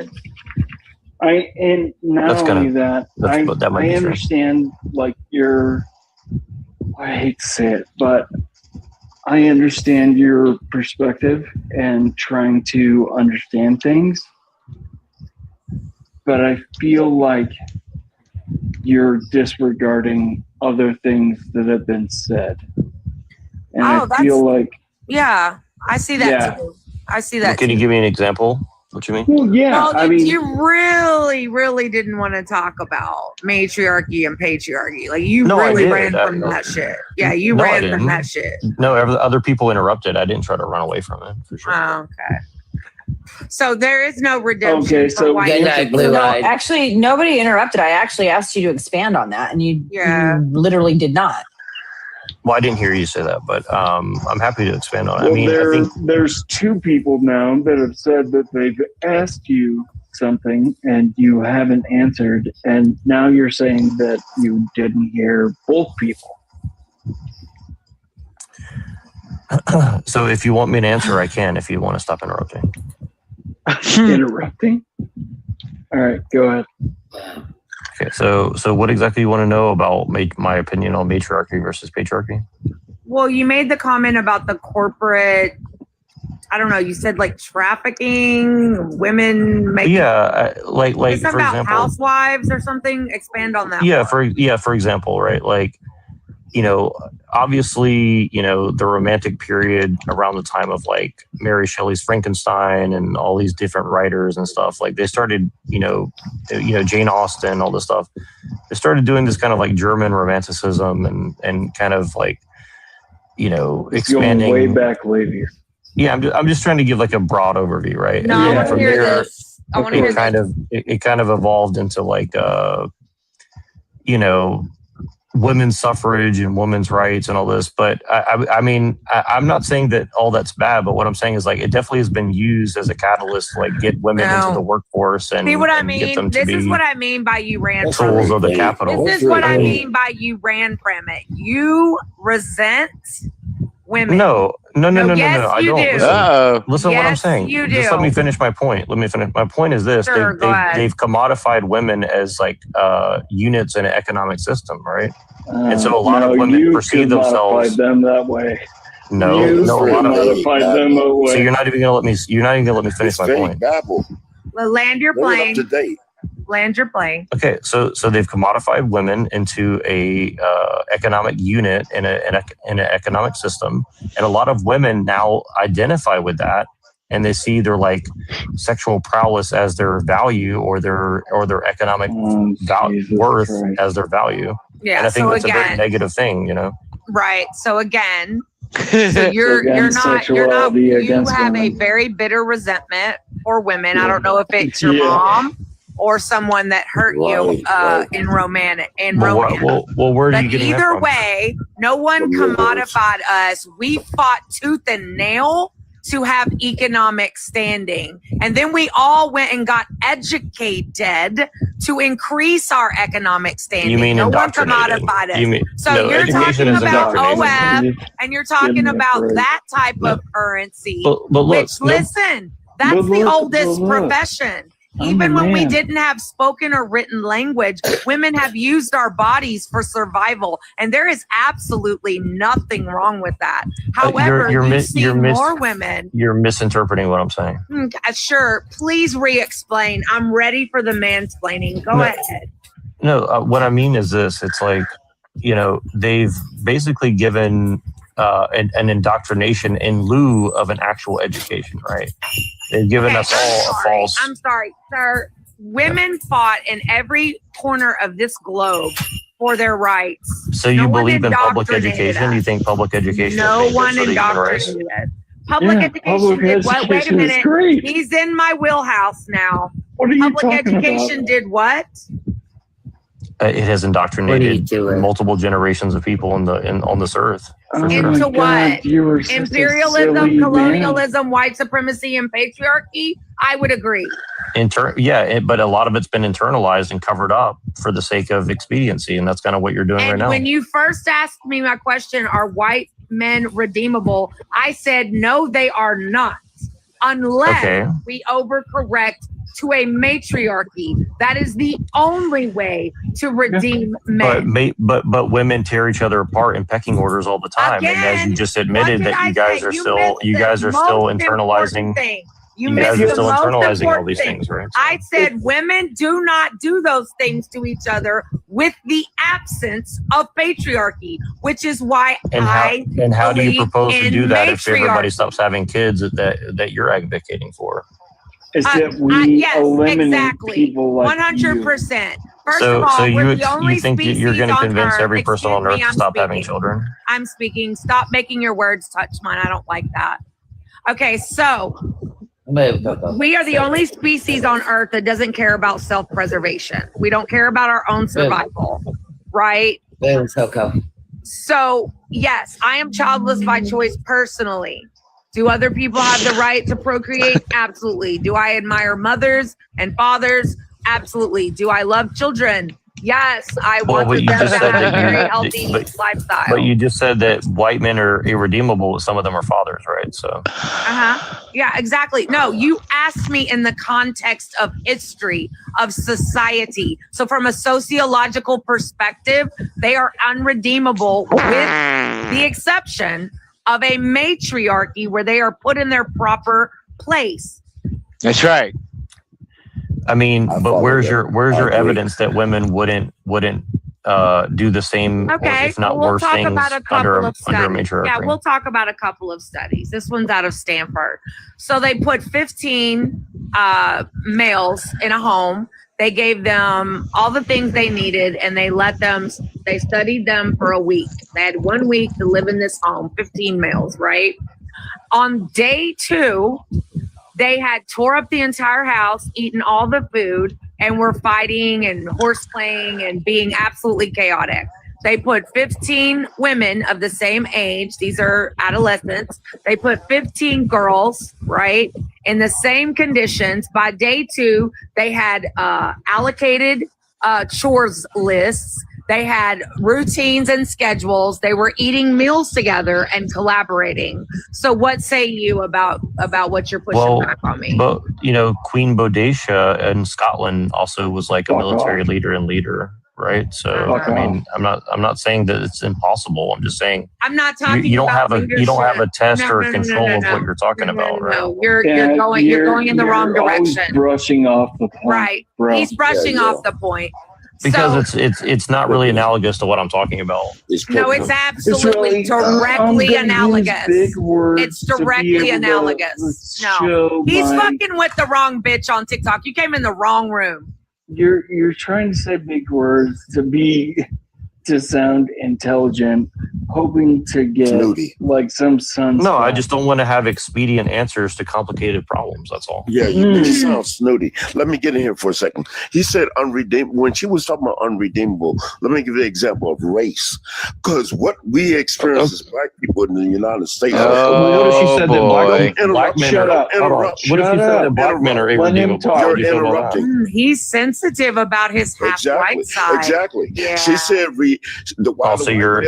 agree. And not That's only gonna- that, that might I be true. understand like I hate to say it, but I understand your perspective and trying to understand things, but I feel like you're disregarding other things that have been said. And I feel like, Yeah, I see that too. I see that Can too. you give me an example? What you mean? well, yeah, Well, I mean, you really didn't want to talk about matriarchy and patriarchy. Like, you No, I really did. ran from that shit. Yeah, you No, I ran from didn't. that shit. No, other people interrupted. I didn't try to run away from it, for sure. Oh, okay. So there is no redemption. Okay, for so white good people. night, Blue No, Eyed. actually, nobody interrupted. I actually asked you to expand on that, and you literally did not. Well, I didn't hear you say that, but I'm happy to expand on it. well, I mean, I think there's two people now that have said that they've asked you something and you haven't answered, and now you're saying that you didn't hear both people. so. If you want me to answer, I can. If you want to stop interrupting. Interrupting? All right, go ahead. Okay. So what exactly you want to know about my opinion on matriarchy versus patriarchy? Well, you made the comment about the corporate, I don't know, you said like trafficking, women making. Yeah, like It's for about example. housewives or something. Expand on that. Yeah, more. for example, right? Like, obviously, the Romantic period around the time of like Mary Shelley's Frankenstein and all these different writers and stuff, like they started, Jane Austen, all this stuff. They started doing this kind of like German romanticism and kind of like, expanding. Going way back later. Yeah, I'm just trying to give like a broad overview, right? No, And I then want to from hear there, this. I want to hear it kind of evolved into like women's suffrage and women's rights and all this. But I mean, I'm not saying that all that's bad, but what I'm saying is like it definitely has been used as a catalyst to like get women into the workforce and See what I and get mean? them to This be is what I mean by you ran from tools it. of the capital. This is what I mean by you ran from it. You resent women. No. Yes, I you don't. do. Listen to what I'm Yes, saying. you Just let do. me finish my point. My point is this: Sure, go ahead. they've commodified women as like units in an economic system, right? And so a lot of women you perceive themselves. commodified them that way. No, you a lot of commodified them that way. So you're not even gonna let me. You're not even gonna let me finish my point. Well, land your plane. Up to date. Land your plane. Okay, so they've commodified women into a economic unit in an economic system, and a lot of women now identify with that, and they see their like sexual prowess as their value or their economic worth as their value. Yeah, and I think so that's a very again- negative thing, Right. So again, so you're not you have a very bitter resentment for women. I don't know if it's your mom or someone that hurt you in romance. Well, where are But you getting that either from? way, no one commodified us. We fought tooth and nail to have economic standing. And then we all went and got educated to increase our economic standing. You mean no one indoctrinated. commodified us. You mean- so no, you're education talking is about indoctrinated. OF and you're talking about that type of currency. But look, which, listen, that's the oldest profession. Even when we man. didn't have spoken or written language, women have used our bodies for survival, and there is absolutely nothing wrong with that. However, you see more women. You're misinterpreting what I'm saying. Sure, please re-explain. I'm ready for the mansplaining. Go ahead. No, what I mean is this. It's like, they've basically given an indoctrination in lieu of an actual education, right? They've given us all a false... I'm sorry, sir. Women fought in every corner of this globe for their rights. So you believe in public education? You think public education No is one for the human race? indoctrinated. Public education did what? Wait a minute. He's in my wheelhouse now. What are you Public talking education about? did what? It has indoctrinated multiple generations of people on this earth. For sure. Into what? Imperialism, Imperialism, colonialism, white supremacy, and patriarchy? I would agree. But a lot of it's been internalized and covered up for the sake of expediency, and that's kind of what you're doing right now. When you first asked me my question, are white men redeemable? I said, no, they are not. Unless we overcorrect to a matriarchy. That is the only way to redeem men. But women tear each other apart in pecking orders all the time. Again, and as you just admitted that you guys are still internalizing. You guys are still internalizing all these things, right? I said women do not do those things to each other with the absence of patriarchy, which is why how do you propose to do that if everybody matriarchy. stops having kids that you're advocating for? Is that we eliminate people like 100%. First So of all, you we're the only you think species you're going to on convince Earth. every person on Excuse Earth me, to I'm stop having speaking. children? I'm speaking. Stop making your words touch mine. I don't like that. Okay, so we are the only species on Earth that doesn't care about self-preservation. We don't care about our own survival, right? So, yes, I am childless by choice personally. Do other people have the right to procreate? Absolutely. Do I admire mothers and fathers? Absolutely. Do I love children? Yes, I want them to have a very healthy lifestyle. But you just said that white men are irredeemable, but some of them are fathers, right? So. Yeah, exactly. No, you asked me in the context of history, of society. So from a sociological perspective, they are unredeemable with the exception of a matriarchy where they are put in their proper place. That's right. I mean, but where's your evidence that women wouldn't do the same, or if not worse things under a matriarchy? Yeah, we'll talk about a couple of studies. This one's out of Stanford. So they put 15 males in a home. They gave them all the things they needed, and they studied them for a week. They had 1 week to live in this home, 15 males, right? On day 2, they had tore up the entire house, eaten all the food, and were fighting and horse playing and being absolutely chaotic. They put 15 women of the same age. These are adolescents. They put 15 girls, right, in the same conditions. By day 2, they had allocated chores lists. They had routines and schedules. They were eating meals together and collaborating. So what say you about what you're pushing back on me? But, Queen Boadicea in Scotland also was like a military leader, right? So, I mean, I'm not saying that it's impossible. I'm just saying I'm not talking you don't about have a test or a control of no. what you're talking about, right? No, you're going in the wrong always direction. brushing off the point. Right. Bro. He's brushing off the point. Because it's not really analogous to what I'm talking about. No, it's absolutely directly analogous. It's directly analogous. No, he's fucking with the wrong bitch on TikTok. You came in the wrong room. You're trying to say big words to sound intelligent, hoping to get like some sun. No, I just don't want to have expedient answers to complicated problems. That's all. Yeah, you make it sound snooty. Let me get in here for a second. He said unredeemable. When she was talking about unredeemable, let me give you an example of race. Because what we experience as black people in the United States. What if she said that black men Shut are up. What if she said that black men are irredeemable? You're interrupting. He's sensitive about his half white side. Exactly. Yeah. She said Also, you're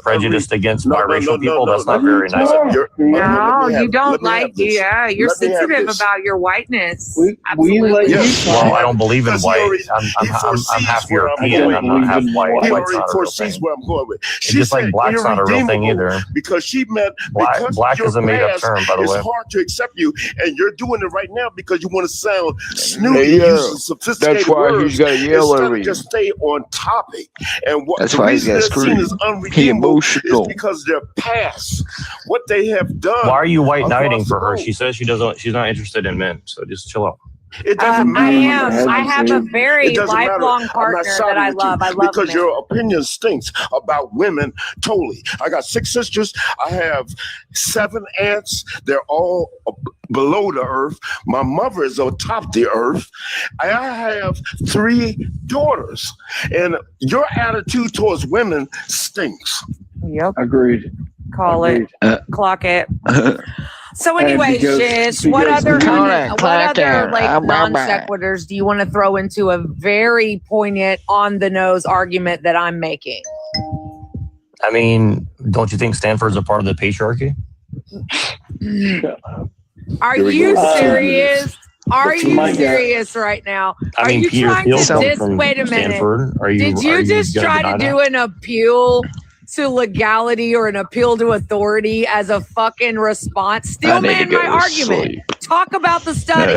prejudiced against biracial people. That's not very nice. No, you don't like. Yeah, you're sensitive about your whiteness. Absolutely. Well, I don't believe in white. I'm half European. I'm not half white. White's not a real thing. Where I'm going with. It's just like black's not a real thing either. Because she meant black is a made up term, by the way. It's hard to accept you, and you're doing it right now because you want to sound snooty, using sophisticated That's why words he's got to yell instead over of you. just stay on topic. And what That's the why he's reason got they're seen screwed. as He unredeemable emotional. is because their past, what they have done. Why are you white knighting across for the her? globe. She says she's not interested in men. So just chill out. It doesn't matter. I am. I have a very It doesn't matter. lifelong I'm partner not siding that I with love. you I love because men. your opinion stinks about women totally. I got 6 sisters. I have 7 aunts. They're all below the earth. My mother is on top of the earth. I have 3 daughters. And your attitude towards women stinks. Yep. Agreed. Call it. Clock it. So And anyway, because- Shish, what because other we- like non sequiturs do you want to throw into a very poignant, on the nose argument that I'm making? I mean, don't you think Stanford's a part of the patriarchy? Are Here we you go. serious? Are That's you my guy. serious right now? I Are mean, you Peter trying Thiel's to from wait a minute? Stanford. Did you just gonna try to deny do that? an appeal to legality or an appeal to authority as a fucking response? Still man my argument. Talk about the study.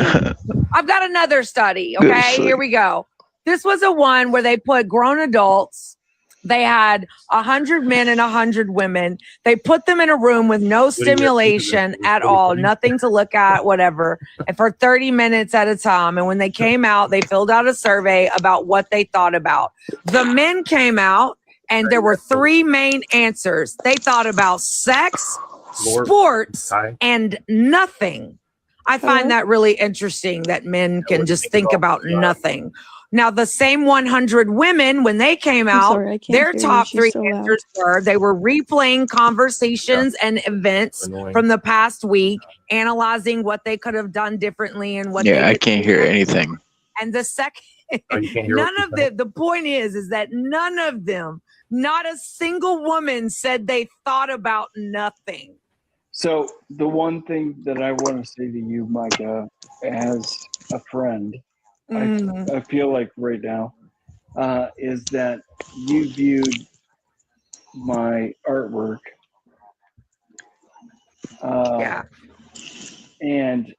I've got another study. Okay, here we go. This was a one where they put grown adults. They had 100 men and 100 women. They put them in a room with no stimulation at all, nothing to look at, whatever, and for 30 minutes at a time. And when they came out, they filled out a survey about what they thought about. The men came out, and there were 3 main answers. They thought about sex, sports, and nothing. I find that really interesting that men can just think about nothing. Now, the same 100 women, when they came out, sorry, I can't their hear you. top She's 3 so loud. answers were they were replaying conversations and events Annoying. from the past week, analyzing what they could have done differently and what they Yeah, I would can't do hear differently. anything. And the second, Oh, you can't hear none what of the point is that none of them, not a single woman said they thought about nothing. So the one thing that I want to say to you, Micah, as a friend, I feel like right now, is that you viewed my artwork. Yeah. And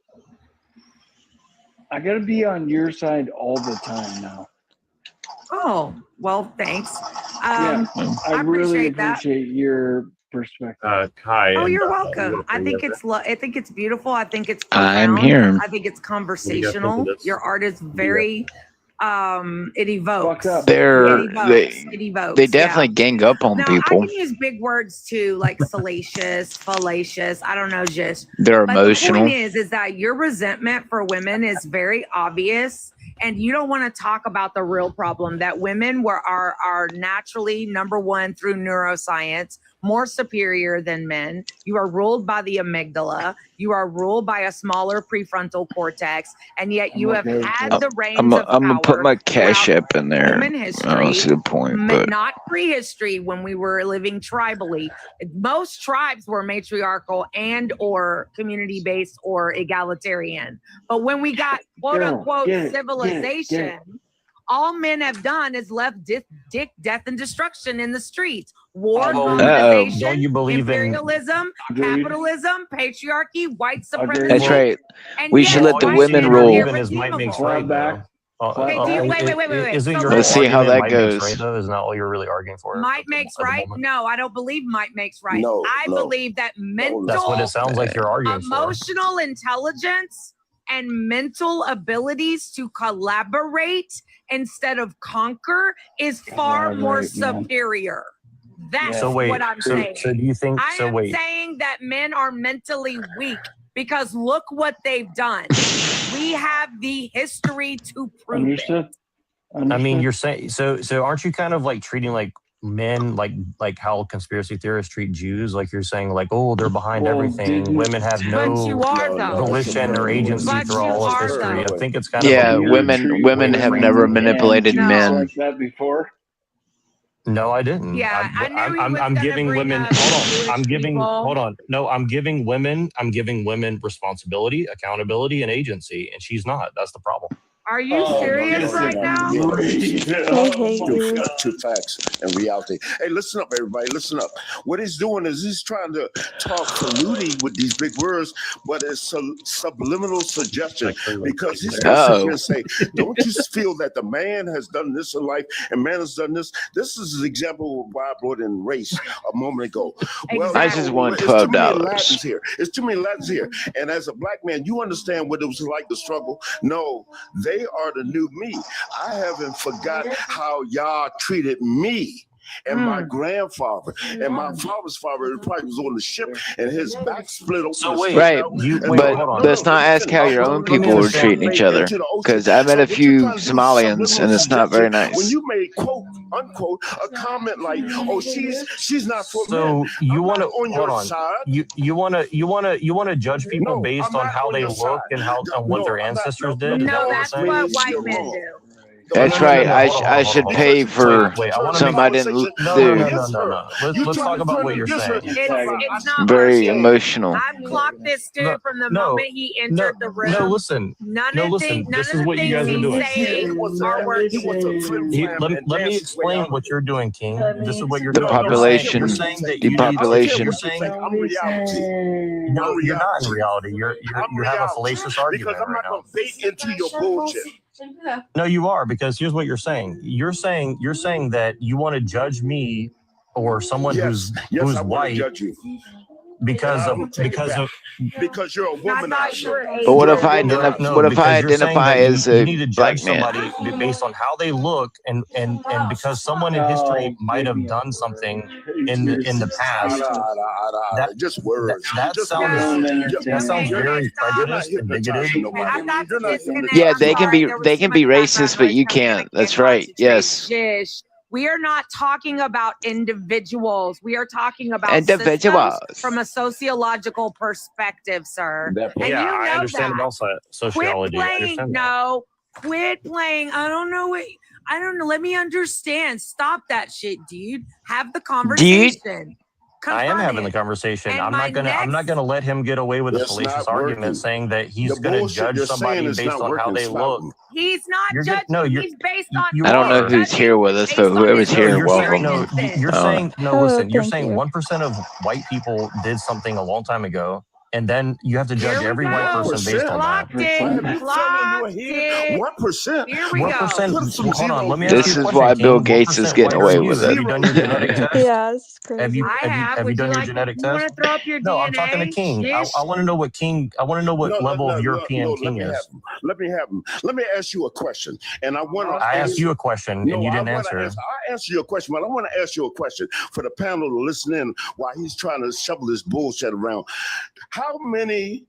I got to be on your side all the time now. Oh, well, thanks. Yeah, I really appreciate that. appreciate your perspective. Kai. Oh, and, you're welcome. I think it's beautiful. I think it's I'm profound. here. I think it's conversational. Your art is very it evokes. They're It evokes. they definitely gang up on Now, people. I can use big words too, like salacious, fallacious. I don't know, just They're but emotional. The point is that your resentment for women is very obvious, and you don't want to talk about the real problem that women are naturally, number one, through neuroscience, more superior than men. You are ruled by the amygdala. You are ruled by a smaller prefrontal cortex, and yet you have had the reins I'm of gonna power put my cash throughout app in there. human I history. don't see the point, but Not prehistory when we were living tribally. Most tribes were matriarchal and or community based or egalitarian. But when we got quote unquote civilization, all men have done is left death, and destruction in the streets. War, colonization, Don't you believe in? imperialism, capitalism, patriarchy, white supremacy. that's right. And We yet should let the white women men are rule. Even his might makes right, though. Okay, wait. Isn't So your Let's see how argument that might goes. makes right, though? Isn't that all you're really arguing for? Might makes right? No, I don't believe might makes right. No, I believe that mental, That's what it sounds like you're arguing for. emotional intelligence and mental abilities to collaborate instead of conquer is far more superior. That's So wait, what I'm so saying. do you think? I So am wait. saying that men are mentally weak because look what they've done. We have the history to prove Understood. it. I mean, you're saying so. Aren't you kind of like treating like men like how conspiracy theorists treat Jews? Like you're saying, like, oh, they're behind everything. Women have But you are, though. volition or agency But through you all of are, history. though. I think it's kind of Yeah, a weird women have never manipulated No. men. Like that before. No, I didn't. Yeah, I knew he was I'm gonna giving bring women. up Hold on. Jewish I'm giving. people. Hold on. No, I'm giving women. I'm giving women responsibility, accountability, and agency, and she's not. That's the problem. Are you serious right now? Two facts and reality. Hey, listen up, everybody. Listen up. What he's doing is he's trying to talk fruity with these big words, but it's subliminal suggestion because he's going to sit here and say, "Don't you feel that the man has done this in life and man has done this?" This is an example of why I brought in race a moment ago. Well, I just want it's too many $12. Latins here. It's too many Latins here. And as a black man, you understand what it was like to struggle. No, they are the new me. I haven't forgot how y'all treated me and my grandfather and my father's father probably was on the ship and his back split open. So wait, Right, hold but on. let's not ask how your own people were treating each other. Because I met a few Somalians, and it's not very When nice. you made quote unquote a comment like, "Oh, she's not for So men," you want to on hold your on? side. You want to judge people No, based I'm on not how on they your look side. and how and what No, their I'm not. ancestors No, did? Is that No, what we're that's saying? what white men do. That's No, right. hold on, I hold should on. pay for Wait, I want to something make I didn't do. Let's talk about what you're saying. It's not Very our emotional. I've clocked this dude from the No, moment he entered the room. No, listen. None of Listen. none This of is the what you things guys are doing. he's saying are working. Let me explain what you're doing, King. This is what you're The doing. population, You're saying that you depopulation. You're saying I'm reality. no, you're not in reality. You have a fallacious argument Because I'm right not now. going to bait into your bullshit. No, you are, because here's what you're saying. You're saying that you want to judge me or someone who's I want to white judge you. because you're a woman. But what if I no, what if I because you're saying identify that as you a need to black judge man? somebody based on how they look and because someone in history might have done something in the past. Just words. That sounds very prejudiced and bigoted. Yeah, they can be racist, but you can't. That's right. Yes. Jish. We are not talking about individuals. We are talking about Individuals. systems from a sociological perspective, sir. And Yeah, you know I understand that. about sociology. Quit I playing. understand that. No, quit playing. I don't know. Let me understand. Stop that shit, dude. Have the conversation. I am having the conversation. And I'm not gonna let him get away with a It's fallacious not argument working. saying that he's The gonna bullshit judge you're somebody saying is based not on how working. they Stop look. them. He's not judging. He's based on. I don't know who's here with us, but whoever's here, welcome. You're saying listen. You're saying 1% of white people did something a long time ago, and then you have to judge every white person based on that. Clocked it. 1%. Here we go. 1%. Hold on. Let me ask This you a is question, why King. Bill Gates is 1% getting white away are with you? Have it. you done your genetic test? Yeah, this is crazy. Have you Would done you your genetic you test? want to throw up your No, DNA? I'm talking to King. I Jish? want to know what King. I want to know what level of European King is. Let me have him. Let me ask you a question. And I want to I asked you a question and you didn't answer. I answer you a question, but I want to ask you a question for the panel to listen in while he's trying to shovel this bullshit around. How many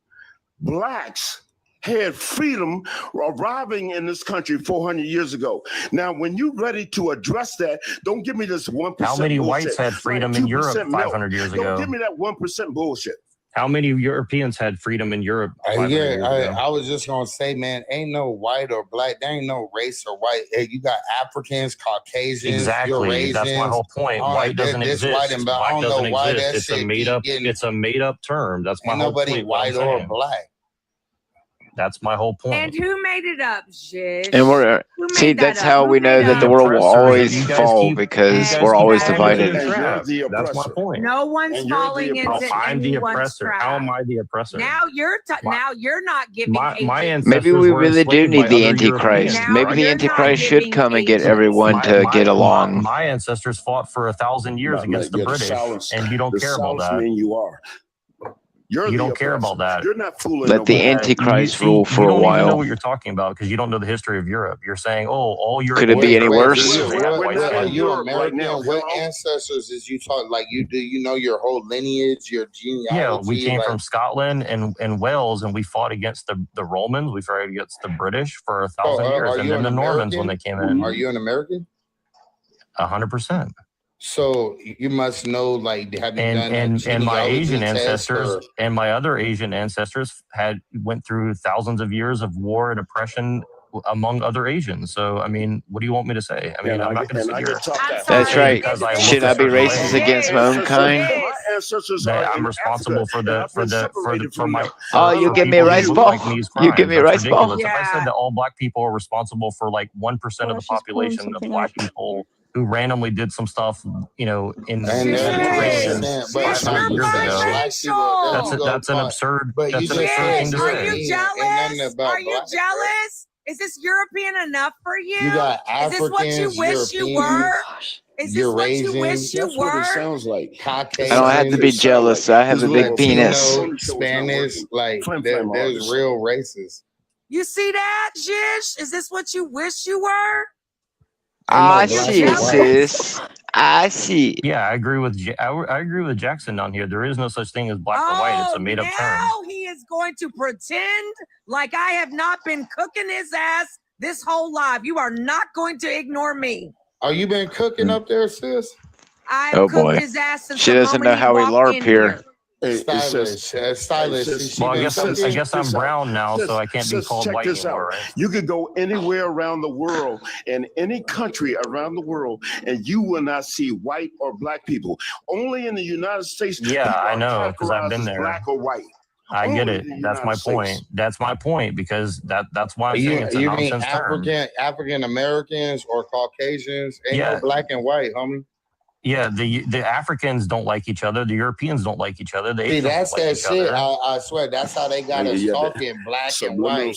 blacks had freedom arriving in this country 400 years ago? Now, when you're ready to address that, don't give me this 1%. How many bullshit. whites had freedom in Europe 500 years ago? Don't give me that 1% bullshit. How many Europeans had freedom in Europe 500 years ago? I was just gonna say, man, ain't no white or black. There ain't no race or white. Hey, you got Africans, Caucasians, Exactly. That's my whole point. White doesn't exist. White and black. White I don't doesn't know why exist. that It's a shit made be up. getting- It's a made up term. That's my Ain't whole nobody point. what I'm white or saying. black. That's my whole point. And who made it up, Jish? And we're Who made see, that that's up? how Who we know made that up? the world will always You guys fall keep- because you guys we're keep always falling into divided. the trap. You're the That's my oppressor. point. No one's And you're falling the into oppressor. I'm the anyone's oppressor. trap. How am I the oppressor? Now you're not giving my agency. ancestors Maybe we were really do enslaved need by the other Antichrist. Europeans, Maybe right? the You're not Antichrist should giving come and get agency. everyone to get along. My ancestors fought for 1,000 years against the You're British, and you don't care about that. mean you are. You the don't care oppressor. about that. You're not fooling Let the nobody. Antichrist You rule for you a don't even know while. what you're talking about because you don't know the history of Europe. You're saying, "Oh, all Europeans." Could it be any are worse? racist, they have white Are skin. you Europe right American? now. What Hello? ancestors is you talk like you do? You know your whole lineage, your genealogy. Yeah, we came like, from Scotland and Wales, and we fought against the Romans. We fought against the British for 1,000 years, are and you then an the Normans when American? they came in. Are you an American? 100%. So you must know, like, have you done a And my genealogy Asian test ancestors or- and my other Asian ancestors went through thousands of years of war and oppression among other Asians. So I mean, what do you want me to say? I mean, I'm not going to sit here That's say right. because I look Should a I be certain racist way against my own kind? My ancestors are that I'm in responsible Africa, for my Oh, you for give me a people who rice look ball? like me's You give crimes. me a That's rice ball? ridiculous. If I said that all black people are responsible for like 1% of the she's pulling population of something black up. people who randomly did some stuff, you know, in And this they're situation saying, but 500 years ago, that's an absurd But you just said thing to Are say. you jealous? Are you jealous? Is this European enough for you? You got Is this what you Africans, wish you Europeans, were? Is this what you wish you That's what it were? sounds like. I don't have to be jealous. I have a big penis. Latino, Spanish, like there's real races. You see that, Jish? Is this what you wish you were? I you see, jealous? sis. I see. Yeah, I agree with I agree with Jackson down here. There is no such thing as black or white. It's a made up term. Now he is going to pretend like I have not been cooking his ass this whole life. You are not going to ignore me. Oh, you been cooking up there, sis? I've Oh cooked boy. his ass since She the doesn't moment know how we walked LARP in here. Stylish, stylish. Well, I guess I'm brown now, so I can't be called check white this anymore, out. right? You could go anywhere around the world, in any country around the world, and you will not see white or black people. Only in the United States, Yeah, people I are know because I've been categorized as there. black or white. I get Only it. in the That's my United point. States. That's my point because that's why I'm saying it's a You mean nonsense term. African Americans or Caucasians? Ain't Yeah. no black and white, homie. Yeah, the Africans don't like each other. The Europeans don't like each other. The See, Asians that's don't like that each shit. other. I swear, that's how they got us talking black and white,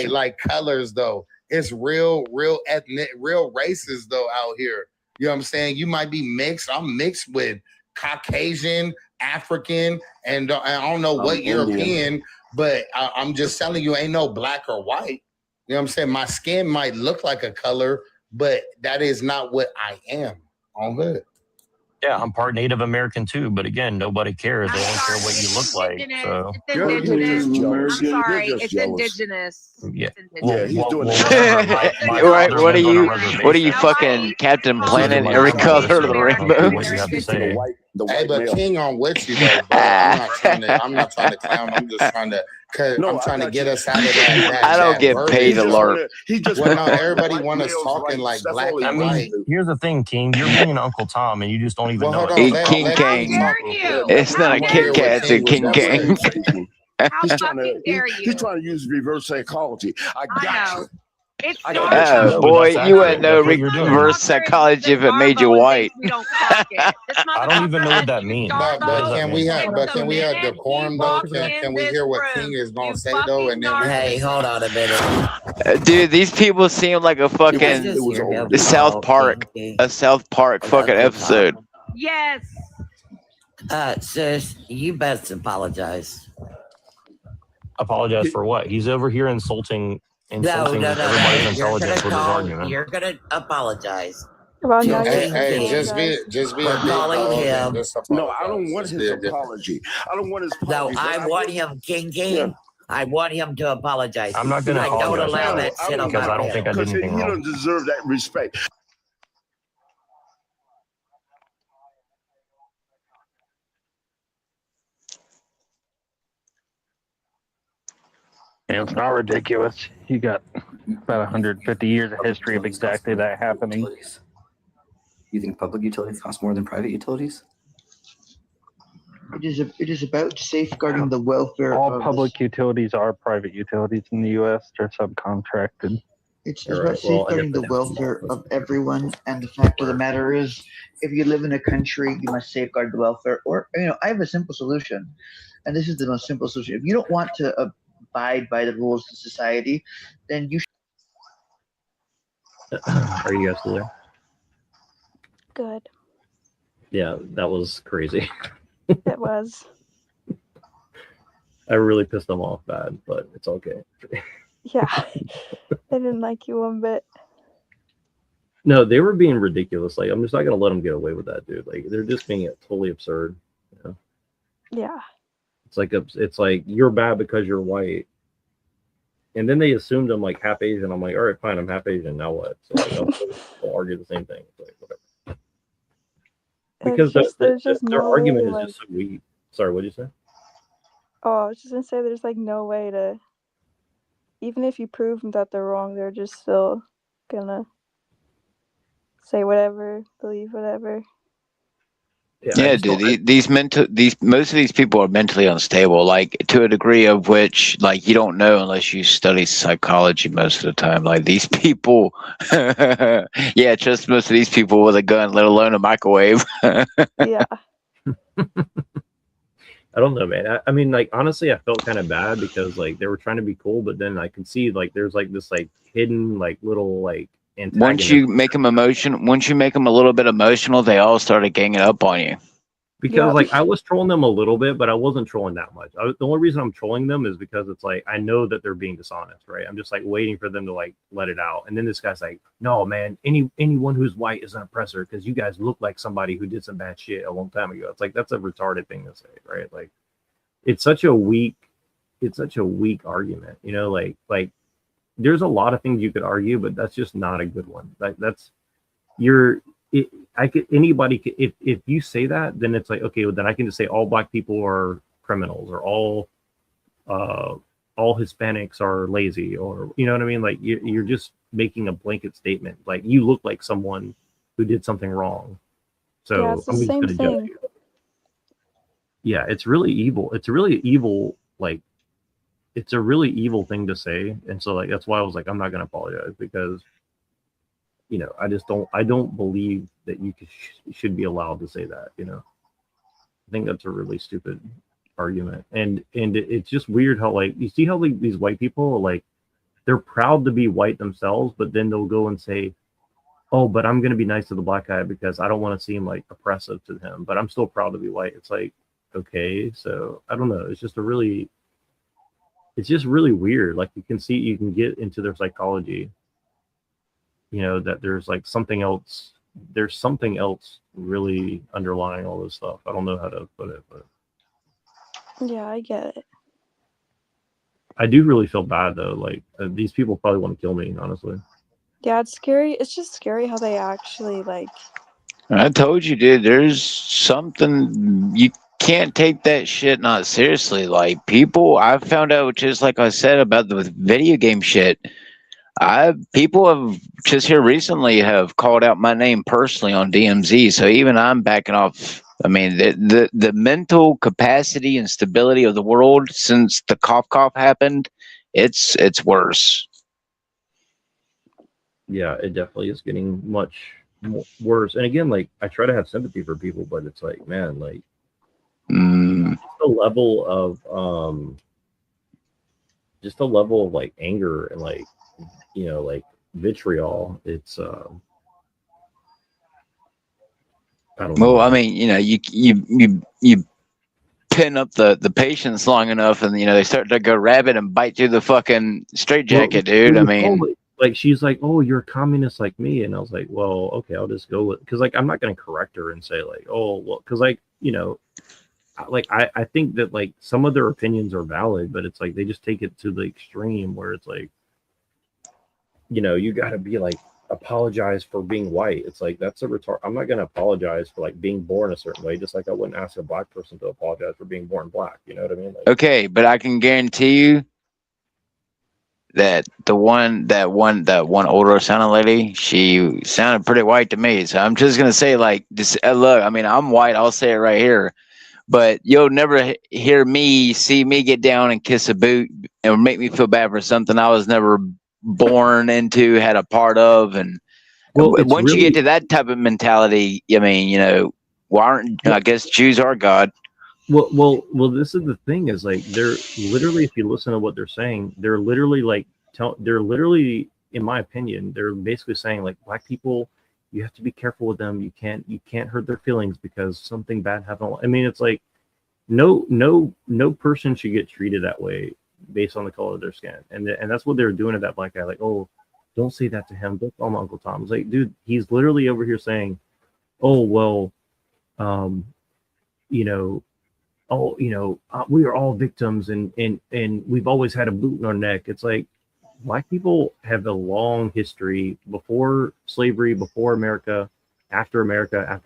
like colors though. It's real ethnic, real races though out here. You know what I'm saying? You might be mixed. I'm mixed with Caucasian, African, and I don't know what European, but I'm just telling you, ain't no black or white. You know what I'm saying? My skin might look like a color, but that is not what I am. On good. Yeah, I'm part Native American too, but again, nobody cares. They don't care what you look like. So It's indigenous. I'm sorry. It's indigenous. yeah, Yeah, he's doing Right? What are you fucking Captain Planet? Every color of the rainbow. What you have to say. Hey, but King on with you though, bro. I'm not trying to clown. I'm just trying to, I'm trying to get us out of that. I don't get paid to learn. LARP. Well, no, everybody want us talking like black I and mean, white. here's the thing, King. You're being Uncle Tom, and you just don't even know hold it. on, Hey, King Kang. It's not a Kit Kat, it's a King Kang. He's trying to use reverse psychology. I got you. Oh boy, you wouldn't know reverse psychology if it made you white. I don't even know what that means. But can we have decorum though? Can we hear what King is gonna say though? And then Hey, hold on a minute. Dude, these people seem like a fucking South Park fucking episode. Yes. Sis, you best apologize. Apologize for what? He's over here insulting No. everybody's intelligence with his argument. You're gonna apologize. Hey, just be We're a calling big dog him. and just No, I don't want his apology. I don't want his No, apology. I want him, King. Yeah. I want him to apologize. I'm not going to I don't apologize allow that shit on because my I don't think I did Because he anything wrong. don't deserve that respect. And it's not ridiculous. You got about 150 years of history of exactly that happening. You think public utilities cost more than private utilities? It is about safeguarding the welfare All of public utilities are private utilities in the U.S. They're subcontracted. It's about safeguarding the welfare of everyone, and the fact of the matter is, if you live in a country, you must safeguard the welfare. Or I have a simple solution, and this is the most simple solution. If you don't want to abide by the rules of society, then you Are you guys still there? Good. Yeah, that was crazy. It was. I really pissed them off bad, but it's okay. Yeah. I didn't like you one bit. No, they were being ridiculous. Like, I'm just not gonna let them get away with that, dude. Like, they're just being totally absurd. You know? Yeah. It's like you're bad because you're white, and then they assumed I'm like half Asian. I'm like, all right, fine, I'm half Asian. Now what? So like, I'll argue the same thing. It's like, whatever. Because their argument is just so weak. Sorry, what did you say? Oh, I was just gonna say there's like no way to even if you prove that they're wrong, they're just still gonna say whatever, believe whatever. Yeah, dude. These most of these people are mentally unstable, like to a degree of which, like, you don't know unless you study psychology most of the time. Like these people, yeah, trust most of these people with a gun, let alone a microwave. Yeah. I don't know, man. I mean, like, honestly, I felt kind of bad because like they were trying to be cool, but then I could see like there's like this like hidden like little like Once you make them once you make them a little bit emotional, they all started ganging up on you. Because like I was trolling them a little bit, but I wasn't trolling that much. The only reason I'm trolling them is because it's like I know that they're being dishonest, right? I'm just like waiting for them to like let it out, and then this guy's like, "No, man, anyone who's white is an oppressor because you guys look like somebody who did some bad shit a long time ago." It's like that's a retarded thing to say, right? Like it's such a weak argument, you know. Like there's a lot of things you could argue, but that's just not a good one. Like that's anybody could, if you say that, then it's like, okay, well, then I can just say all black people are criminals, or all Hispanics are lazy, or you know what I mean? Like you're just making a blanket statement. Like you look like someone who did something wrong, so Yeah, it's the I'm just same gonna judge thing. you. Yeah, it's really evil. It's a really evil, like it's a really evil thing to say, and so like that's why I was like, I'm not gonna apologize, because you know, I don't believe that you should be allowed to say that, you know. I think that's a really stupid argument, and it's just weird how like you see how like these white people like they're proud to be white themselves, but then they'll go and say, "Oh, but I'm gonna be nice to the black guy because I don't want to seem like oppressive to him, but I'm still proud to be white." It's like, okay, so I don't know. It's just really weird. Like you can get into their psychology, you know, that there's like something else really underlying all this stuff. I don't know how to put it, but Yeah, I get it. I do really feel bad though. Like these people probably want to kill me, honestly. Yeah, it's scary. It's just scary how they actually like. I told you, dude, there's something you can't take that shit not seriously. Like people, I found out, just like I said about the video game shit. People have just here recently have called out my name personally on DMZ, so even I'm backing off. I mean, the mental capacity and stability of the world since the cough happened, it's worse. Yeah, it definitely is getting much worse. And again, like I try to have sympathy for people, but it's like, man, like the level of like anger and like, you know, like vitriol. It's I don't know. Well, I mean, you know, you pin up the patience long enough, and you know they start to go rabid and bite through the fucking straitjacket, dude. I mean, like she's like, "Oh, you're a communist like me," and I was like, "Well, okay, I'll just go with," because like I'm not going to correct her and say like, "Oh, well," because like you know, like I think that like some of their opinions are valid, but it's like they just take it to the extreme where it's like, you know, you got to be like apologize for being white. It's like that's a retard. I'm not going to apologize for like being born a certain way, just like I wouldn't ask a black person to apologize for being born black. You know what I mean? Like, okay, but I can guarantee you that that one older sounding lady, she sounded pretty white to me. So I'm just gonna say, like, just look. I mean, I'm white. I'll say it right here. But you'll never see me get down and kiss a boot and make me feel bad for something I was never born into, had a part of. And once you get to that type of mentality, I mean, you know, I guess Jews are God. Well, this is the thing is like they're literally, if you listen to what they're saying, they're literally like they're literally, in my opinion, they're basically saying like black people, you have to be careful with them. You can't hurt their feelings because something bad happened. I mean, it's like no person should get treated that way based on the color of their skin, and that's what they were doing to that black guy. Like, oh, don't say that to him. Don't call him Uncle Tom. It's like, dude, he's literally over here saying, oh well, you know. Oh, you know, we are all victims, and we've always had a boot in our neck. It's like black people have a long history before slavery, before America, after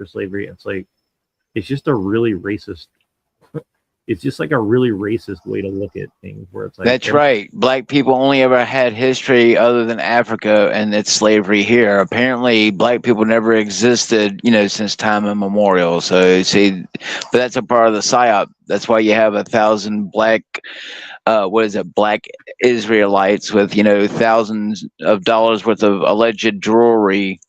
slavery. It's like it's just a really racist. it's just like a really racist way to look at things where it's like That's right. Black people only ever had history other than Africa and its slavery here. Apparently, black people never existed, since time immemorial. So, see, but that's a part of the psyop. That's why you have 1,000 black, black Israelites with, thousands of dollars worth of alleged jewelry,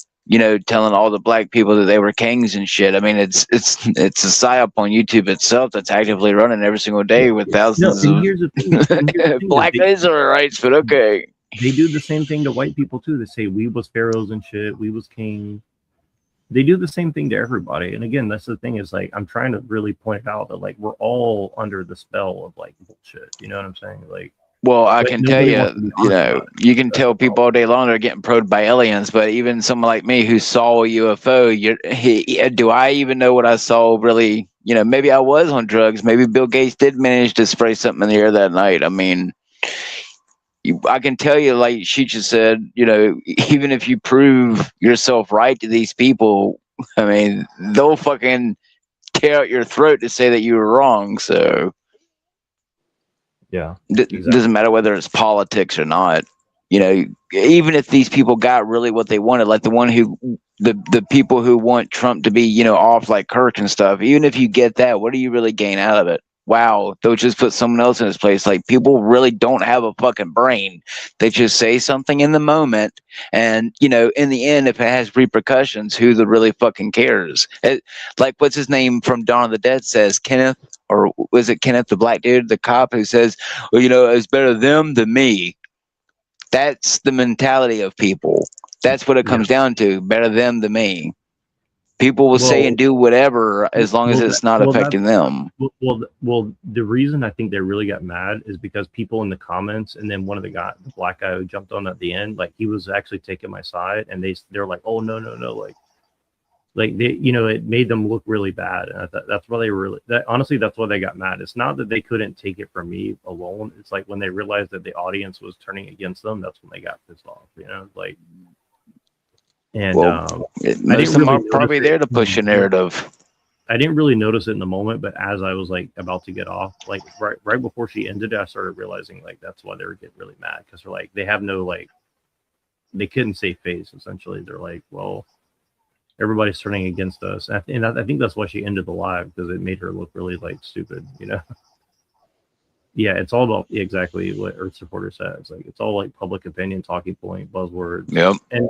telling all the black people that they were kings and shit. I mean, it's a psyop on YouTube itself that's actively running every single day with thousands of black Israelites. But okay, they do the same thing to white people too. They say we was pharaohs and shit. We was king. They do the same thing to everybody. And again, that's the thing is like I'm trying to really point out that like we're all under the spell of like bullshit. You know what I'm saying? Like. Well, I can tell you, you can tell people all day long they're getting probed by aliens, but even someone like me who saw a UFO, do I even know what I saw really? Maybe I was on drugs. Maybe Bill Gates did manage to spray something in the air that night. I mean, I can tell you, like she just said, even if you prove yourself right to these people, I mean, they'll fucking tear out your throat to say that you were wrong. So. Yeah, doesn't matter whether it's politics or not. Even if these people got really what they wanted, like the people who want Trump to be, off like Kirk and stuff. Even if you get that, what do you really gain out of it? Wow, they'll just put someone else in his place. Like people really don't have a fucking brain. They just say something in the moment, and in the end, if it has repercussions, who the really fucking cares? Like what's his name from Dawn of the Dead says, Kenneth, or was it Kenneth, the black dude, the cop who says, well, it's better them than me. That's the mentality of people. That's what it comes down to. Better them than me. People will say and do whatever as long as it's not affecting them. Well, the reason I think they really got mad is because people in the comments, and then one of the black guy who jumped on at the end, like he was actually taking my side, and they're like, oh no, like they, it made them look really bad, and that's why they honestly, that's why they got mad. It's not that they couldn't take it from me alone. It's like when they realized that the audience was turning against them, that's when they got pissed off. Like. And most of them are probably there to push a narrative. I didn't really notice it in the moment, but as I was like about to get off, like right before she ended, I started realizing like that's why they were getting really mad, because they're like they have no they couldn't save face. Essentially, they're like, well, everybody's turning against us, and I think that's why she ended the live, because it made her look really like stupid, Yeah, it's all about exactly what Earth Supporter says. Like it's all like public opinion, talking point, buzzwords. Yep. And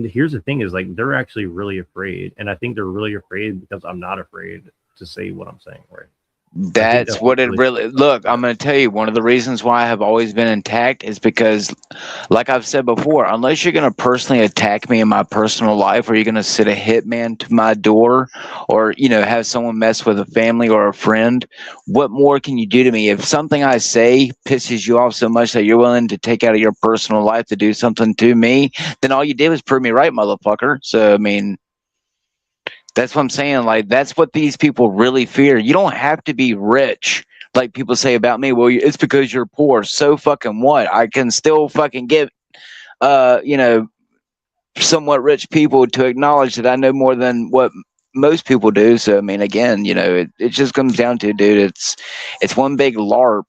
here's the thing is like they're actually really afraid, and I think they're really afraid because I'm not afraid to say what I'm saying, right? That's what it really look. I'm going to tell you, one of the reasons why I have always been intact is because, like I've said before, unless you're going to personally attack me in my personal life, or you're going to sit a hitman to my door, or have someone mess with a family or a friend, what more can you do to me? If something I say pisses you off so much that you're willing to take out of your personal life to do something to me, then all you did was prove me right, motherfucker. So I mean, that's what I'm saying. Like, that's what these people really fear. You don't have to be rich, like people say about me. Well, it's because you're poor. So fucking what? I can still fucking get, somewhat rich people to acknowledge that I know more than what most people do. So, I mean, again, it just comes down to, dude, it's one big LARP.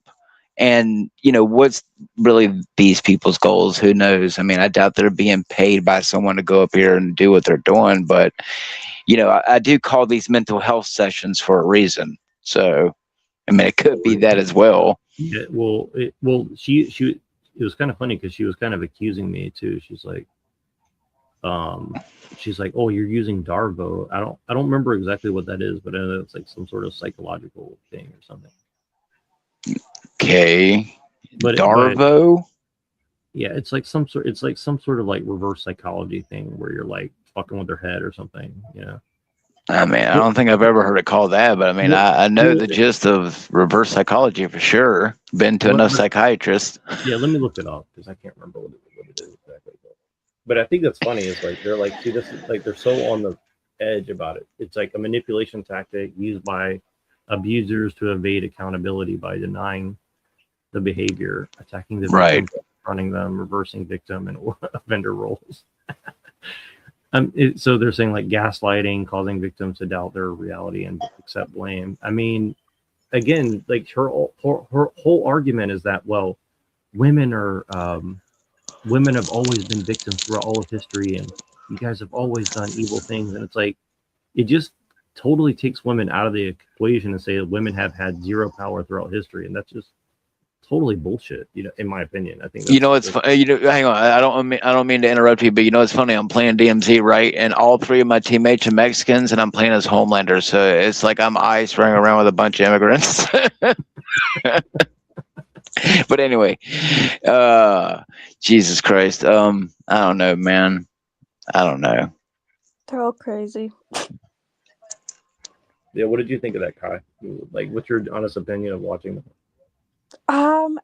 And, what's really these people's goals? Who knows? I mean, I doubt they're being paid by someone to go up here and do what they're doing, but I do call these mental health sessions for a reason. So, I mean, it could be that as well. Yeah, it was kind of funny because she was kind of accusing me too. She's like, oh, you're using Darvo. I don't remember exactly what that is, but I know it's like some sort of psychological thing or something. Okay. Darvo? Yeah, it's like some sort of like reverse psychology thing where you're like fucking with their head or something, I mean, I don't think I've ever heard it called that, but I mean, I know the gist of reverse psychology for sure. Been to enough psychiatrists. Yeah, let me look it up because I can't remember what it is exactly. But I think that's funny is like they're like, see, this is like they're so on the edge about it. It's like a manipulation tactic used by abusers to evade accountability by denying the behavior, attacking the victim, running them, reversing victim and offender roles. So they're saying like gaslighting, causing victims to doubt their reality and accept blame. I mean, again, like her whole argument is that, well, women have always been victims throughout all of history, and you guys have always done evil things. And it's like, it just totally takes women out of the equation and say that women have had zero power throughout history, and that's just totally bullshit. In my opinion, I think that's, It's hang on. I don't mean to interrupt you, but it's funny. I'm playing DMZ, right, and all three of my teammates are Mexicans, and I'm playing as Homelander. So it's like I'm ICE running around with a bunch of immigrants. But anyway, Jesus Christ. I don't know, man. I don't know. They're all crazy. Yeah, what did you think of that, Kai? Like, what's your honest opinion of watching them?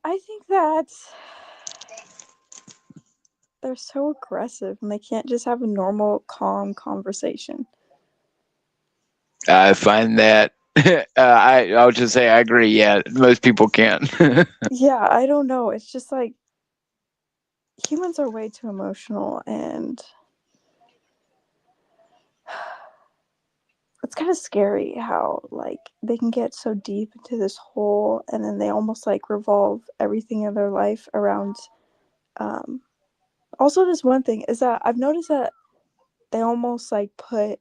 I think that they're so aggressive and they can't just have a normal, calm conversation. I find that I would just say I agree. Yeah, most people can't. Yeah, I don't know. It's just like humans are way too emotional, and it's kind of scary how like they can get so deep into this hole, and then they almost like revolve everything in their life around. Also, this one thing is that I've noticed that they almost like put.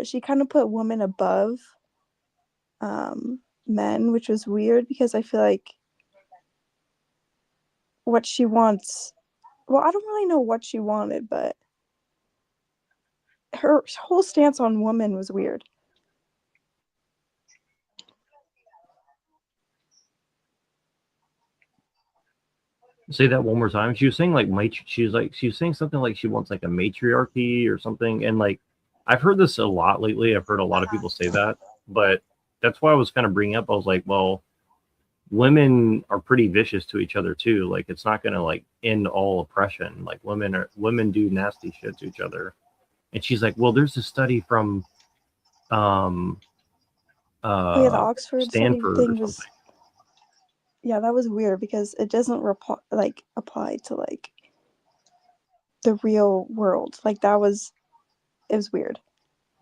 She kind of put women above men, which was weird because I feel like what she wants. Well, I don't really know what she wanted, but her whole stance on women was weird. Say that one more time. She was saying like she was saying something like she wants like a matriarchy or something, and like I've heard this a lot lately. I've heard a lot of people say that, but that's why I was kind of bringing up. I was like, well, women are pretty vicious to each other too. Like it's not going to like end all oppression. Like women do nasty shit to each other. And she's like, well, there's a study from The Oxford Stanford thing or was something. Yeah, that was weird because it doesn't apply to like the real world. Like it was weird.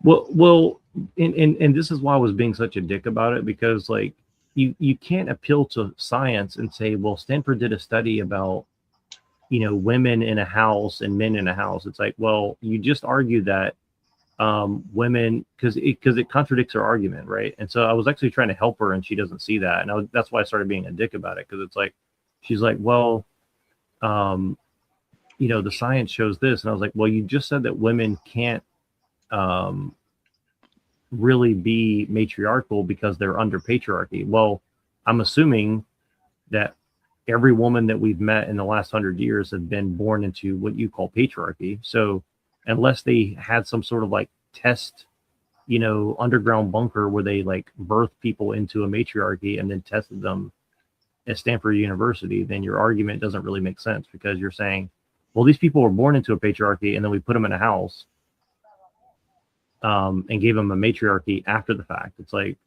Well, and this is why I was being such a dick about it, because like you can't appeal to science and say, well, Stanford did a study about women in a house and men in a house. It's like, well, you just argued that women, because it contradicts her argument, right? And so I was actually trying to help her, and she doesn't see that, and that's why I started being a dick about it, because it's like she's like, well, the science shows this, and I was like, well, you just said that women can't really be matriarchal because they're under patriarchy. Well, I'm assuming that every woman that we've met in the last 100 years have been born into what you call patriarchy. So unless they had some sort of like test, underground bunker where they like birthed people into a matriarchy and then tested them at Stanford University, then your argument doesn't really make sense, because you're saying, well, these people were born into a patriarchy and then we put them in a house and gave them a matriarchy after the fact. It's like,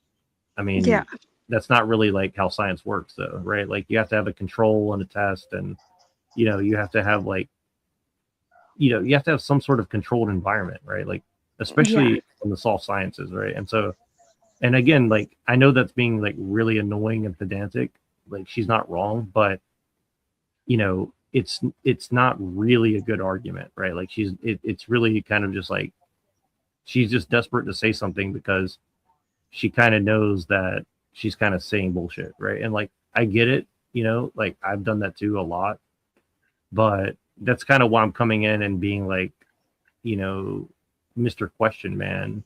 I mean, yeah, that's not really like how science works though, right? Like you have to have a control and a test, and you have to have like you have to have some sort of controlled environment, right? Like especially in the soft sciences, right? And so, and again, like I know that's being like really annoying and pedantic, like she's not wrong, but it's not really a good argument, right? Like it's really kind of just like she's just desperate to say something because she kind of knows that she's kind of saying bullshit, right? And like I get it, like I've done that too a lot, but that's kind of why I'm coming in and being like, Mr. Question Man.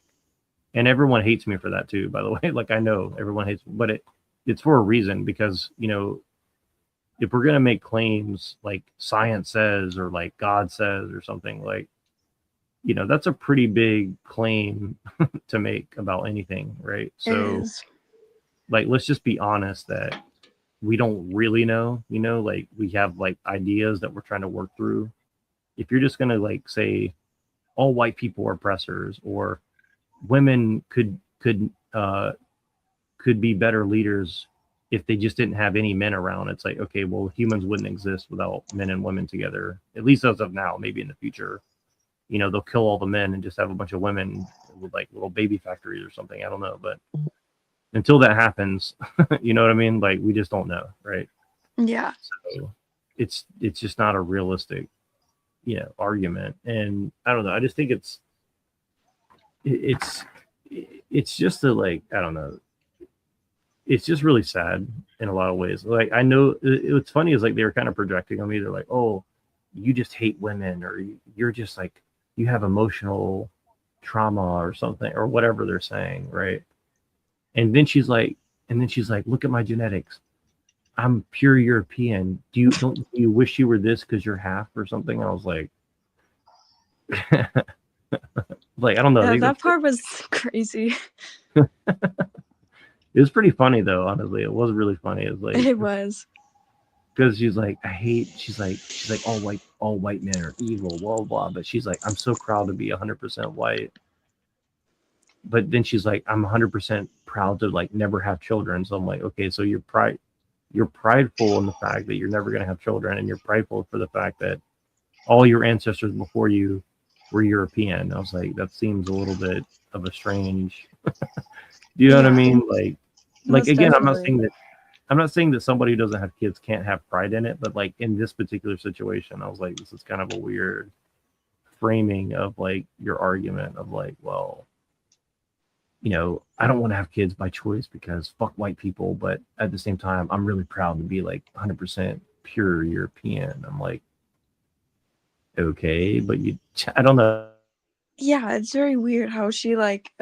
And everyone hates me for that too, by the way. Like I know everyone hates me, but it's for a reason, because if we're gonna make claims like science says or like God says or something, like that's a pretty big claim to make about anything, right? So like let's just be honest that we don't really know, like we have like ideas that we're trying to work through. If you're just gonna like say all white people are oppressors, or women could be better leaders if they just didn't have any men around, it's like, okay, well, humans wouldn't exist without men and women together, at least as of now. Maybe in the future they'll kill all the men and just have a bunch of women with like little baby factories or something. I don't know, but until that happens, you know what I mean? Like, we just don't know, right? Yeah. So it's just not a realistic, argument. And I don't know. I just think it's just a, like, I don't know. It's just really sad in a lot of ways. Like, I know what's funny is like they were kind of projecting on me. They're like, "Oh, you just hate women, or you're just like, you have emotional trauma or something," or whatever they're saying, right? And then she's like, "Look at my genetics. I'm pure European. Do you wish you were this because you're half or something?" I was like, like, I don't know. Yeah, that part was crazy. It was pretty funny though, honestly. It was really funny. It was like, It was. because she's like, she's like all white men are evil, blah, blah, blah. But she's like, I'm so proud to be 100% white. But then she's like, I'm 100% proud to like never have children. So I'm like, okay, so you're prideful in the fact that you're never going to have children, and you're prideful for the fact that all your ancestors before you were European. I was like, that seems a little bit of a strange, you know what I mean? Like Most again, definitely. I'm not saying that somebody who doesn't have kids can't have pride in it, but like in this particular situation, I was like, this is kind of a weird framing of like your argument of like, well, I don't want to have kids by choice because fuck white people, but at the same time, I'm really proud to be like 100% pure European. I'm like, okay, but I don't know. Yeah, it's very weird how she like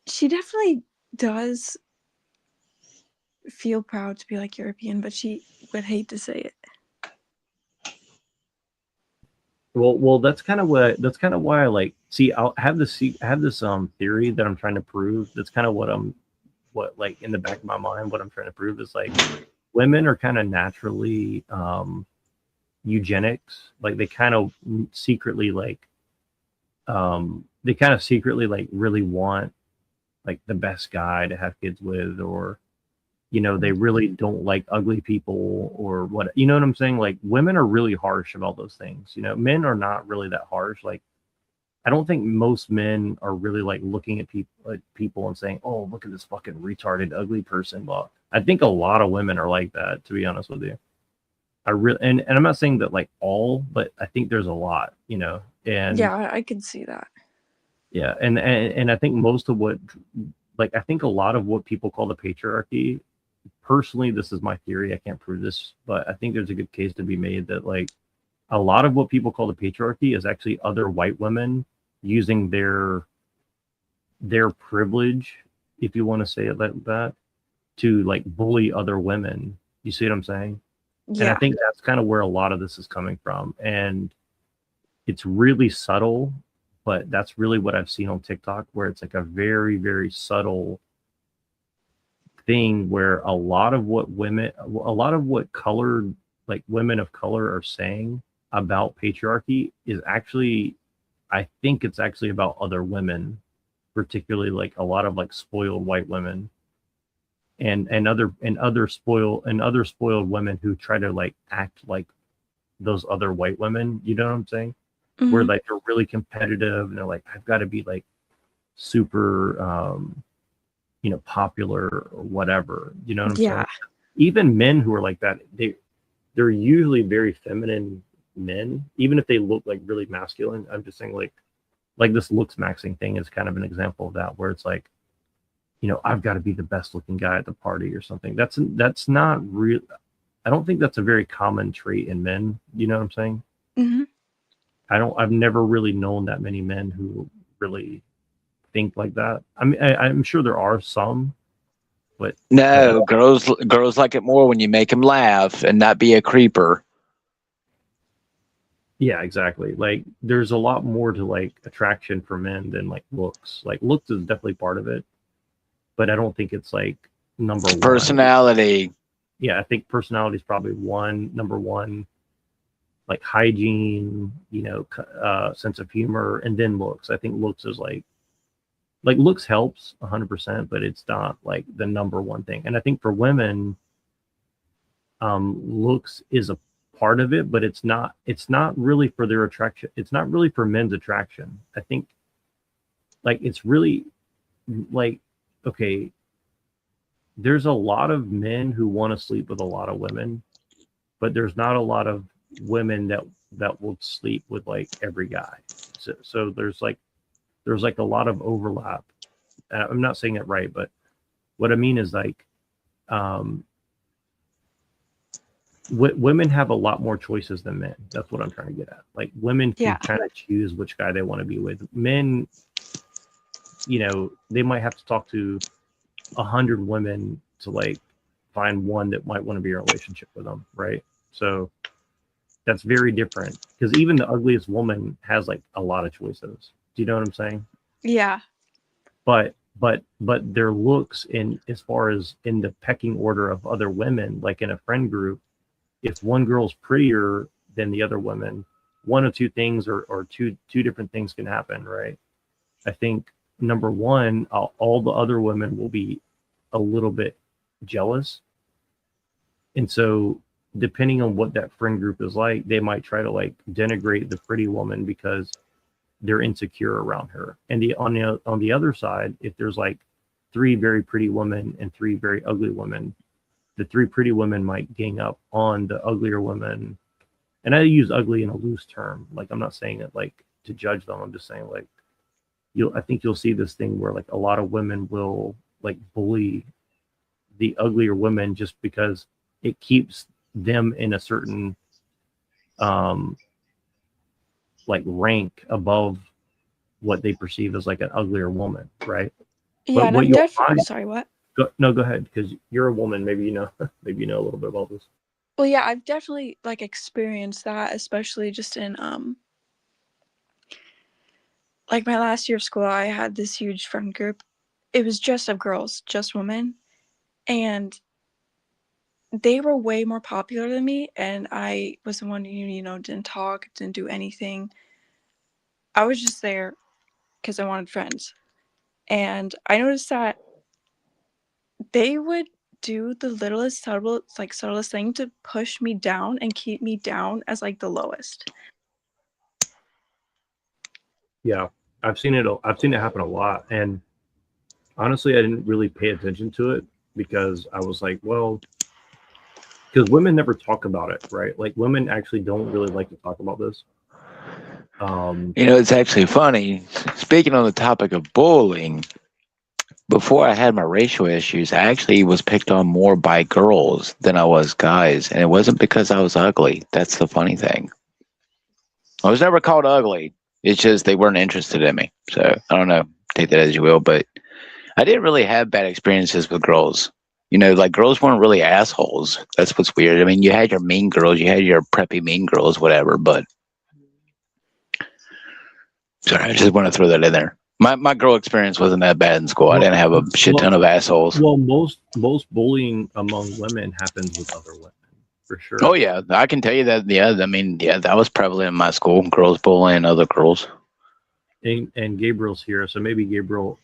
she definitely does feel proud to be like European, but she would hate to say it. Well, that's kind of why I like, see, I have this theory that I'm trying to prove. That's kind of what like in the back of my mind, what I'm trying to prove is like women are kind of naturally eugenics. Like they kind of secretly like really want like the best guy to have kids with, or they really don't like ugly people, or what, you know what I'm saying? Like women are really harsh about those things. Men are not really that harsh. Like, I don't think most men are really like looking at people and saying, "Oh, look at this fucking retarded, ugly person." Well, I think a lot of women are like that, to be honest with you. I really, and I'm not saying that like all, but I think there's a lot, and Yeah, I could see that. yeah, and I think most of what, like, I think a lot of what people call the patriarchy, personally, this is my theory, I can't prove this, but I think there's a good case to be made that like a lot of what people call the patriarchy is actually other white women using their privilege, if you want to say it like that, to like bully other women. You see what I'm saying? Yeah. And I think that's kind of where a lot of this is coming from. And it's really subtle, but that's really what I've seen on TikTok, where it's like a very, very subtle thing where a lot of what colored, like women of color are saying about patriarchy is actually, I think it's actually about other women, particularly like a lot of like spoiled white women and other spoiled women who try to like act like those other white women, you know what I'm saying? Where like they're really competitive and they're like, I've got to be like super popular or whatever, you know what I'm saying? Even men who are like that, they're usually very feminine men, even if they look like really masculine. I'm just saying like this looks maxing thing is kind of an example of that, where it's like, I've got to be the best looking guy at the party or something. That's not real. I don't think that's a very common trait in men. You know what I'm saying? Mm-hmm. I've never really known that many men who really think like that. I mean, I'm sure there are some, but no, girls like it more when you make them laugh and not be a creeper. Yeah, exactly. Like there's a lot more to like attraction for men than like looks. Like looks is definitely part of it, but I don't think it's like number one. Personality. Yeah, I think personality is probably number one. Like hygiene, sense of humor, and then looks. I think looks is like looks helps 100%, but it's not like the number one thing. And I think for women, looks is a part of it, but it's not really for their attraction. It's not really for men's attraction. I think like it's really like, okay, there's a lot of men who want to sleep with a lot of women, but there's not a lot of women that will sleep with like every guy. So there's like a lot of overlap. I'm not saying it right, but what I mean is like women have a lot more choices than men. That's what I'm trying to get at. Like women can kind of choose which guy they want to be with. Men, you know, they might have to talk to 100 women to like find one that might want to be in a relationship with them, right? So that's very different because even the ugliest woman has like a lot of choices. Do you know what I'm saying? Yeah. But their looks in as far as in the pecking order of other women, like in a friend group, if one girl's prettier than the other women, one of two things or two different things can happen, right? I think number one, all the other women will be a little bit jealous. And so depending on what that friend group is like, they might try to like denigrate the pretty woman because they're insecure around her. And on the other side, if there's like 3 very pretty women and 3 very ugly women, the 3 pretty women might gang up on the uglier women. And I use ugly in a loose term. Like I'm not saying it like to judge them. I'm just saying like I think you'll see this thing where like a lot of women will like bully the uglier women just because it keeps them in a certain like rank above what they perceive as like an uglier woman, right? Yeah, but and what I'm you'll definitely find, sorry, what? go ahead, because you're a woman. Maybe you know a little bit about this. Well, yeah, I've definitely like experienced that, especially just in like my last year of school. I had this huge friend group. It was just of girls, just women, and they were way more popular than me. And I was the one who, you know, didn't talk, didn't do anything. I was just there because I wanted friends. And I noticed that they would do the subtlest thing to push me down and keep me down as like the lowest. Yeah, I've seen it happen a lot, and honestly, I didn't really pay attention to it because I was like, well, because women never talk about it, right? Like women actually don't really like to talk about this. You know, it's actually funny. Speaking on the topic of bullying, before I had my racial issues, I actually was picked on more by girls than I was guys. And it wasn't because I was ugly. That's the funny thing. I was never called ugly. It's just they weren't interested in me. So I don't know. Take that as you will. But I didn't really have bad experiences with girls. You know, like girls weren't really assholes. That's what's weird. I mean, you had your mean girls, you had your preppy mean girls, whatever. But sorry, I just want to throw that in there. My girl experience wasn't that bad in school. I didn't have a shit ton of assholes. Well, most bullying among women happens with other women, for sure. Oh yeah, I can tell you that. Yeah, I mean, yeah, that was prevalent in my school. Girls bullying other girls. And Gabriel's here, so maybe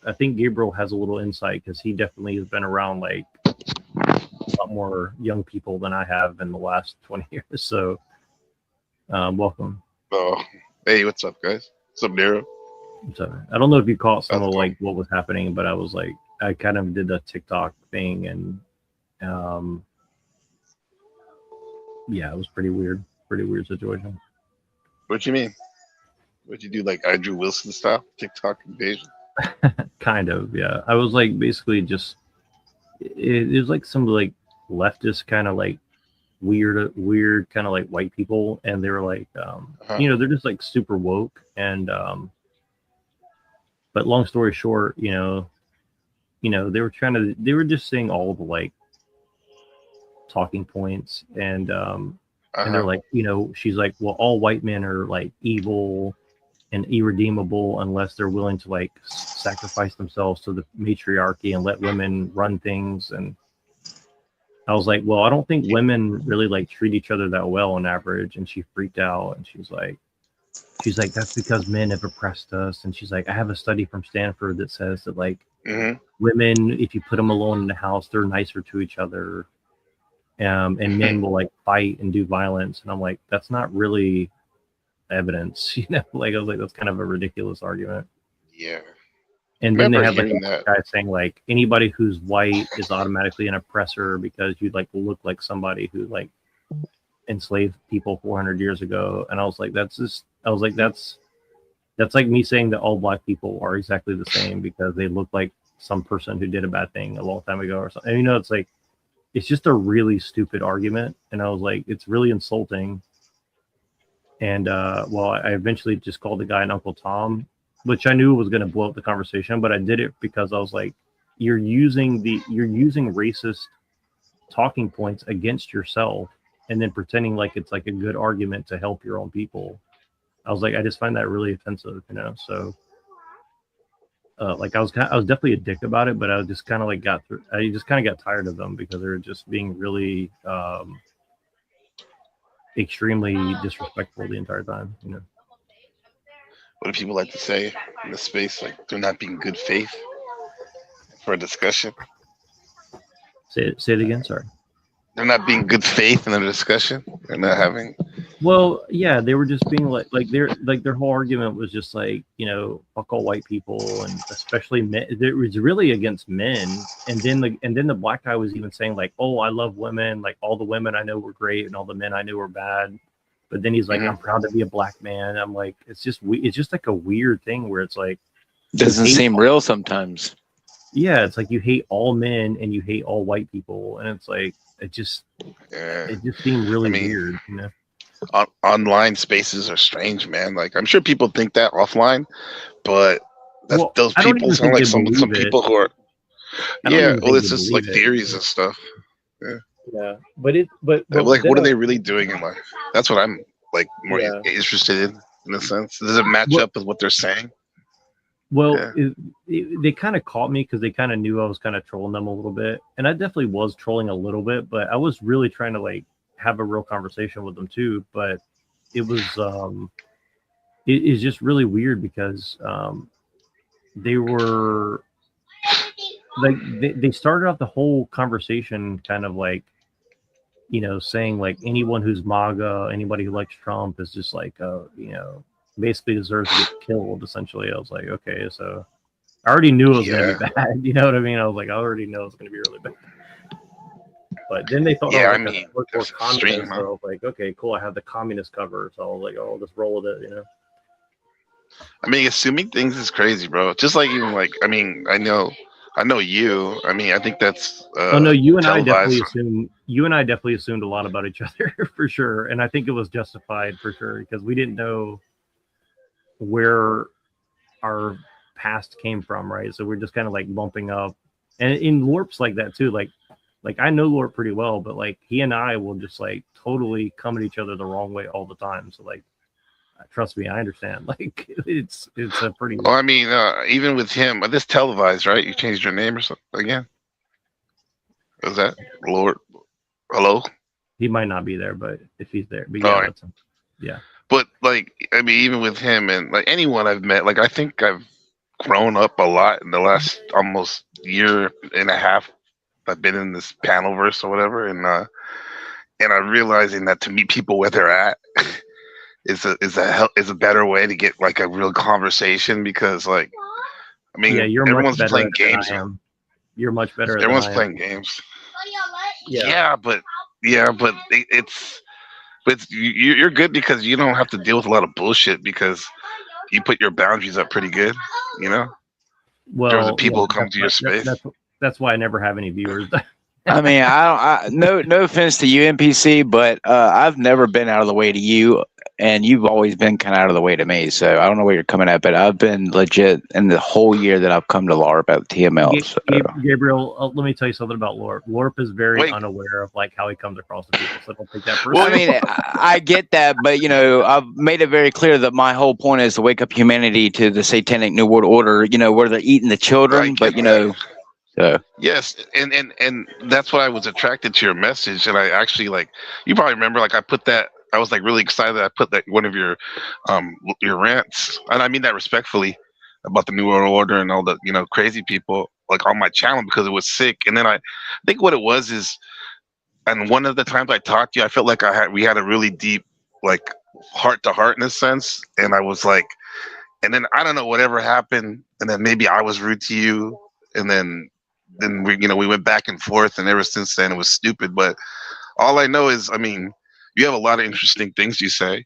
I think Gabriel has a little insight because he definitely has been around like a lot more young people than I have in the last 20 years. So, welcome. Oh, hey, what's up, guys? What's up, Nero? So, I don't know if you caught some of like what was happening, but I was like, I kind of did a TikTok thing, and yeah, it was pretty weird situation. What you mean? What'd you do, like Andrew Wilson style TikTok invasion? Kind of, yeah. I was like basically just it was like some like leftist kind of like weird kind of like white people, and they were like you know, they're just like super woke, and but long story short, you know, they were just saying all the like talking points, and they're like, you know, she's like, well, all white men are like evil and irredeemable unless they're willing to like sacrifice themselves to the matriarchy and let women run things. And I was like, well, I don't think women really like treat each other that well on average. And she freaked out, and she's like, that's because men have oppressed us. And she's like, I have a study from Stanford that says that like women, if you put them alone in the house, they're nicer to each other. and men will like fight and do violence, and I'm like, that's not really evidence, you know. Like I was like, that's kind of a ridiculous argument. Yeah. And then they Remember have like hearing a guy saying like anybody who's white is automatically an oppressor because you like look like somebody who like enslaved people 400 years ago. And I was like, that's like me saying that all black people are exactly the same because they look like some person who did a bad thing a long time ago or something. And, you know, it's like, it's just a really stupid argument. And I was like, it's really insulting. And well, I eventually just called the guy an Uncle Tom, which I knew was going to blow up the conversation, but I did it because I was like, you're using racist talking points against yourself and then pretending like it's like a good argument to help your own people. I was like, I just find that really offensive, you know? So like I was definitely a dick about it, but I just kind of like got tired of them because they were just being really extremely disrespectful the entire time, you know? What do people like to say in the space? Like they're not being good faith for a discussion. Say it again. Sorry. They're not being good faith in a discussion. They're not having. Well, yeah, they were just being like their whole argument was just like, you know, fuck all white people and especially men. It was really against men. And then the black guy was even saying like, oh, I love women. Like all the women I know were great and all the men I knew were bad. But then he's like, I'm proud to be a black man. I'm like, it's just like a weird thing where it's like doesn't seem real sometimes. Yeah, it's like you hate all men and you hate all white people, and it's like it just seemed really weird, you know. Online spaces are strange, man. Like I'm sure people think that offline, but those people sound like some people who are. Yeah, well, it's just like theories and stuff. Yeah. Yeah, but like, what are they really doing in life? That's what I'm like more interested in a sense. Does it match up with what they're saying? Well, they kind of caught me because they kind of knew I was kind of trolling them a little bit, and I definitely was trolling a little bit, but I was really trying to like have a real conversation with them too. But it was it is just really weird because they were like they started off the whole conversation kind of like, you know, saying like anyone who's MAGA, anybody who likes Trump is just like, you know, basically deserves to get killed. Essentially, I was like, okay, so I already knew it was going to be bad. You know what I mean? I was like, I already know it's going to be really bad. But then they thought, I was like, communist. So I was like, okay, cool. I have the communist cover, so I was like, oh, I'll just roll with it, you know. I mean, assuming things is crazy, bro. Just like even like, I mean, I know you. I mean, I think that's. Oh no, you and I definitely assumed a lot about each other for sure, and I think it was justified for sure because we didn't know where our past came from, right? So we're just kind of like bumping up, and in Lorp's like that too. Like I know Lorp pretty well, but like he and I will just like totally come at each other the wrong way all the time. So like, trust me, I understand. Like it's a pretty. Well, I mean, even with him, this televised, right? You changed your name or something again? Was that Lord? Hello? He might not be there, but if he's there, but yeah, that's him. Yeah. But like, I mean, even with him and like anyone I've met, like I think I've grown up a lot in the last almost year and a half. I've been in this panelverse or whatever, and I'm realizing that to meet people where they're at is a better way to get like a real conversation because like, I mean, everyone's playing games. You're much better. Everyone's playing games. Yeah, but you're good because you don't have to deal with a lot of bullshit because you put your boundaries up pretty good, you know. Well, in terms of people who come to your space. That's why I never have any viewers. I mean, no offense to you, NPC, but I've never been out of the way to you, and you've always been kind of out of the way to me. So I don't know where you're coming at, but I've been legit in the whole year that I've come to LARP at TML. Gabriel, let me tell you something about LARP. LARP is very unaware of like how he comes across to people, so don't take that personally. Well, I mean, I get that, but you know, I've made it very clear that my whole point is to wake up humanity to the satanic New World Order. You know, where they're eating the children, but you know. So. Yes, and that's why I was attracted to your message, and I actually like you probably remember like I put that I was like really excited that I put that one of your rants, and I mean that respectfully, about the New World Order and all the crazy people like on my channel because it was sick, and then I think what it was is and one of the times I talked to you, I felt like we had a really deep, like, heart to heart in a sense. And I was like, and then I don't know whatever happened, and then maybe I was rude to you, and then we went back and forth, and ever since then it was stupid. But all I know is, I mean, you have a lot of interesting things you say,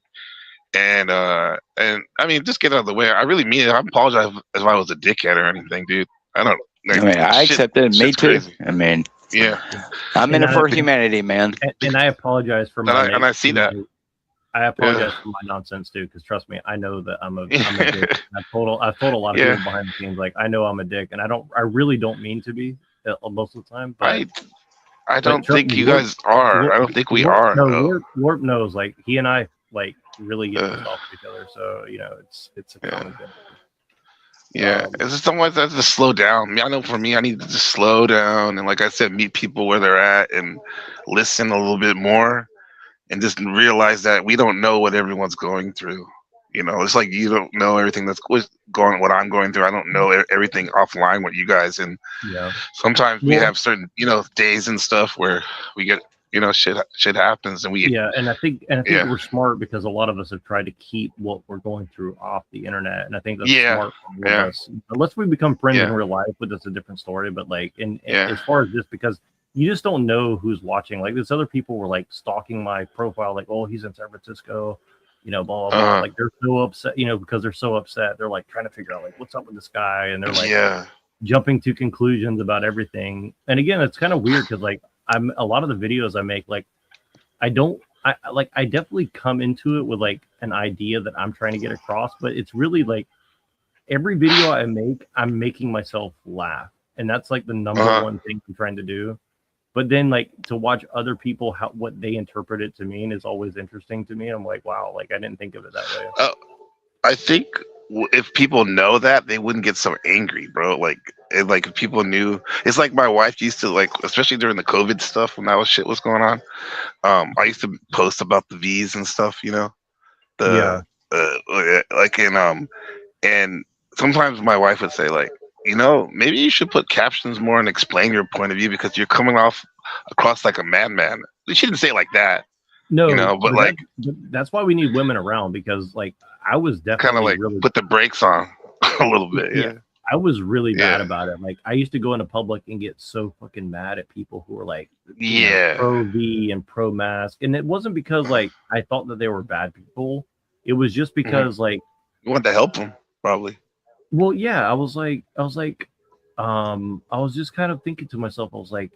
and I mean, just get out of the way. I really mean it. I apologize if I was a dickhead or anything, dude. I don't. I mean, I accept it. Me too. Crazy. I mean, yeah, I'm in it for humanity, man. And I apologize for my. And I see that. I apologize for my nonsense too, because trust me, I know that I'm a dick. I've told a lot of people behind the scenes, like, I know I'm a dick, and I really don't mean to be most of the time. But I don't think you guys are. I don't think we are. No, Warp knows. Like, he and I like really get pissed off with each other. So it's a common thing. Yeah, it's just someone that has to slow down. I mean, I know for me, I need to just slow down and, like I said, meet people where they're at and listen a little bit more, and just realize that we don't know what everyone's going through. It's like you don't know everything that's going, what I'm going through. I don't know everything offline with you guys, and sometimes we have certain, days and stuff where we get, shit happens, and we and I think we're smart because a lot of us have tried to keep what we're going through off the internet, and I think that's smart for us. Unless we become friends in real life, but that's a different story. But like, and as far as this, because you just don't know who's watching. Like, there's other people were like stalking my profile, like, oh, he's in San Francisco, blah blah blah. Like, they're so upset, because they're so upset. They're like trying to figure out, like, what's up with this guy, and they're like jumping to conclusions about everything. And again, it's kind of weird because, like, a lot of the videos I make, like, I definitely come into it with like an idea that I'm trying to get across, but it's really like every video I make, I'm making myself laugh, and that's like the number one thing I'm trying to do. But then, like, to watch other people, what they interpret it to mean is always interesting to me. I'm like, wow, like, I didn't think of it that way. I think if people know that, they wouldn't get so angry, bro. Like if people knew, it's like my wife used to, like, especially during the COVID stuff when that shit was going on. I used to post about the V's and stuff, and sometimes my wife would say, like, maybe you should put captions more and explain your point of view because you're coming across like a madman. She didn't say it like that. No, but like, that's why we need women around, because like I was definitely kind of like really put the brakes on a little bit. Yeah. I was really bad about it. Like, I used to go into public and get so fucking mad at people who were like, pro V and pro mask. And it wasn't because like I thought that they were bad people. It was just because like you wanted to help them, probably. Well, yeah, I was just kind of thinking to myself, I was like,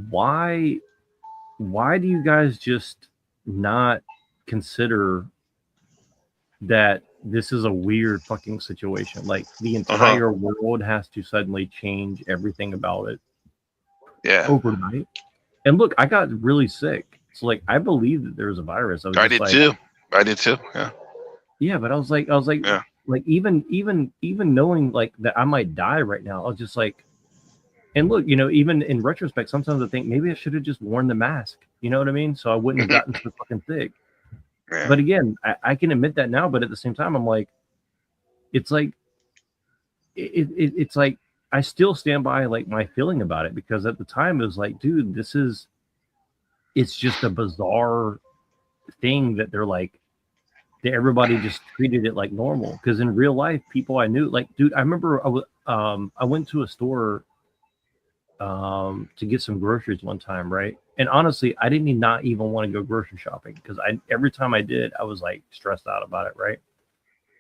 why do you guys just not consider that this is a weird fucking situation? Like, the entire world has to suddenly change everything about it overnight. And look, I got really sick. So like, I believe that there was a virus. I did too. Yeah. Yeah, but I was like, like, even knowing like that I might die right now, I was just like, and look, even in retrospect, sometimes I think maybe I should have just worn the mask. You know what I mean? So I wouldn't have gotten so fucking sick. Yeah. But again, I can admit that now, but at the same time, I'm like, it's like, it's like, I still stand by like my feeling about it, because at the time it was like, dude, it's just a bizarre thing that they're like, everybody just treated it like normal. Because in real life, people I knew, like, dude, I remember I went to a store to get some groceries one time, right? And honestly, I didn't not even want to go grocery shopping, because every time I did, I was like stressed out about it, right?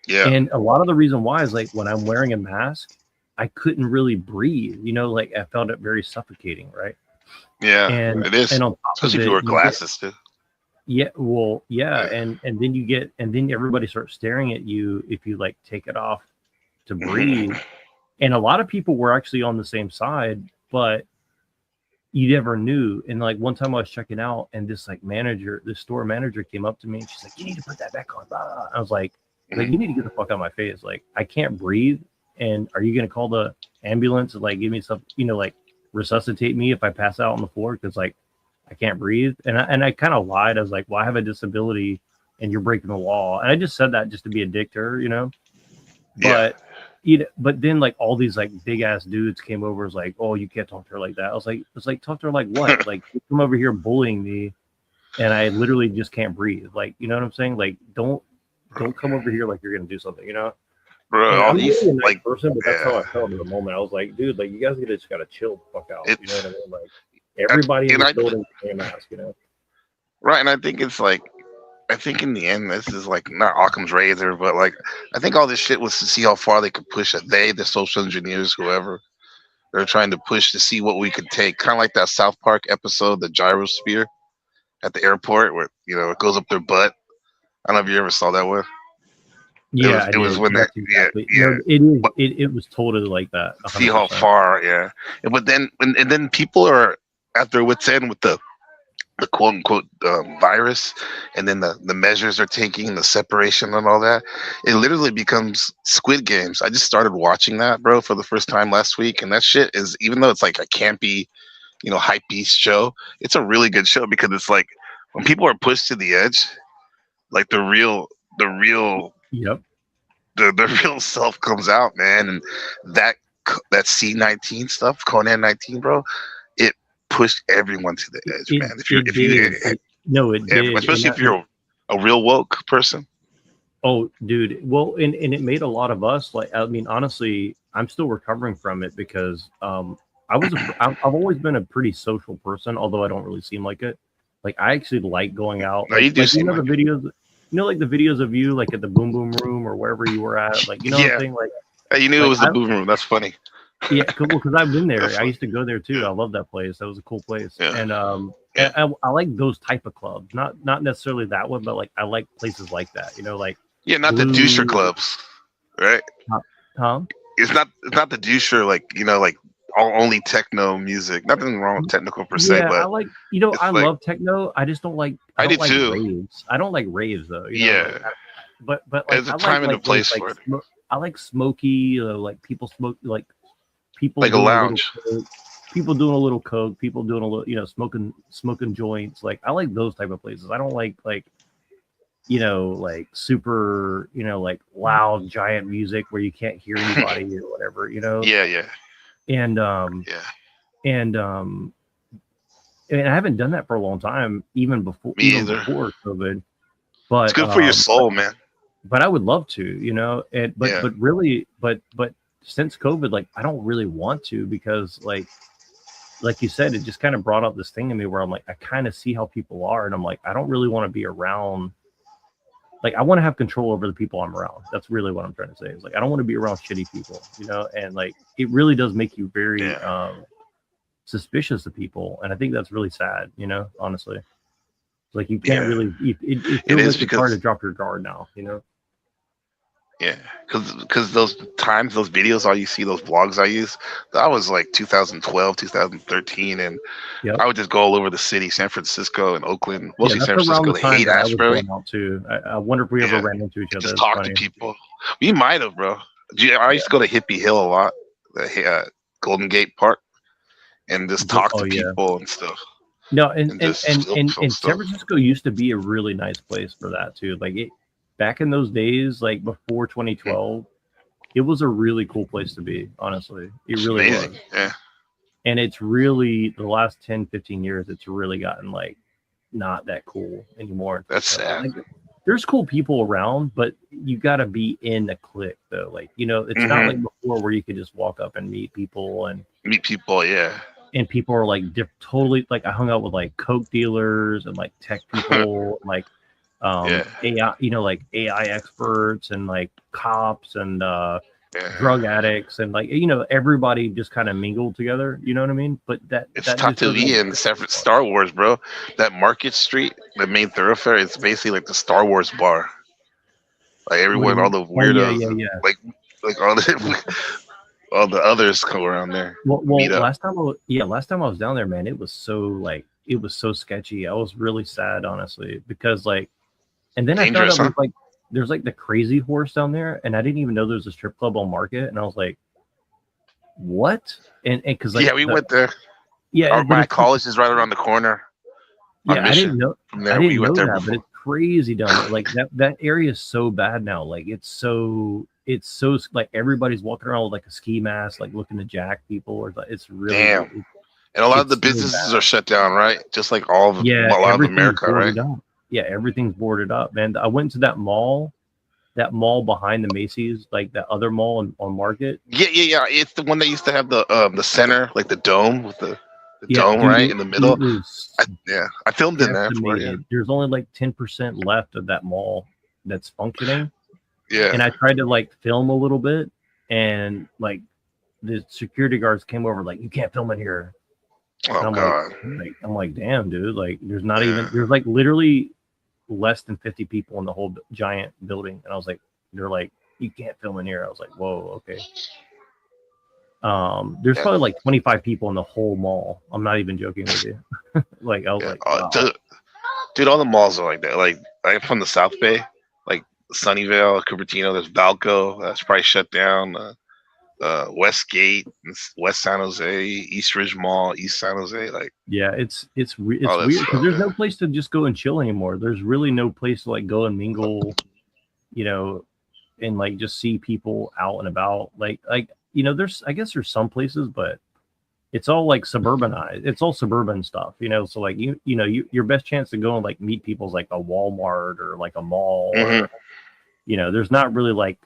Yeah. And a lot of the reason why is like when I'm wearing a mask, I couldn't really breathe. Like, I felt it very suffocating, right? Yeah, and it is. And on top especially of if you wear glasses too. Yeah, well, yeah, and then everybody starts staring at you if you like take it off to breathe. And a lot of people were actually on the same side, but you never knew. And like one time I was checking out, and this store manager came up to me, and she's like, "You need to put that back on." I was like, you need to get the fuck out of my face. Like, I can't breathe. And are you gonna call the ambulance and like give me some, like resuscitate me if I pass out on the floor? Because like, I can't breathe. And I kind of lied. I was like, well, I have a disability and you're breaking the law. And I just said that just to be a dick to her, But but then like all these like big ass dudes came over, was like, oh, you can't talk to her like that. I was like, talk to her like what? Like, you come over here bullying me, and I literally just can't breathe. Like, you know what I'm saying? Like, don't come over here like you're gonna do something, you know? Bro, And all I'm these really a nice like person, but that's how I felt in the moment. I was like, dude, like you guys just gotta chill the fuck out. You know what I mean? Like everybody in this building wear a mask, you know? Right, and I think it's like, I think in the end, this is like not Occam's razor, but like I think all this shit was to see how far they could push it. They, the social engineers, whoever, they're trying to push to see what we could take. Kind of like that South Park episode, the gyrosphere at the airport, where it goes up their butt. I don't know if you ever saw that one. Yeah, It was when That's that, exactly. yeah. No, it is. It was totally like that. See how 100%. far, yeah. But then, and then people are at their wits' end with the quote unquote virus, and then the measures they're taking, the separation and all that. It literally becomes Squid Games. I just started watching that, bro, for the first time last week, and that shit is, even though it's like a campy, hype beast show, it's a really good show because it's like when people are pushed to the edge, like the real Yep. the real self comes out, man. And that C-19 stuff, Conan 19, bro, it pushed everyone to the edge, man. It did. No, it did. Especially if you're a real woke person. Oh, dude. Well, and it made a lot of us, like, I mean, honestly, I'm still recovering from it because I've always been a pretty social person, although I don't really seem like it. Like, I actually like going out. No, you do seem the like videos, like the videos of you, like at the Boom Boom Room or wherever you were at, like, you know what I'm saying? Like, you knew it was the Boom Room. That's funny. Yeah, cool. Because I've been there. I used to go there too. I love that place. That was a cool place. Yeah. And I like those type of clubs. Not necessarily that one, but like I like places like that. Like not the doucher clubs, right? Huh? It's not the doucher, like like only techno music. Nothing wrong with technical per se, but I like I love techno. I just don't like. I do like too. Raves. I don't like raves though. But like, there's a time and a place for it. I like smoky, like people smoke, like people like a lounge. People doing a little coke, people doing a little, smoking joints. Like I like those type of places. I don't like like super, like loud giant music where you can't hear anybody or whatever. Yeah. And and I haven't done that for a long time, even before COVID. But it's good for your soul, man. But I would love to, but really, but since COVID, like I don't really want to, because like you said, it just kind of brought up this thing in me where I'm like, I kind of see how people are, and I'm like, I don't really want to be around. Like I want to have control over the people I'm around. That's really what I'm trying to say. Is like I don't want to be around shitty people, and like it really does make you very suspicious of people, and I think that's really sad, honestly. Like you can't really. It feels like it's hard to drop your guard now, Yeah, because those times, those videos, all you see, those vlogs I use, that was like 2012, 2013, and I would just go all over the city, San Francisco and Oakland, mostly San Francisco. They hate Ashbury. I wonder if we ever ran into each other. Just talk to people. We might have, bro. I used to go to Hippie Hill a lot, the Golden Gate Park, and just talk to people and stuff. No, and San Francisco used to be a really nice place for that too. Like back in those days, like before 2012, it was a really cool place to be, honestly. It really was. Yeah. And it's really, the last 10, 15 years, it's really gotten like not that cool anymore. That's sad. Like, there's cool people around, but you got to be in the clique though. Like, it's not like before where you could just walk up and meet people. Yeah. And people are like totally, like I hung out with like coke dealers and like tech people, like AI, like AI experts and like cops and drug addicts and like everybody just kind of mingled together. You know what I mean? But it's Tatooine and separate Star Wars, bro. That Market Street, the main thoroughfare, it's basically like the Star Wars bar. Like everyone, all the weirdos, like all the others come around there. Well, last time I was down there, man, it was so sketchy. I was really sad, honestly, because like. And then Dangerous, I found out there's like the Crazy Horse down there, and I didn't even know there was a strip club on Market, and I was like, "What?" And because we went there. Yeah, my college is right around the corner. Yeah, I didn't know. From there, I didn't we went know there that, but it's crazy down there. Like that area is so bad now. Like it's so it's so like everybody's walking around with like a ski mask, like looking to jack people, or it's really Damn. And a lot of the it's really businesses bad. are shut down, right? Just like all of Yeah, a lot of everything's America, right? boarded up. Yeah, everything's boarded up, man. I went to that mall behind the Macy's, like that other mall on Market. Yeah. It's the one that used to have the center, like the dome with the Yeah, dome dude, right in the middle. it was I filmed in there for it. decimated. There's only like 10% left of that mall that's functioning. Yeah. And I tried to like film a little bit, and like the security guards came over, like, you can't film in here. Oh and I'm God. I'm like, damn, dude, like there's not even there's like literally less than 50 people in the whole giant building, and I was like, they're like, you can't film in here. I was like, whoa, okay. There's probably like 25 people in the whole mall. I'm not even joking with you. Like I was like, wow. Dude, all the malls are like that. Like I'm from the South Bay, like Sunnyvale, Cupertino. There's Valco. That's probably shut down. Westgate, West San Jose, East Ridge Mall, East San Jose. Like, yeah, it's weird all that because stuff, there's no place to just go and chill anymore. There's really no place to like go and mingle, and like just see people out and about. Like there's, I guess there's some places, but it's all like suburbanized. It's all suburban stuff, So like your best chance to go and like meet people is like a Walmart or like a mall, or there's not really like,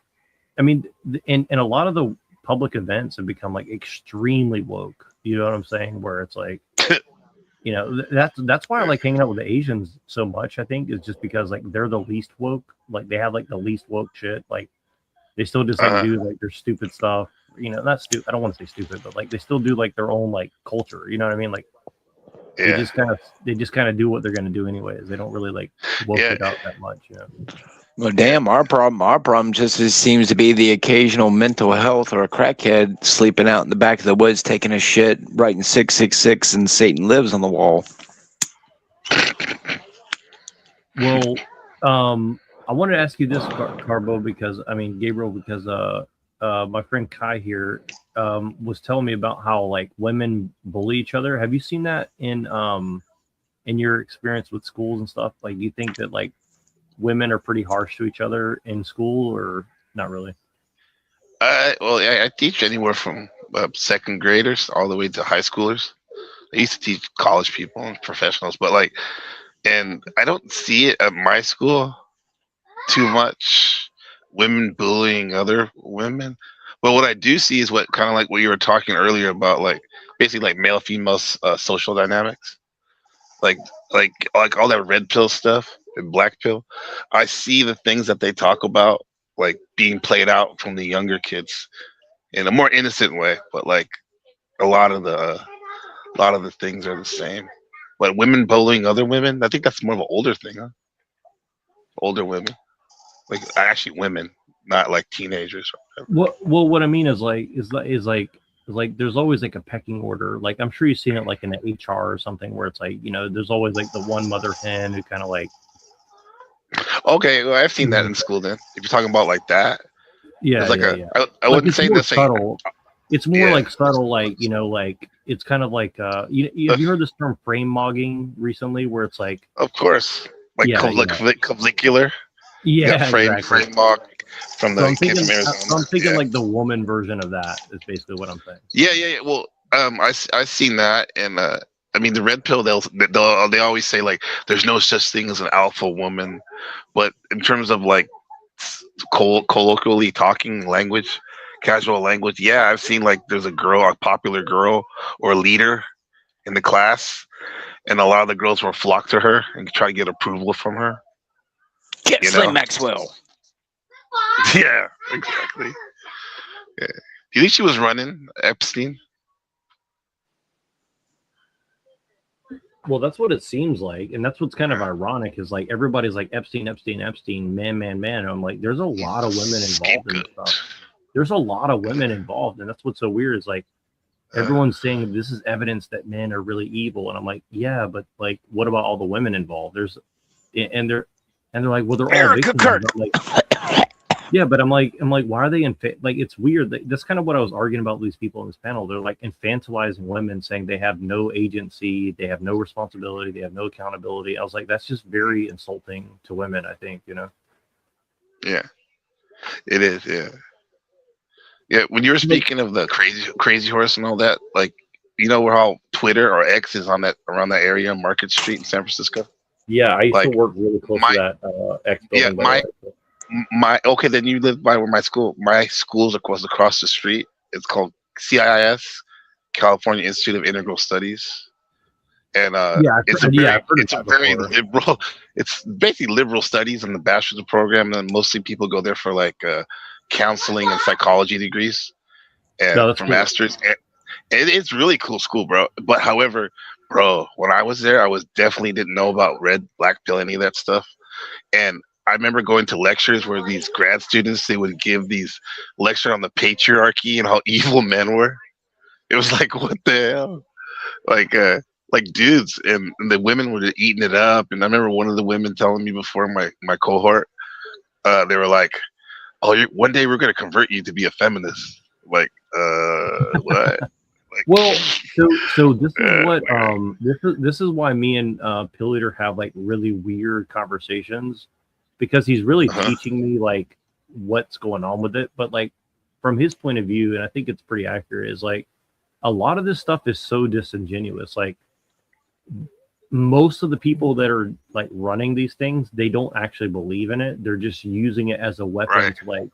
I mean, and a lot of the public events have become like extremely woke. You know what I'm saying? Where it's like, that's why I like hanging out with the Asians so much. I think is just because like they're the least woke. Like they have like the least woke shit. Like they still just like do like their stupid stuff. Not stupid. I don't want to say stupid, but like they still do like their own like culture. You know what I mean? Like they just kind of do what they're gonna do anyways. They don't really like woke it up that much. Well, damn, our problem just seems to be the occasional mental health or a crackhead sleeping out in the back of the woods taking a shit, writing 666 and Satan lives on the wall. Well, I wanted to ask you this, Carbo, because Gabriel, because my friend Kai here was telling me about how like women bully each other. Have you seen that in your experience with schools and stuff? Like, do you think that like women are pretty harsh to each other in school, or not really? I teach anywhere from second graders all the way to high schoolers. I used to teach college people and professionals, but like, and I don't see it at my school too much, women bullying other women. But what I do see is what kind of like what you were talking earlier about, like basically like male female social dynamics, like all that red pill stuff and black pill. I see the things that they talk about like being played out from the younger kids in a more innocent way, but like a lot of the things are the same. But women bullying other women, I think that's more of an older thing, huh? Older women, like actually women, not like teenagers. What I mean is like there's always like a pecking order. Like I'm sure you've seen it like in the HR or something where it's like there's always like the one mother hen who kind of like. Okay, well I've seen that in school. Then if you're talking about like that, yeah, like yeah. I wouldn't say the same. Subtle. It's more like subtle, like like it's kind of like have you heard this term frame mogging recently, where it's like, of course, like clavicular. Yeah, frame exactly. frame mock from the kids from Arizona. So I'm thinking like the woman version of that is basically what I'm saying. Yeah. Well, I've seen that, and I mean the red pill. They always say like there's no such thing as an alpha woman, but in terms of like colloquially talking language, casual language, yeah, I've seen like there's a popular girl or leader in the class, and a lot of the girls will flock to her and try to get approval from her. Get Slim Maxwell. Yeah, exactly. Yeah. Do you think she was running Epstein? Well, that's what it seems like, and that's what's kind of ironic is like everybody's like Epstein, man. And I'm like, there's a lot of women involved in this stuff. There's a lot of women involved, and that's what's so weird is like everyone's saying this is evidence that men are really evil, and I'm like, yeah, but like, what about all the women involved? And they're like, well, they're all victims. Like, yeah, but I'm like, why are they like? It's weird. That's kind of what I was arguing about with these people in this panel. They're like infantilizing women, saying they have no agency, they have no responsibility, they have no accountability. I was like, that's just very insulting to women. I think, Yeah, it is. Yeah, Yeah, when you were speaking of the crazy horse and all that, like you know where how Twitter or X is on that around that area, Market Street in San Francisco. Yeah, I used to Like work really close to that X building. By the way. my okay, then you live by where my school's across the street. It's called CIIS, California Institute of Integral Studies. And it's a I've heard of it's a that very before. liberal. It's basically liberal studies in the bachelor's program, and mostly people go there for like counseling and psychology degrees, No, and that's for cool. masters. And it's really cool school, bro. But however, bro, when I was there, I was definitely didn't know about red, black pill, any of that stuff. And I remember going to lectures where these grad students they would give these lecture on the patriarchy and how evil men were. It was like, what the hell? Like like dudes and the women were just eating it up. And I remember one of the women telling me before my cohort, they were like, "Oh, one day we're gonna convert you to be a feminist." Like, what? Like, Well, so this is what this is why me and Pill Eater have like really weird conversations, because he's really teaching me like what's going on with it. But like from his point of view, and I think it's pretty accurate, is like a lot of this stuff is so disingenuous. Like most of the people that are like running these things, they don't actually believe in it. They're just using it as a weapon to like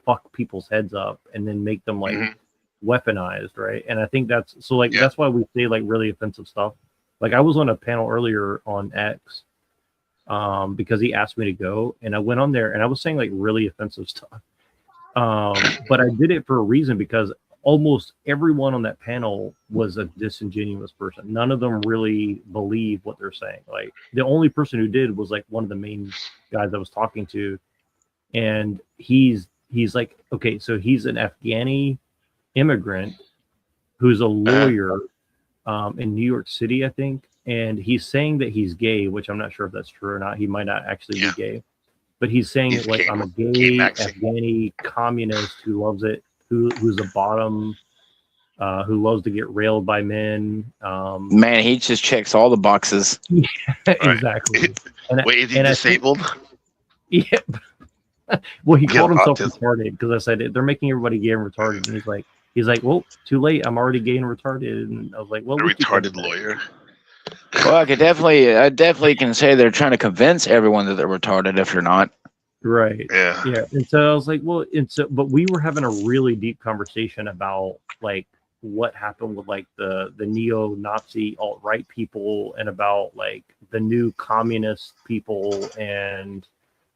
fuck people's heads up and then make them like weaponized, right? And I think that's so like that's why we say like really offensive stuff. Like I was on a panel earlier on X because he asked me to go, and I went on there and I was saying like really offensive stuff. But I did it for a reason, because almost everyone on that panel was a disingenuous person. None of them really believe what they're saying. Like the only person who did was like one of the main guys I was talking to, and he's like, okay, so he's an Afghani immigrant who's a lawyer in New York City, I think, and he's saying that he's gay, which I'm not sure if that's true or not. He might not actually be gay, but he's saying that like I'm a gay Afghani communist who loves it, who's a bottom, who loves to get railed by men. Man, he just checks all the boxes. Yeah, exactly. And wait, is he disabled? Yeah. Well, he called himself autism. retarded because I said they're making everybody gay and retarded, and he's like, well, too late. I'm already gay and retarded. And I was like, well, a retarded lawyer. Well, I definitely can say they're trying to convince everyone that they're retarded if they're not. Right. Yeah. Yeah. And so I was like, well, but we were having a really deep conversation about like what happened with like the neo-Nazi alt-right people, and about like the new communist people and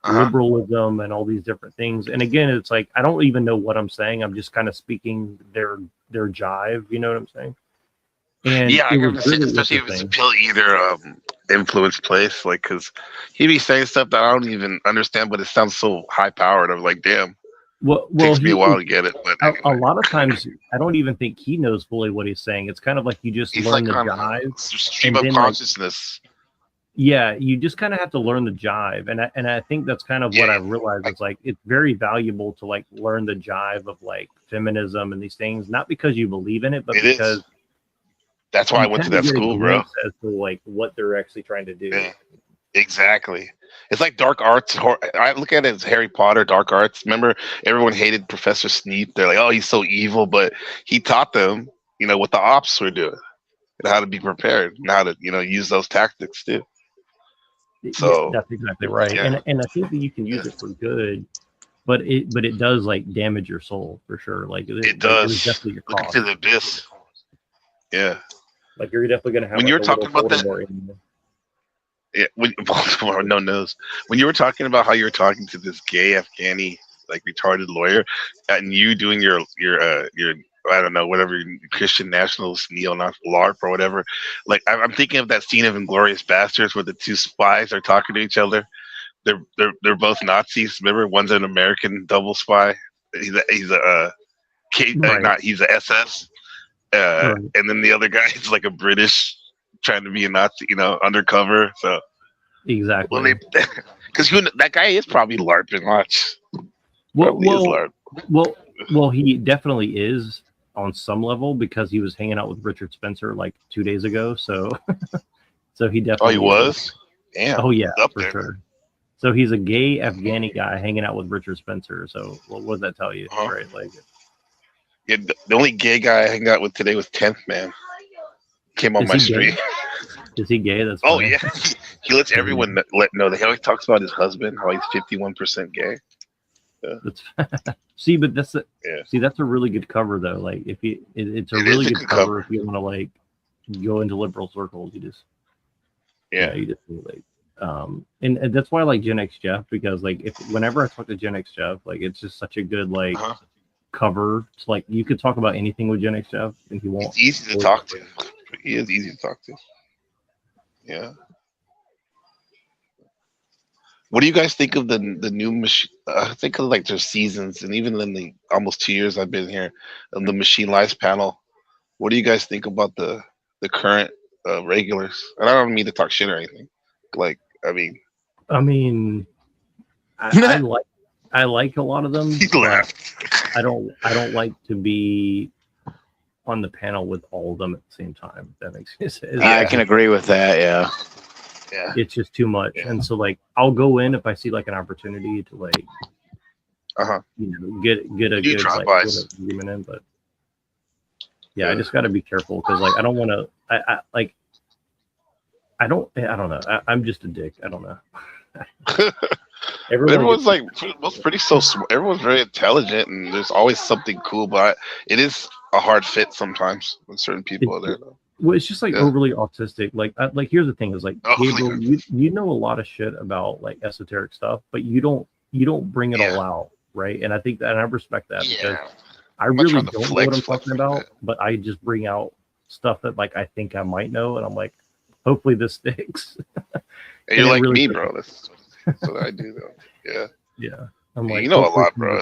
liberalism and all these different things. And again, it's like I don't even know what I'm saying. I'm just kind of speaking their jive. You know what I'm saying? And yeah, I was gotta say, really especially if it's a interesting. Pill Eater influence place, like, cause he be saying stuff that I don't even understand, but it sounds so high powered. I'm like, damn. Well, Takes me a while to get it, but a lot of times I don't even think he knows fully what he's saying. It's kind of like you just he's learn like the on jive, stream and of then, like, consciousness. yeah, you just kind of have to learn the jive, and I think that's kind of what I've realized is like it's very valuable to like learn the jive of like feminism and these things, not because you believe in it, but because that's why I you went to kinda that get a school, bro. glimpse as to like what they're actually trying to do. Yeah, exactly. It's like dark arts. I look at it as Harry Potter, dark arts. Remember, everyone hated Professor Snape. They're like, "Oh, he's so evil," but he taught them, you know, what the ops were doing, and how to be prepared, and how to, you know, use those tactics too. So that's exactly right. yeah. And I think that you can use it for good, but it does like damage your soul for sure. Like It like, it was does. definitely your Look cost. into the abyss. Yeah. Like you're definitely gonna have When like you a were talking little about that, Voldemort in you. yeah, Baltimore, no nose. When you were talking about how you were talking to this gay Afghani, like retarded lawyer, and you doing your I don't know, whatever Christian nationalist LARP or whatever, like I'm thinking of that scene of Inglorious Bastards where the two spies are talking to each other. They're both Nazis. Remember, one's an American double spy. He's a he's a SS, and then the other guy is like a British trying to be a Nazi, you know, undercover. So exactly, because that guy is probably LARPing. Watch, probably is LARP. Well, he definitely is on some level because he was hanging out with Richard Spencer like 2 days ago. So, so he definitely. Oh, he was. Damn. Oh yeah, up for there. sure. So he's a gay Afghani guy hanging out with Richard Spencer. So what does that tell you, right? Like, Yeah, the only gay guy I hung out with today was 10th Man. Came on Is my he gay? street. Is he gay? That's Oh funny. yeah, he lets everyone know that he always talks about his husband, how he's 51% gay. Yeah. That's see, but that's a, Yeah. see, that's a really good cover though. Like if you, it's a It really is a good good cover cover. if you want to like go into liberal circles. You just Yeah. you just like and that's why I like Gen X Jeff, because like whenever I talk to Gen X Jeff, like it's just such a good like cover. It's like you could talk about anything with Gen X Jeff and he won't. It's easy to talk to. He is easy to talk to. Yeah. What do you guys think of the new machine? I think of like their seasons, and even in the almost 2 years I've been here, of the Machine Lives panel. What do you guys think about the current regulars? And I don't mean to talk shit or anything. Like, I mean, I like a lot of them. But I don't like to be on the panel with all of them at the same time. If that makes sense. I can agree with that. Yeah. Yeah. It's just too much. And so like I'll go in if I see like an opportunity to like you know get a You good like drive-bys. agreement in, but yeah, I just got to be careful because like I don't want to I don't know. I'm just a dick. I don't know. Everyone's like pretty so smart. Everyone's very intelligent, and there's always something cool. But it is a hard fit sometimes when certain people are there. Though. Well, it's just like overly autistic. Like here's the thing: is like Gabriel, you know a lot of shit about like esoteric stuff, but you don't bring it all out, right? And I think that, and I respect that because I really don't know what I'm talking about, but I just bring out stuff that like I think I might know, and I'm like, hopefully this sticks. And you're like really me, bro. That's what I do, though. Yeah. Yeah. I'm like, you know a lot, bro.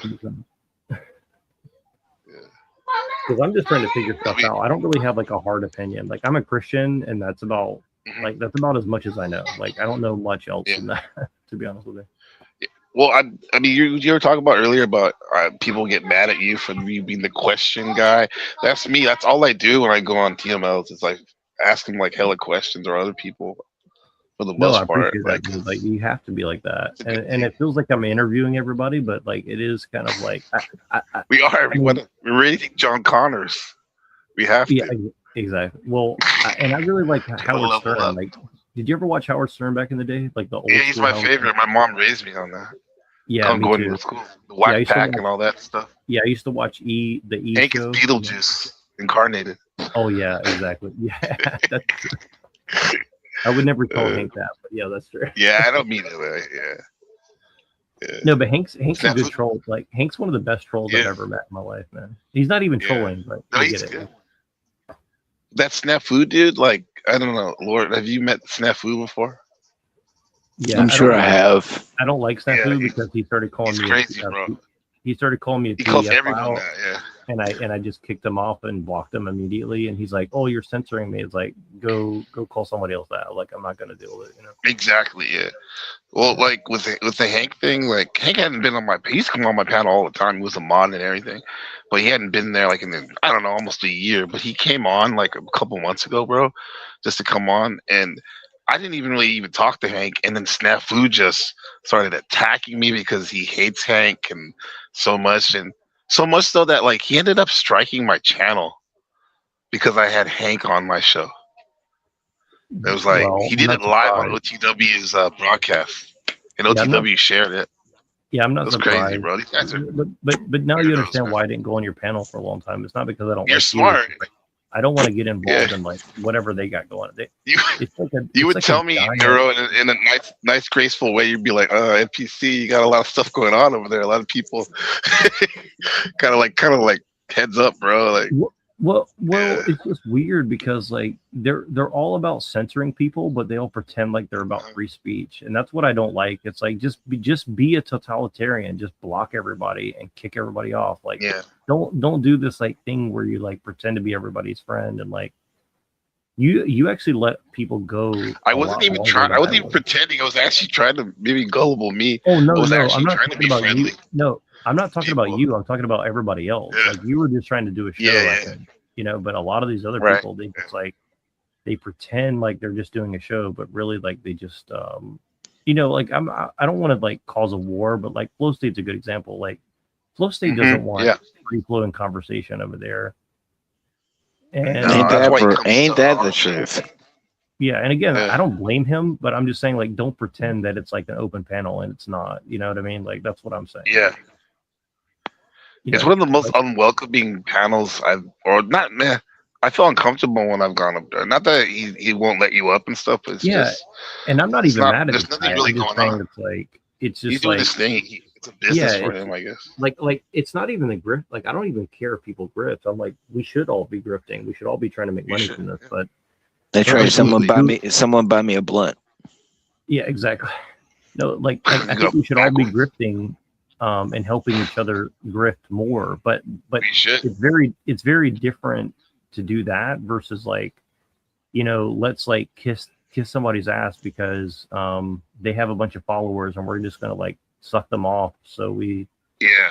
Because I'm just trying to figure stuff out. I don't really have like a hard opinion. Like I'm a Christian, and that's about like that's about as much as I know. Like I don't know much else than that, to be honest with you. Well, I mean, you were talking about earlier about people get mad at you for you being the question guy. That's me. That's all I do when I go on TMLs. It's like ask them like hella questions or other people. For the most I part, appreciate that, dude. Like you have to be like that, and it feels like I'm interviewing everybody, but like it is kind of like we are everyone. We're rating John Connors. We have to. Exactly. Well, and I really like Howard Stern. Like, did you ever watch Howard Stern back in the day? Like the old. Yeah, he's my Howard favorite. Stern? My mom raised me on that. Yeah, I'm me going too. to school. The Whack Pack and all that stuff. Yeah, I used to watch the E Hank show. is Beetlejuice incarnated. Oh yeah, exactly. Yeah, that's true. I would never tell Hank that, but yeah, that's true. Yeah, I don't mean it. Yeah. No, but Hank's a good troll. Like Hank's one of the best trolls I've ever met in my life, man. He's not even trolling, but I get it. Good. That Snafu dude, like I don't know, Lord, have you met Snafu before? Yeah, I'm sure I have. I don't like Snafu because he started calling me crazy, bro. He started calling me a He calls PDF everyone file, that, yeah. and I just kicked him off and blocked him immediately. And he's like, "Oh, you're censoring me." It's like, go call somebody else that. Like, I'm not gonna deal with it, you know. Exactly, yeah. Well, like with the Hank thing, like Hank hadn't been on my. He used to come on my panel all the time. He was a mod and everything, but he hadn't been there like in I don't know, almost a year. But he came on like a couple months ago, bro, just to come on, and I didn't even really talk to Hank, and then Snafu just started attacking me because he hates Hank and so much so that like he ended up striking my channel because I had Hank on my show. It was like he did it live on OTW's broadcast, and OTW shared it. Yeah, I'm not That's surprised. crazy, bro. These guys are but now you understand why I didn't go on your panel for a long time. It's not because I don't. You're like smart. You. I don't want to get involved in like whatever they got going. You would tell me, Neuro, in a nice, graceful way. You'd be like, "NPC, you got a lot of stuff going on over there. A lot of people, kind of like heads up, bro." Like, well, it's just weird because like they're all about censoring people, but they all pretend like they're about free speech, and that's what I don't like. It's like just be a totalitarian, just block everybody and kick everybody off. Like, don't do this like thing where you like pretend to be everybody's friend and like you actually let people go. I wasn't even trying. I wasn't even pretending. I was actually trying to maybe gullible me. Oh no, I was no, actually I'm not trying to talking be about friendly. you. No, I'm not talking about you. I'm talking about everybody else. Like you were just trying to do a show, I think, you know. But a lot of these other people, they just like they pretend like they're just doing a show, but really like they just, you know, like I don't want to like cause a war, but like Flow State's a good example. Like Flow State doesn't want free flowing conversation over there. And ain't that the truth? Yeah, and again, I don't blame him, but I'm just saying, like, don't pretend that it's like an open panel and it's not. You know what I mean? Like, that's what I'm saying. Yeah. You It's know, one of the most unwelcoming panels I feel uncomfortable when I've gone up there. Not that he won't let you up and stuff, but it's just. And I'm not even mad at there's this nothing guy. really I'm just going saying on. it's like it's just He's doing like his thing. It's a business for him, I guess. Like it's not even a grift. Like I don't even care if people grift. I'm like, we should all be grifting. We should all be trying to make money from this. But They try like, someone buy me a blunt. Yeah, exactly. No, like I think we should all be grifting, and helping each other grift more. But it's very different to do that versus like, you know, let's like kiss somebody's ass because they have a bunch of followers and we're just gonna like suck them off. So we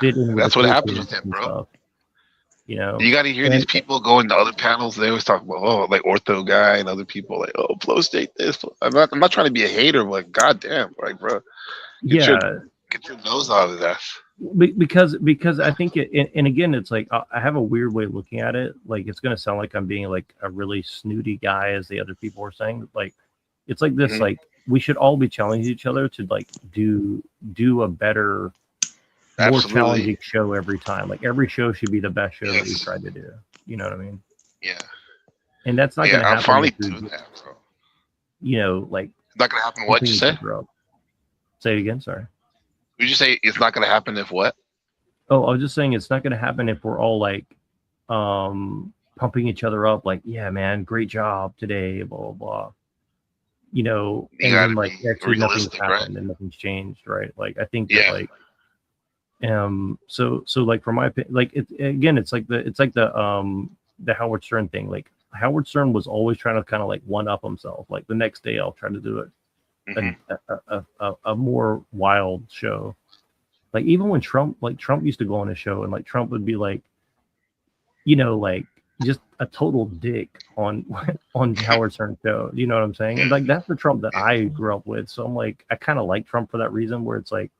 fit in with That's the what cool happens kids with him, and bro. stuff. You know, You got to hear these people go into other panels. They always talk about like Ortho Guy and other people like Flow State this. I'm not trying to be a hater, but like goddamn, like bro, get your nose out of his ass. Because I think and again, it's like I have a weird way of looking at it. Like it's gonna sound like I'm being like a really snooty guy, as the other people are saying. Like it's like this. Like we should all be challenging each other to like do a better, more challenging show every time. Like every show should be the best show that we try to do. You know what I mean? Yeah. And that's not gonna happen. I'm finally doing that, bro. You know, like it's not gonna happen. What you say? Say it again. Sorry. Did you say it's not going to happen if what? Oh, I was just saying it's not going to happen if we're all like pumping each other up, like, yeah, man, great job today, blah, blah, blah. You know, and then like actually nothing's happened and nothing's changed, right? Like I think that like so like for my opinion, like it's like the Howard Stern thing. Like Howard Stern was always trying to kind of like one up himself. Like the next day I'll try to do it. A more wild show. Like even when Trump used to go on a show and like Trump would be like, you know, like just a total dick on Howard Stern's show. You know what I'm saying? And like that's the Trump that I grew up with. So I'm like, I kind of like Trump for that reason, where it's like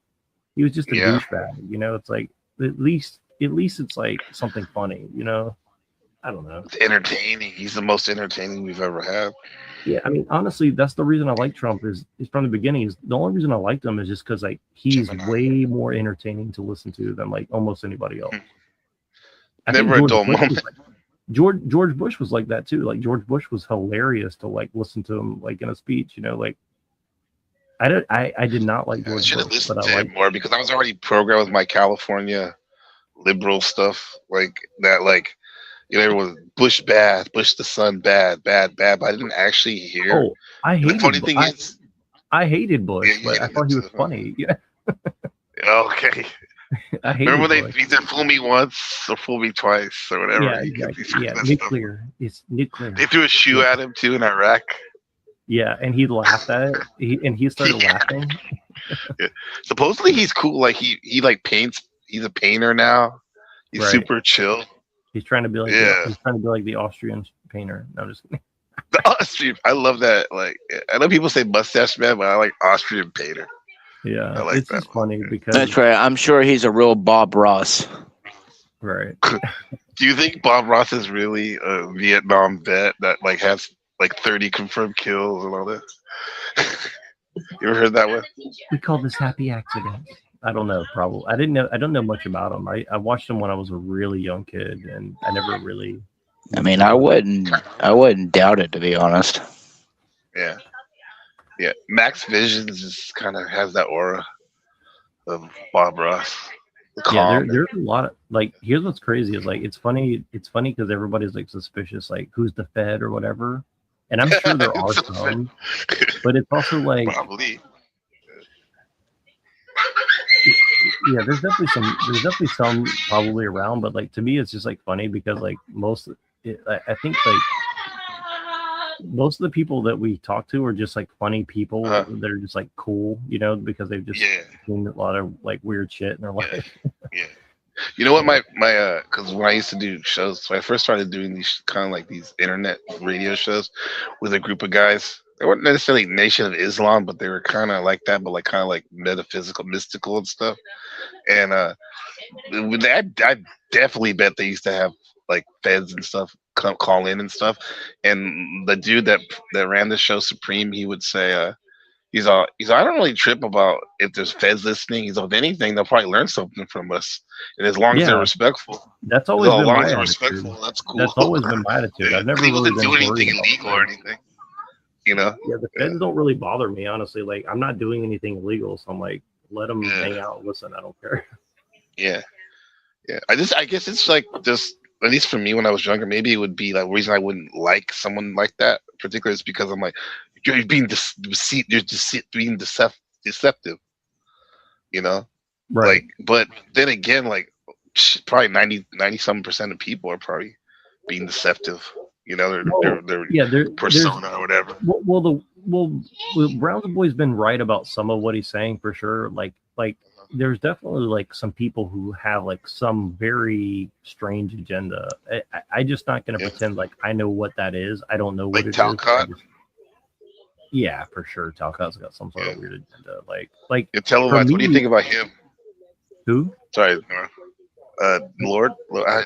he was just a douchebag. You know, it's like at least it's like something funny. You know, I don't know. It's entertaining. He's the most entertaining we've ever had. Yeah, I mean, honestly, that's the reason I like Trump is from the beginning. Is the only reason I liked him is just because like he's way more entertaining to listen to than like almost anybody else. Never a dull moment. George Bush was like that too. Like George Bush was hilarious to like listen to him like in a speech. You know, like I did not like George Bush, but I liked more because I was already programmed with my California liberal stuff like that. Like you know, everyone Bush bad, Bush the son bad, but I didn't actually hear. Oh, I hated. The funny thing is, I hated Bush, but I thought he was funny. Yeah. Okay. I hated Remember Bush. they either fool me once or fool me twice or whatever. Yeah, exactly. Yeah, nuclear. It's nuclear. They threw a shoe at him too in Iraq. Yeah, and he laughed at it. He started laughing. Yeah. Supposedly he's cool. Like he like paints. He's a painter now. He's super chill. He's trying to be like he's trying to be like the Austrian painter. No, I'm just kidding. The Austrian. I love that. Like I know people say mustache man, but I like Austrian painter. Yeah, I like it's just funny because That's right. I'm sure he's a real Bob Ross. Right. Do you think Bob Ross is really a Vietnam vet that like has like 30 confirmed kills and all that? You ever heard that one? We call this happy accident. I don't know. Probably. I don't know much about him. I watched him when I was a really young kid, and I never really. I mean, I wouldn't doubt it, to be honest. Yeah. Yeah. Max Visions just kind of has that aura of Bob Ross. Yeah, there's a lot of like. Here's what's crazy is like it's funny because everybody's like suspicious, like who's the Fed or whatever, and I'm sure there are some, but it's also like probably. Yeah, there's definitely some probably around, but like to me it's just like funny because like I think like most of the people that we talk to are just like funny people that are just like cool, you know, because they've just seen a lot of like weird shit in their life. Yeah. You know what my because when I used to do shows, so I first started doing these kind of like these internet radio shows with a group of guys. they weren't necessarily Nation of Islam, but they were kind of like that, but like kind of like metaphysical, mystical and stuff. And I definitely bet they used to have like feds and stuff call in and stuff. And the dude that ran the show, Supreme, he would say, he's all, I don't really trip about if there's feds listening. He's all, if anything, they'll probably learn something from us. And as long as they're Yeah, respectful, that's as always been long my as they're attitude. respectful, that's cool. That's always been my attitude. I've never He really wasn't been doing worried anything about illegal or anything, you know? Yeah, the feds don't really bother me, honestly. Like, I'm not doing anything illegal, so I'm like, let them hang out and listen. I don't care. Yeah. Yeah. I guess it's like just, at least for me when I was younger, maybe it would be like the reason I wouldn't like someone like that, particularly is because I'm like, you're being being deceptive, you know? Right. Like, but then again, like probably 90-some% of people are probably being deceptive, you know, their Yeah, persona or whatever. Well, Brown's boy's been right about some of what he's saying for sure. Like there's definitely like some people who have like some very strange agenda. I just not gonna pretend like I know what that is. I don't know what it Talcott? is. Yeah, for sure. Talcott's got some sort of weird agenda. Like Yeah, tell him, what do you think about him? Who? Sorry, Lord.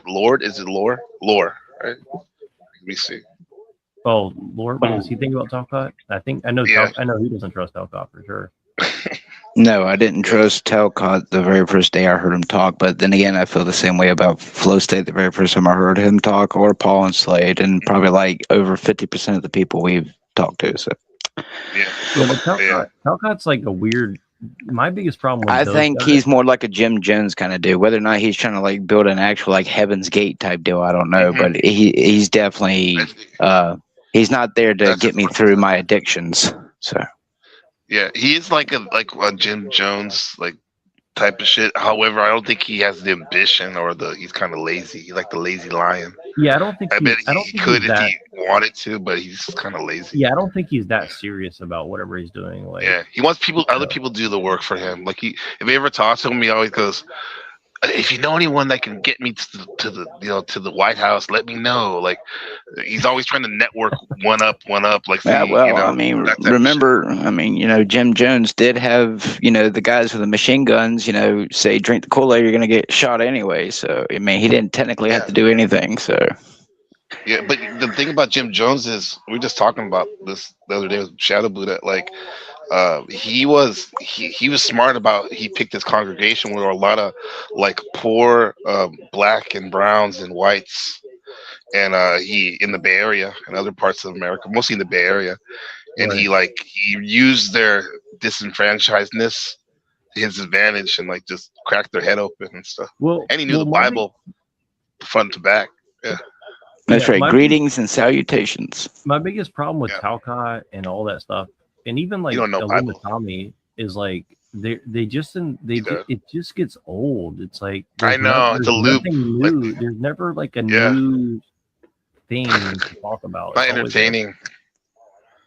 Lord, is it Lore? Lore, right? Let me see. Oh, Lord, what does he think about Talcott? I know he doesn't trust Talcott for sure. No, I didn't trust Talcott the very first day I heard him talk, but then again, I feel the same way about Flow State the very first time I heard him talk, or Paul and Slade, and probably like over 50% of the people we've talked to. So, but Talcott's like a weird. My biggest problem with I think he's more like a Jim Jones kind of dude. Whether or not he's trying to like build an actual like Heaven's Gate type deal, I don't know, but he's definitely he's not there to get me through my addictions. So. Yeah, he is like a Jim Jones like type of shit. However, I don't think he has the ambition or he's kind of lazy. He's like the lazy lion. Yeah, I don't think he could if he wanted to, but he's kind of lazy. Yeah, I don't think he's that serious about whatever he's doing. Like, yeah, he wants other people to do the work for him. Like if he ever talks to him, he always goes, if you know anyone that can get me to the White House, let me know. Like he's always trying to network one up. Like I mean, remember, Jim Jones did have the guys with the machine guns. Say drink the Kool-Aid, you're gonna get shot anyway. So I mean, he didn't technically have to do anything. So yeah, but the thing about Jim Jones is we were just talking about this the other day with Shadow Blue that like. He was smart about he picked his congregation where a lot of like poor black and browns and whites, and he in the Bay Area and other parts of America, mostly in the Bay Area, and he used their disenfranchisedness to his advantage and like just cracked their head open and stuff. And he knew the Bible front to back. Yeah. That's right. Greetings and salutations. My biggest problem with Talcott and all that stuff, and even like Tommy, is like it just gets old. It's like I know it's a loop. New. There's never like a new thing to talk about. Not entertaining.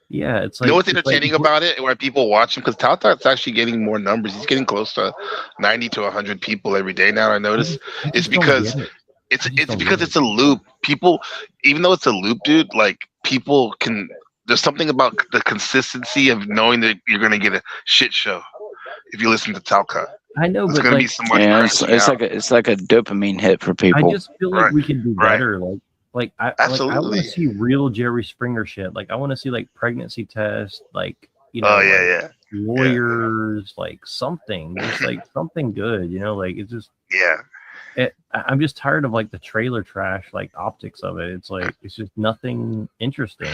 Yeah, it's like you know what's entertaining about it? Why people watch him, because Talcott's actually getting more numbers. He's getting close to 90 to 100 people every day now. I notice it's because it's a loop. People, even though it's a loop, dude, like people can. There's something about the consistency of knowing that you're going to get a shit show if you listen to Talcott. I know, it's but going to be like, somebody. Yeah, it's like a dopamine hit for people. I just feel like we can do better. I absolutely. I want to see real Jerry Springer shit. Like I want to see like pregnancy tests, like lawyers, like something, just like something good. Like it's just I'm just tired of like the trailer trash, like optics of it. It's like it's just nothing interesting.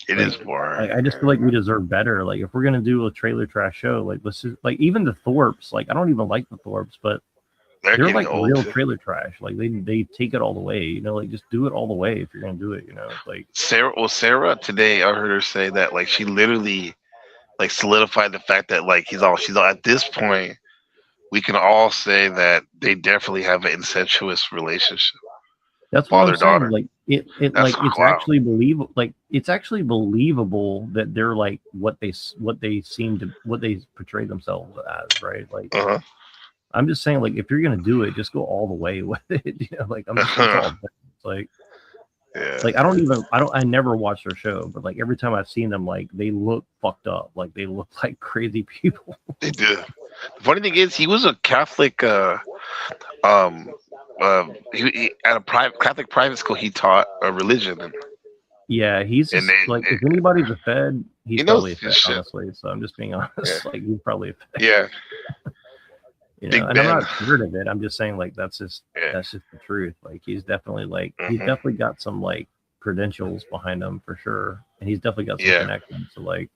It is boring. I just feel like we deserve better. Like if we're gonna do a trailer trash show, like let's just like even the Thorpes. Like I don't even like the Thorpes, but they're like old, real too. trailer trash. Like they take it all the way. Like just do it all the way if you're gonna do it. Like Sarah today, I heard her say that like she literally like solidified the fact that like she's all at this point. We can all say that they definitely have an incestuous relationship. That's what I'm saying. Father-daughter. Like it's actually believable. Like it's actually believable that they're like what they portray themselves as, right? Like I'm just saying, like if you're gonna do it, just go all the way with it. Like I'm just it's all like Yeah. Like I never watched their show, but like every time I've seen them, like they look fucked up. Like they look like crazy people. They do. The funny thing is, he was a Catholic. Um, he at a private Catholic private school. He taught a religion, Yeah, he's and just like if anybody's a Fed, he's he knows probably a his Fed, shit. honestly. So I'm just being honest. Yeah. Like he's probably a Fed. Yeah. You Big know, and Ben. I'm not scared of it. I'm just saying like that's just the truth. Like he's definitely he's definitely got some like credentials behind him for sure, and he's definitely got some connections. So like,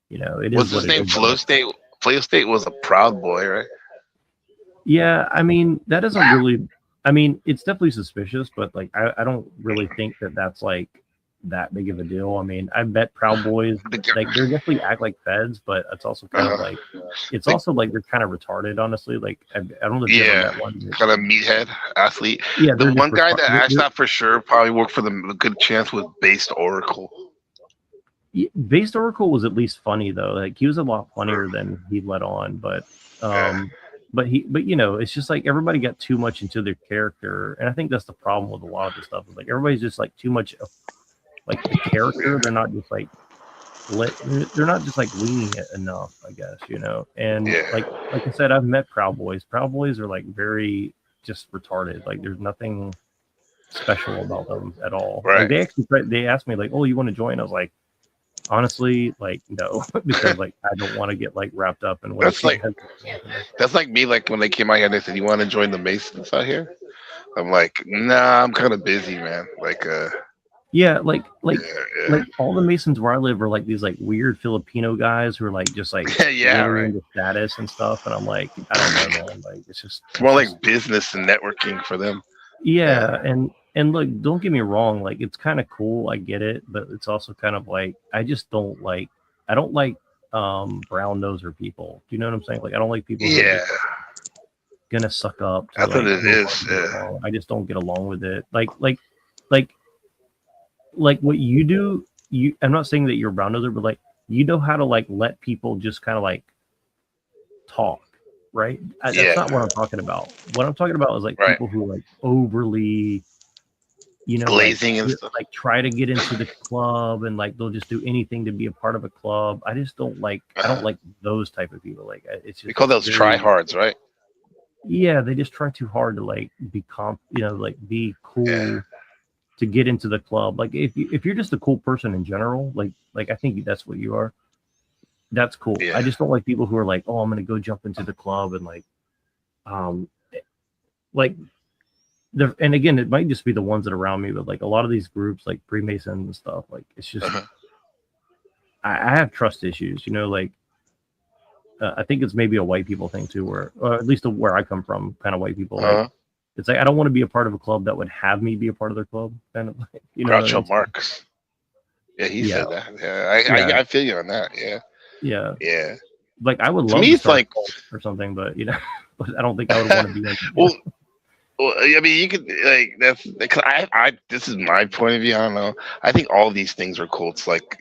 you know, it What's is what his it name? is. Flow State. Flow State was a Proud Boy, right? Yeah, I mean that doesn't really. I mean, it's definitely suspicious, but like I don't really think that that's like that big of a deal. I mean, I bet Proud Boys like they're definitely act like Feds, but it's also kind of like it's also like they're kind of retarded, honestly. Like I don't know if you ever met one. Kind of meathead athlete. Yeah, The they're one just guy that I they're- thought for sure probably worked for them. A good chance was Based Oracle. Based Oracle was at least funny though. Like he was a lot funnier than he let on, but you know, it's just like everybody got too much into their character, and I think that's the problem with a lot of the stuff. Is like everybody's just like too much of like the character. They're not just like they're not just like leaning it enough, I guess, you know. And like I said, I've met Proud Boys. Proud Boys are like very just retarded. Like there's nothing special about them at all. Right. Like they asked me like, "Oh, you want to join?" I was like, honestly, like no, because like I don't want to get like wrapped up in what That's like me. Like when they came out here and they said, "You want to join the Masons out here?" I'm like, "Nah, I'm kind of busy, man." Like, yeah, like all the Masons where I live are like these like weird Filipino guys who are like just like really into status and stuff, and I'm like, I don't know, man. Like it's more like business and networking for them. Yeah, and look, don't get me wrong, like it's kind of cool, I get it, but it's also kind of like I don't like brown noser people. Do you know what I'm saying? Like I don't like people who are just gonna suck up to That's what like it is. yeah. I just don't get along with it. Like what you do, I'm not saying that you're a brown noser, but like you know how to like let people just kind of like talk. Right? That's not what I'm talking about. What I'm talking about is like people who are like overly, you know, glazing like, and stuff. Like try to get into the club and like they'll just do anything to be a part of a club. I just don't like. I don't like those type of people. Like it's just We call those tryhards, right? Yeah, they just try too hard to like be like be cool to get into the club. Like if you're just a cool person in general, like I think that's what you are. That's cool. Yeah. I just don't like people who are like, oh, I'm gonna go jump into the club and like and again, it might just be the ones that are around me, but like a lot of these groups, like Freemasons and stuff, like it's just I have trust issues, you know, like I think it's maybe a white people thing too, or at least where I come from, kind of white people. Like, it's like I don't want to be a part of a club that would have me be a part of their club, kind of like, you know. Groucho Marx. Yeah, he said that. Yeah, I feel you on that. Yeah. Yeah. Like I would love me, to it's start like a cult or something, but you know, but I don't think I would want to be in. well, I mean, you could like that's because I this is my point of view. I don't know. I think all these things are cults. Like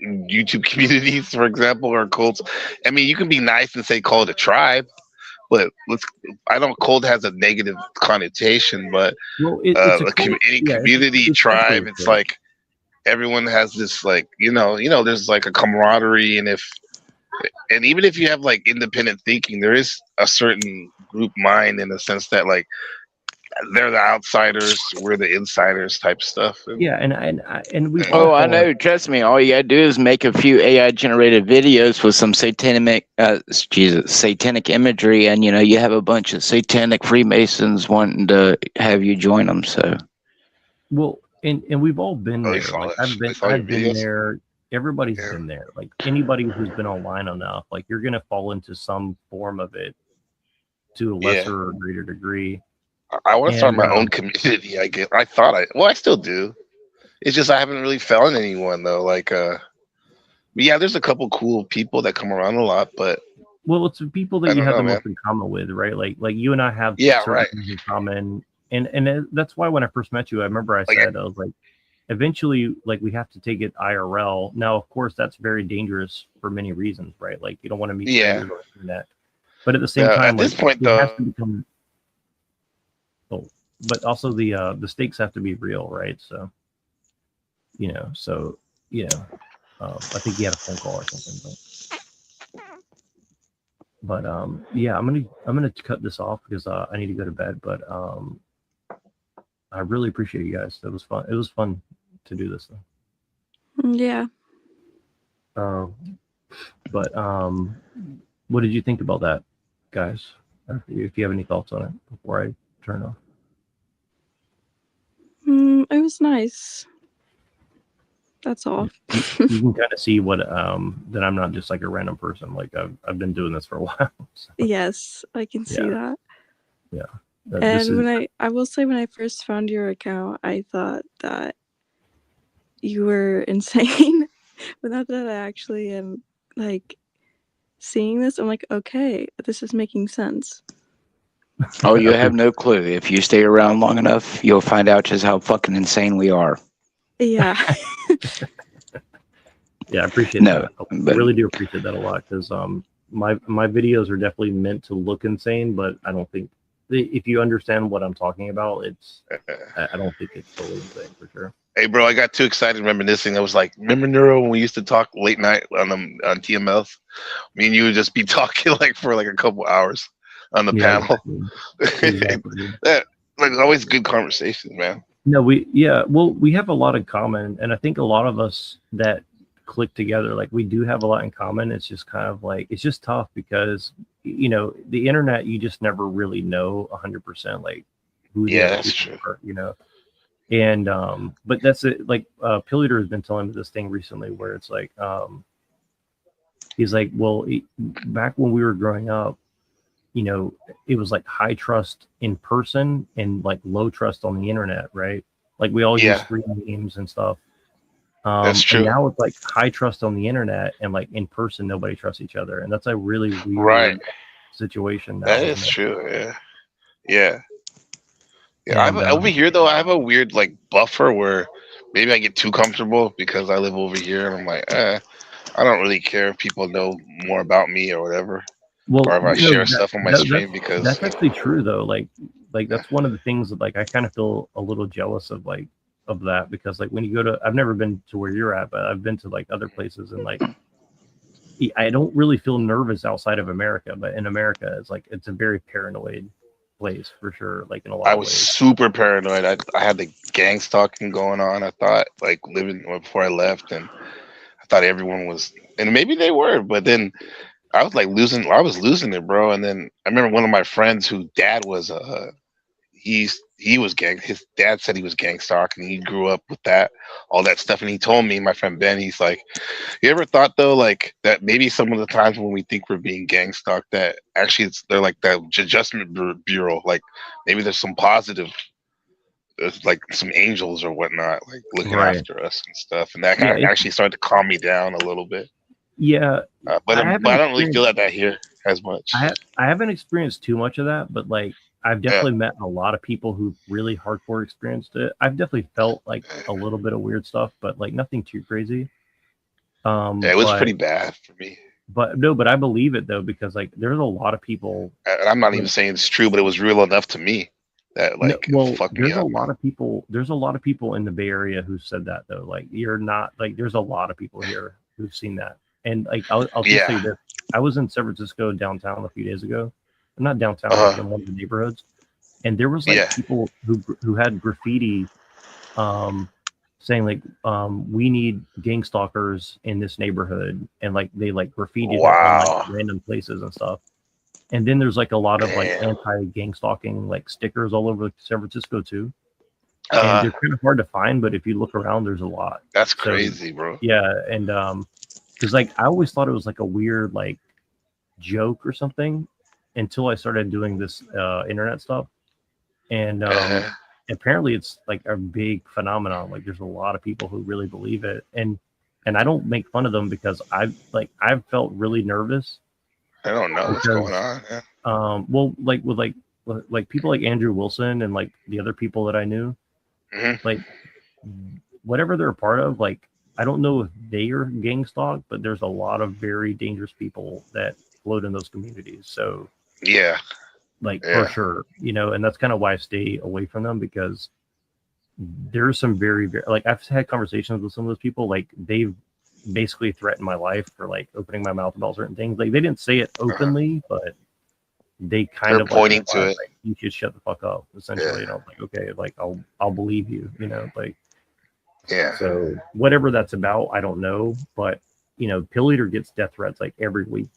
YouTube communities, for example, are cults. I mean, you can be nice and say call it a tribe, but I know cult has a negative connotation, but it's a cult. any community tribe, it's like everyone has this like you know there's like a camaraderie, and even if you have like independent thinking, there is a certain group mind in the sense that like they're the outsiders, we're the insiders type stuff. Yeah, and we. I know. Trust me. All you gotta do is make a few AI generated videos with some satanic imagery, and you have a bunch of satanic Freemasons wanting to have you join them. So. Well, and we've all been there. Like I've been there. Everybody's been there. Like anybody who's been online enough, like you're gonna fall into some form of it to a lesser or greater degree. I want to start my own community. I still do. It's just I haven't really found anyone though. Like, yeah, there's a couple cool people that come around a lot, but it's the people that you have the most in common with, right? Like you and I have certain things in common, and that's why when I first met you, I remember I said I was like, eventually, like we have to take it IRL. Now, of course, that's very dangerous for many reasons, right? Like you don't want to meet strangers on the internet, but at the same time, at this point, though. but also the stakes have to be real, right? So, I think he had a phone call or something, but yeah, I'm gonna cut this off because I need to go to bed. But I really appreciate you guys. It was fun. It was fun to do this though. Yeah. But what did you think about that, guys? If you have any thoughts on it before I turn off. It was nice. That's all. You can kind of see what that I'm not just like a random person. Like I've been doing this for a while. So. Yes, I can see that. Yeah. And I will say, when I first found your account, I thought that you were insane. But now that I actually am like seeing this, I'm like, okay, this is making sense. Oh, you have no clue. If you stay around long enough, you'll find out just how fucking insane we are. Yeah. Yeah, I appreciate that. I really do appreciate that a lot, because my videos are definitely meant to look insane, but I don't think if you understand what I'm talking about, I don't think it's totally insane for sure. Hey, bro, I got too excited reminiscing. I was like, remember, Neuro, when we used to talk late night on TMLs? Me and you would just be talking for a couple hours on the panel. Exactly. Always good conversations, man. No, we have a lot in common, and I think a lot of us that click together, we do have a lot in common. It's just kind of it's just tough because the internet, you just never really know 100% who the other people are, and but that's it. Pillator has been telling me this thing recently where it's he's like, well, back when we were growing up, it was high trust in person and low trust on the internet, right? We all use free names and stuff. That's true. And now it's high trust on the internet, and in person, nobody trusts each other, and that's a really weird situation. Now, that is true. Yeah. Over here though, I have a weird buffer where maybe I get too comfortable because I live over here, and I'm like, I don't really care if people know more about me or whatever. Well, or if I share stuff on my stream because that's actually true though. That's one of the things that I kind of feel a little jealous of that, because when you go to, I've never been to where you're at, but I've been to other places, and I don't really feel nervous outside of America, but in America it's a very paranoid place for sure. In a lot I of was ways. super paranoid. I had the gang stalking going on. I thought living before I left, and I thought everyone was, and maybe they were, but then I was losing it, bro. And then I remember one of my friends whose dad was he was his dad said he was gang stalking. He grew up with all that stuff, and he told me, my friend Ben, he's like, you ever thought though that maybe some of the times when we think we're being gang stalked, that actually they're the adjustment bureau, maybe there's some positive, there's some angels or whatnot looking after us and stuff, and that actually started to calm me down a little bit. Yeah, but I don't really feel that here as much. I haven't experienced too much of that, but I've definitely met a lot of people who really hardcore experienced it. I've definitely felt a little bit of weird stuff, but nothing too crazy. It was pretty bad for me. But I believe it though, because there's a lot of people. And I'm not even saying it's true, but it was real enough to me that there's a lot of people. There's a lot of people in the Bay Area who said that though. You're not there's a lot of people here who've seen that. And I'll just say this: I was in San Francisco downtown a few days ago. Not downtown, in one of the neighborhoods, and there was people who had graffiti, saying we need gang stalkers in this neighborhood, and they graffitied it on random places and stuff. And then there's a lot of anti-gang stalking stickers all over San Francisco too. And they're kind of hard to find, but if you look around, there's a lot. That's crazy, bro. Yeah, and because I always thought it was a weird joke or something until I started doing this internet stuff, and apparently it's a big phenomenon. There's a lot of people who really believe it, and I don't make fun of them because I've felt really nervous. I don't know what's going on. Yeah. Well, with people like Andrew Wilson and the other people that I knew, whatever they're a part of, I don't know if they are gang stalked, but there's a lot of very dangerous people that float in those communities. So like for sure, you know, and that's kind of why I stay away from them, because there's some very, very, like I've had conversations with some of those people, like they've basically threatened my life for like opening my mouth about certain things. Like they didn't say it openly, but they kind They're of pointing like, to it. like, you should shut the fuck up, essentially. You know, like, okay, like I'll believe you, you know, like, so whatever that's about, I don't know, but you know, Pill Eater gets death threats like every week.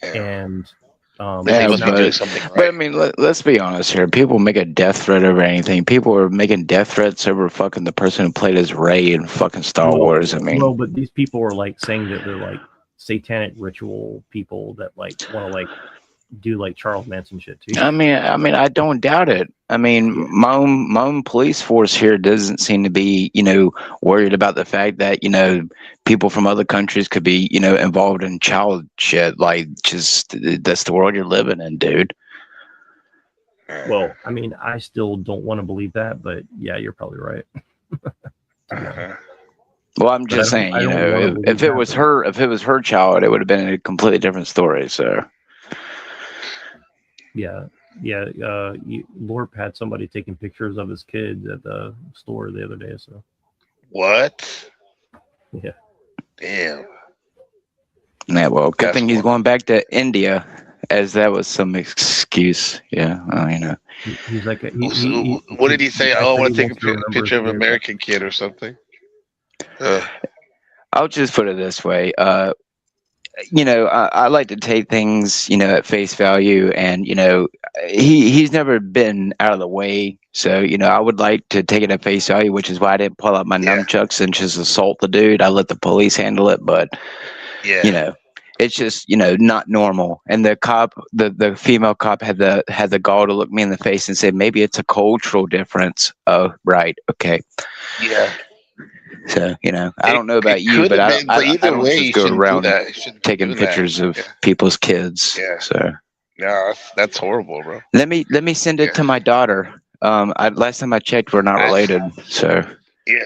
And yeah, but I mean, let's be honest here. People make a death threat over anything. People are making death threats over fucking the person who played as Rey in fucking Star Wars. I mean, well, but these people are like saying that they're like satanic ritual people that like want to like do like Charles Manson shit too. I mean, I don't doubt it. I mean, my own police force here doesn't seem to be, you know, worried about the fact that, you know, people from other countries could be, you know, involved in child shit. Like, just that's the world you're living in, dude. Well, I mean, I still don't want to believe that, but yeah, you're probably right. Well, I'm just saying, you know, if it was her child, it would have been a completely different story. So. Yeah. Lorp had somebody taking pictures of his kids at the store the other day. So what? Yeah. Damn. Yeah, well, good thing he's going back to India, as that was some excuse. Yeah, you know. He's like, what did he say? Oh, I want to take a picture of an American kid or something. I'll just put it this way. You know, I like to take things, you know, at face value, and you know, he's never been out of the way. So, you know, I would like to take it at face value, which is why I didn't pull out my nunchucks and just assault the dude. I let the police handle it, but you know, it's just, you know, not normal. And the cop, the female cop had the gall to look me in the face and say, maybe it's a cultural difference. Oh, right, okay. Yeah. So, you know, I don't know about you, but I don't just go around taking pictures of people's kids. Yeah. So no, that's horrible, bro. let me send it to my daughter. Last time I checked, we're not related. So yeah,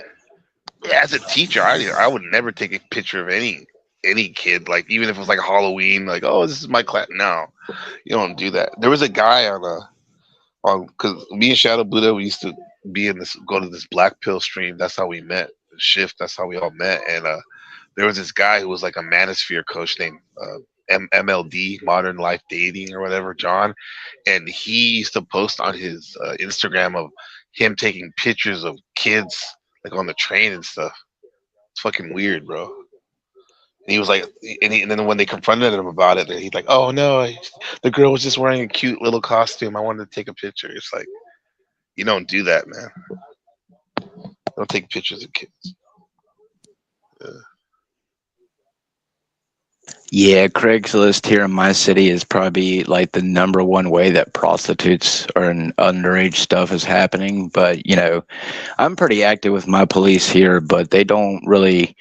as a teacher, I would never take a picture of any kid, like even if it was like Halloween, like, oh, this is my class. No, you don't do that. There was a guy on because me and Shadow Buddha, we used to go to this Black Pill stream. That's how we met. Shift. That's how we all met. And there was this guy who was like a manosphere coach named MLD, Modern Life Dating or whatever, John. And he used to post on his Instagram of him taking pictures of kids like on the train and stuff. It's fucking weird, bro. And he was like, and then when they confronted him about it, he's like, "Oh no, the girl was just wearing a cute little costume. I wanted to take a picture." It's like, you don't do that, man. Don't take pictures of kids. yeah, Craigslist here in my city is probably like the #1 way that prostitutes or underage stuff is happening. But you know, I'm pretty active with my police here, but they don't really,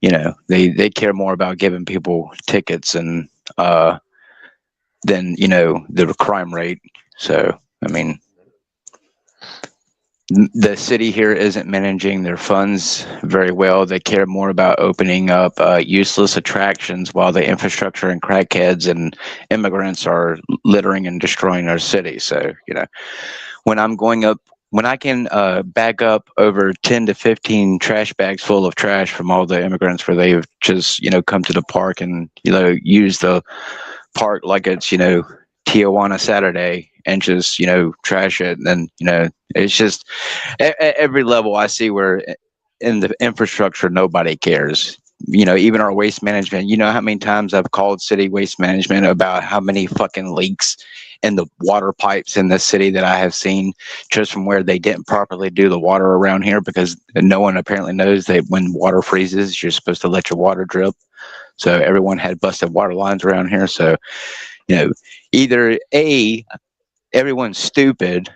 you know, they care more about giving people tickets and than, you know, the crime rate. So I mean, the city here isn't managing their funds very well. They care more about opening up useless attractions while the infrastructure and crackheads and immigrants are littering and destroying our city. So, you know, when I can bag up over 10 to 15 trash bags full of trash from all the immigrants where they've just, you know, come to the park and, you know, use the park like it's, you know, Tijuana Saturday and just, you know, trash it. And then, you know, it's just at every level I see where in the infrastructure, nobody cares. You know, even our waste management, you know how many times I've called city waste management about how many fucking leaks in the water pipes in this city that I have seen just from where they didn't properly do the water around here, because no one apparently knows that when water freezes, you're supposed to let your water drip. So everyone had busted water lines around here. So, you know, either A, everyone's stupid,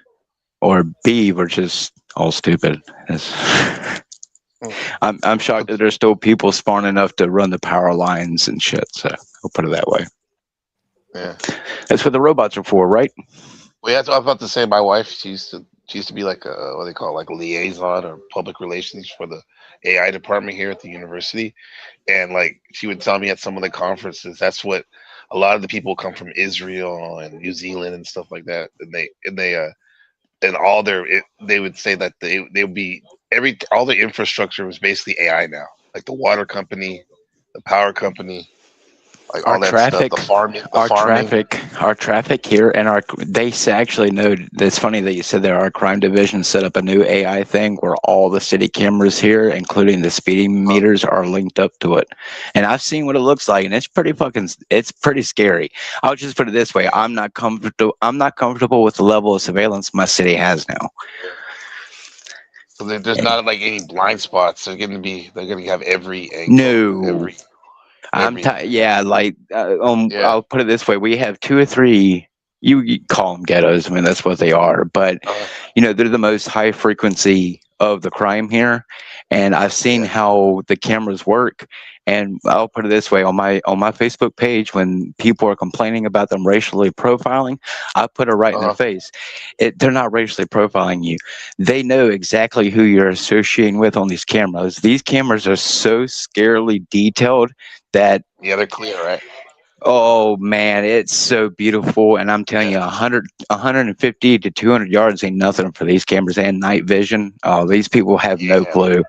or B, we're just all stupid. I'm shocked that there's still people smart enough to run the power lines and shit. So I'll put it that way. Yeah, that's what the robots are for, right? Well, yeah, that's what I was about to say. My wife, she used to be like a, what they call it, like a liaison or public relations for the AI department here at the university, and like she would tell me at some of the conferences, that's what a lot of the people come from Israel and New Zealand and stuff like that, and all they would say that they would be all the infrastructure was basically AI now, like the water company, the power company, like Our all that stuff, traffic, our traffic here, and actually know. It's funny that you said that our crime division set up a new AI thing where all the city cameras here, including the speeding meters, are linked up to it. And I've seen what it looks like, and it's pretty scary. I'll just put it this way: I'm not comfortable with the level of surveillance my city has now. So there's not like any blind spots. They're gonna have every angle. No. I'll put it this way: we have 2 or 3. You call them ghettos. I mean, that's what they are. But they're the most high frequency of the crime here, and I've seen how the cameras work. And I'll put it this way: on my Facebook page, when people are complaining about them racially profiling, I put it right in their face. They're not racially profiling you. They know exactly who you're associating with on these cameras. These cameras are so scarily detailed that they're clear, right? Oh man, it's so beautiful, and I'm telling you, 150 to 200 yards ain't nothing for these cameras and night vision. Oh, these people have no clue.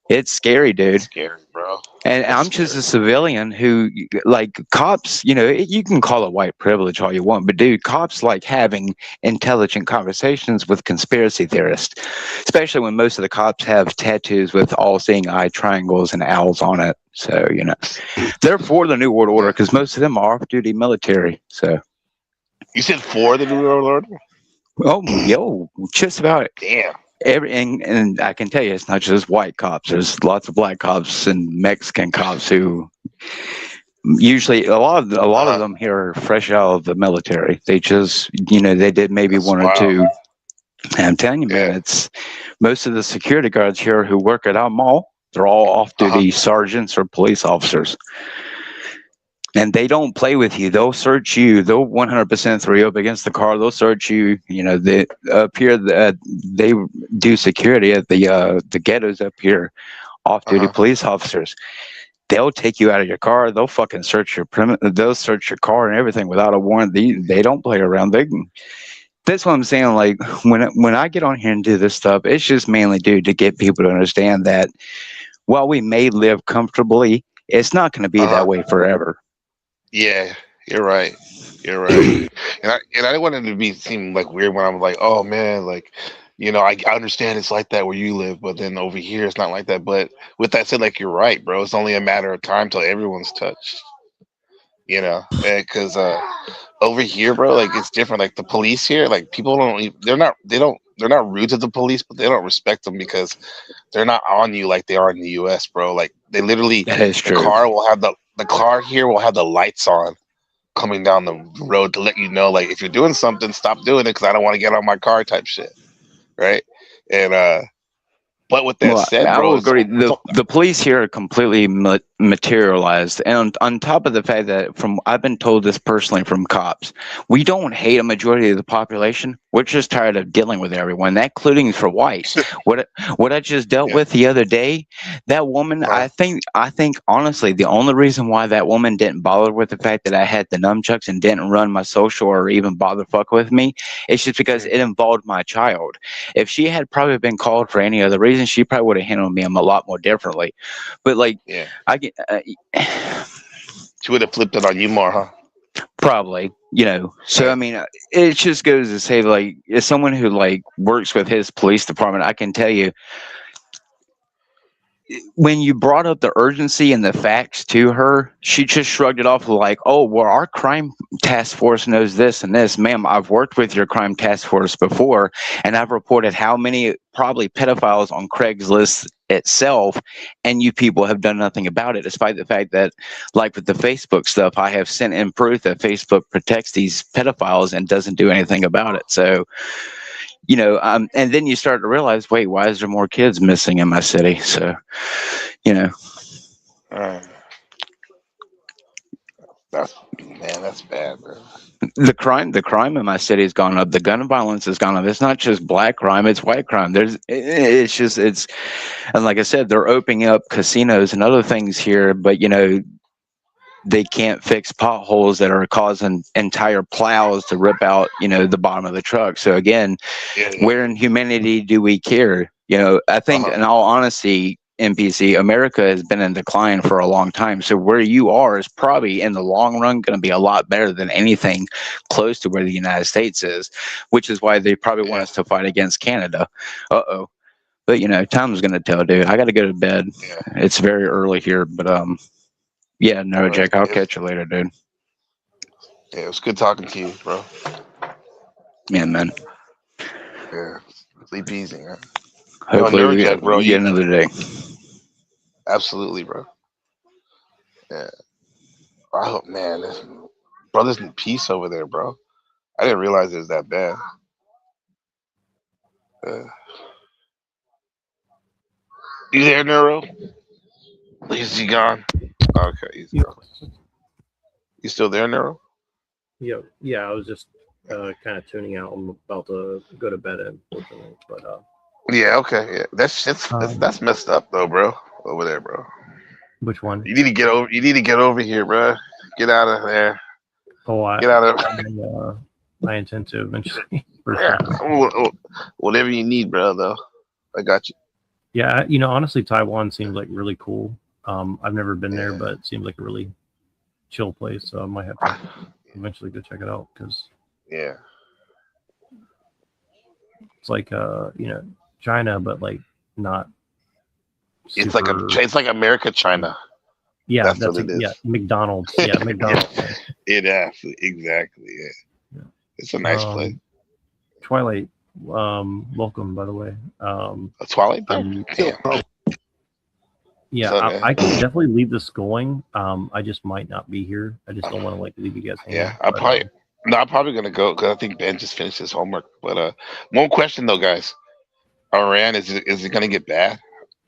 It's scary, dude. It's scary, bro. And I'm just a civilian who, like, cops, you can call it white privilege all you want, but dude, cops like having intelligent conversations with conspiracy theorists, especially when most of the cops have tattoos with all-seeing eye triangles and owls on it. So, they're for the New World Order because most of them are off-duty military. So, you said for the New World Order? Oh, just about. Damn. And I can tell you, it's not just white cops. There's lots of black cops and Mexican cops who usually a lot of them here are fresh out of the military. They just they did maybe one or two. And I'm telling you, man, it's most of the security guards here who work at our mall. They're all off-duty sergeants or police officers. And they don't play with you. They'll search you. They'll 100% throw you up against the car. They'll search you. They up here. They do security at the ghettos up here. Off-duty police officers. They'll take you out of your car. They'll fucking search your They'll search your car and everything without a warrant. They don't play around. That's what I'm saying. Like when I get on here and do this stuff, it's just mainly, dude, to get people to understand that while we may live comfortably, it's not going to be that way forever. Yeah, you're right. You're right. and I didn't want it to seem like weird when I'm like, oh man, like, I understand it's like that where you live, but then over here it's not like that. But with that said, like, you're right, bro. It's only a matter of time till everyone's touched. Because over here, bro, like it's different. Like the police here, like people they're not rude to the police, but they don't respect them because they're not on you like they are in the US, bro. Like they literally, that is true. The car here will have the lights on coming down the road to let you know, like, if you're doing something, stop doing it because I don't want to get on my car type shit. Right. And but with that said, I bro, will agree. The police here are completely materialized, and on top of the fact that I've been told this personally from cops, we don't hate a majority of the population. We're just tired of dealing with everyone. That including for whites. What I just dealt with the other day, that woman. I think honestly, the only reason why that woman didn't bother with the fact that I had the nunchucks and didn't run my social or even bother fuck with me, it's just because it involved my child. If she had probably been called for any other reason, she probably would have handled me a lot more differently. But like, I get, she would have flipped it on you more, huh? Probably, So I mean, it just goes to say, like, as someone who like works with his police department, I can tell you, when you brought up the urgency and the facts to her, she just shrugged it off like, oh, well, our crime task force knows this and this. Ma'am, I've worked with your crime task force before, and I've reported how many probably pedophiles on Craigslist itself, and you people have done nothing about it, despite the fact that, like with the Facebook stuff, I have sent in proof that Facebook protects these pedophiles and doesn't do anything about it. So, and then you start to realize, wait, why is there more kids missing in my city? So, That's bad, bro. The crime in my city has gone up. The gun violence has gone up. It's not just black crime; it's white crime. And like I said, they're opening up casinos and other things here. But they can't fix potholes that are causing entire plows to rip out, the bottom of the truck. So again, where in humanity do we care? I think in all honesty, NPC, America has been in decline for a long time. So where you are is probably in the long run going to be a lot better than anything close to where the United States is, which is why they probably want us to fight against Canada. But time's going to tell, dude. I got to go to bed. It's very early here, but yeah, no, Jake, I'll catch you later, dude. Yeah, it was good talking to you, bro. Yeah, man. Yeah, sleep easy, man. Hopefully we Jack, bro, get another day. Absolutely, bro. Yeah. I hope, man, brothers in peace over there, bro. I didn't realize it was that bad. You there, Neuro? Is he gone? Okay, he's gone. You still there, Neuro? Yeah, I was just kind of tuning out. I'm about to go to bed, unfortunately, but Yeah, okay, yeah. That's messed up though, bro. Over there, bro. Which one? You need to get over. You need to get over here, bro. Get out of there. Oh, Get out of. I intend to eventually. Yeah, whatever you need, bro. Though, I got you. Yeah, honestly, Taiwan seems like really cool. I've never been there, but it seems like a really chill place. So I might have to eventually go check it out because it's like China, but like not. It's like America, China. Yeah, that's what it is. Yeah, McDonald's. Yeah, McDonald's. It exactly. Yeah. It's a nice place. Twilight, welcome, by the way. A Twilight? Yeah, I can definitely leave this going. I just might not be here. I just don't want to leave you guys hanging. Yeah, I'm probably gonna go because I think Ben just finished his homework. But one question though, guys, Iran is it gonna get bad?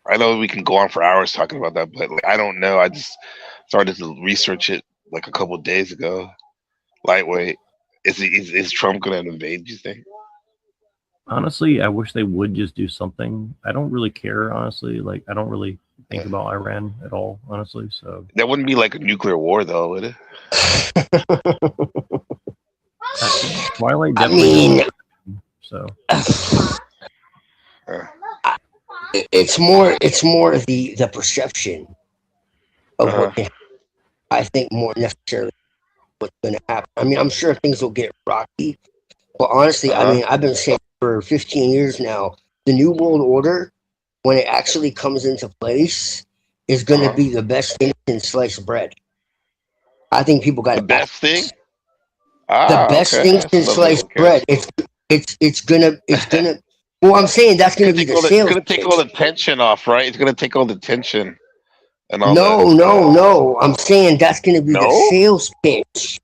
I know we can go on for hours talking about that, but I don't know. I just started to research it like a couple of days ago. Lightweight, is Trump gonna invade? You think? Honestly, I wish they would just do something. I don't really care, honestly. Like, I don't really think about Iran at all, honestly. So that wouldn't be like a nuclear war, though, would it? Twilight definitely. So it's more the perception of what can, I think more necessarily what's going to happen. I mean, I'm sure things will get rocky, but honestly, I mean, I've been saying for 15 years now, the New World Order, when it actually comes into place, is going to be the best thing since sliced bread. I think people got the best thing. The best thing since sliced bread. It's gonna. Well, I'm saying that's gonna be the sales. It's gonna take all the tension off, right? It's gonna take all the tension and all No. I'm saying that's gonna be the sales pitch.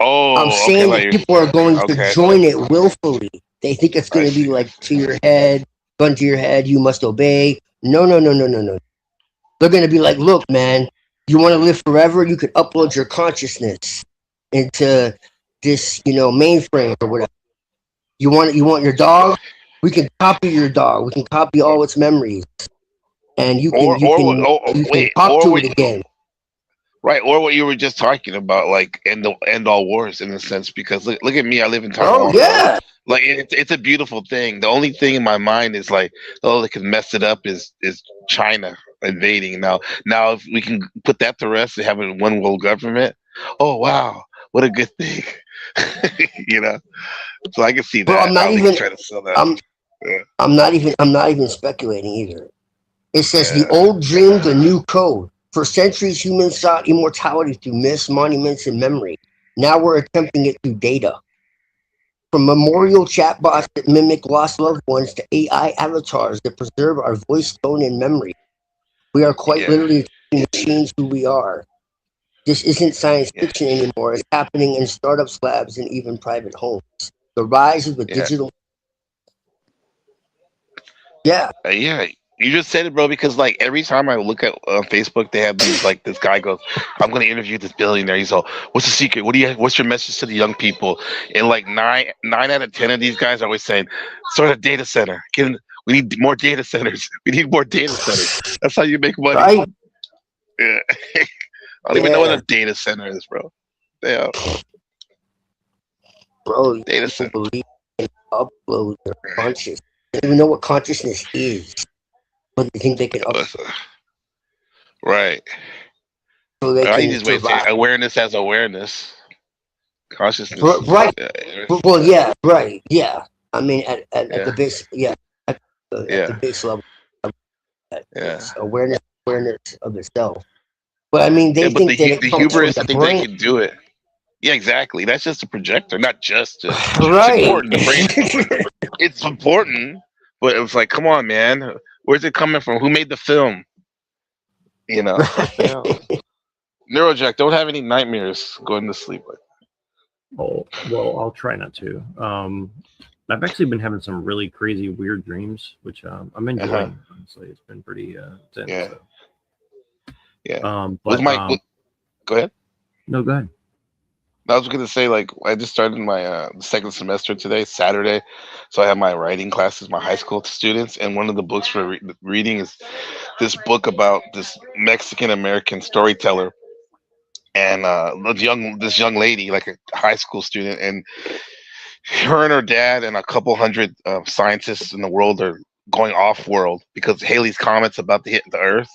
Oh, I'm saying that people are going to join it willfully. They think it's going to be like to your head, gun to your head, you must obey. No. They're going to be like, look, man, you want to live forever? You could upload your consciousness into this, mainframe or whatever. You want your dog? We can copy your dog. We can copy all its memories, and you can talk to it again. Right, or what you were just talking about, like end all wars in a sense. Because look at me, I live in Taiwan. Oh yeah, like it's a beautiful thing. The only thing in my mind is like, oh, that can mess it up is China invading. Now if we can put that to rest and have a one world government, oh wow, what a good thing. So I can see that. Bro, I'm not even trying to sell that. I'm not even speculating either. It says the old dream, the new code. For centuries, humans sought immortality through myths, monuments, and memory. Now we're attempting it through data. From memorial chatbots that mimic lost loved ones to AI avatars that preserve our voice, tone, and memory. We are quite literally trying to change who we are. This isn't science fiction anymore. It's happening in startups, labs, and even private homes. The rise of the digital. Yeah. You just said it, bro, because like every time I look at Facebook, they have these like this guy goes, I'm gonna interview this billionaire. He's all, what's the secret? What's your message to the young people? And like nine out of 10 of these guys are always saying, start a data center. We need more data centers. We need more data centers. That's how you make money. Right. Yeah. I don't even know what a data center is, bro. Yeah. Bro, data people center. believe in upload their consciousness. They don't even know what consciousness is, but they think they can upload. Right. So they I can use way to say survive. awareness as awareness. Consciousness. Right. Yeah. Well, yeah, right. Yeah. I mean, at the Yeah. base, yeah, at the base level, it's awareness of itself. But I mean, they But think that it the comes from hubris, I the think they brain. can do it. Yeah, exactly. That's just a projector, not just. It's Right. important. The brain is important. It's important, but it was like, come on, man. Where's it coming from? Who made the film? You know. Yeah. Neurojack, don't have any nightmares going to sleep. Oh, well, I'll try not to. I've actually been having some really crazy, weird dreams, which I'm enjoying. Honestly, it's been pretty intense. Yeah. So. Yeah. But go ahead. No, go ahead. I was going to say, like, I just started my second semester today, Saturday. So I have my writing classes, my high school students, and one of the books for reading is this book about this Mexican American storyteller, and this young lady, like a high school student, and her and her dad and a couple hundred scientists in the world are going off world because Haley's comet's about to hit the Earth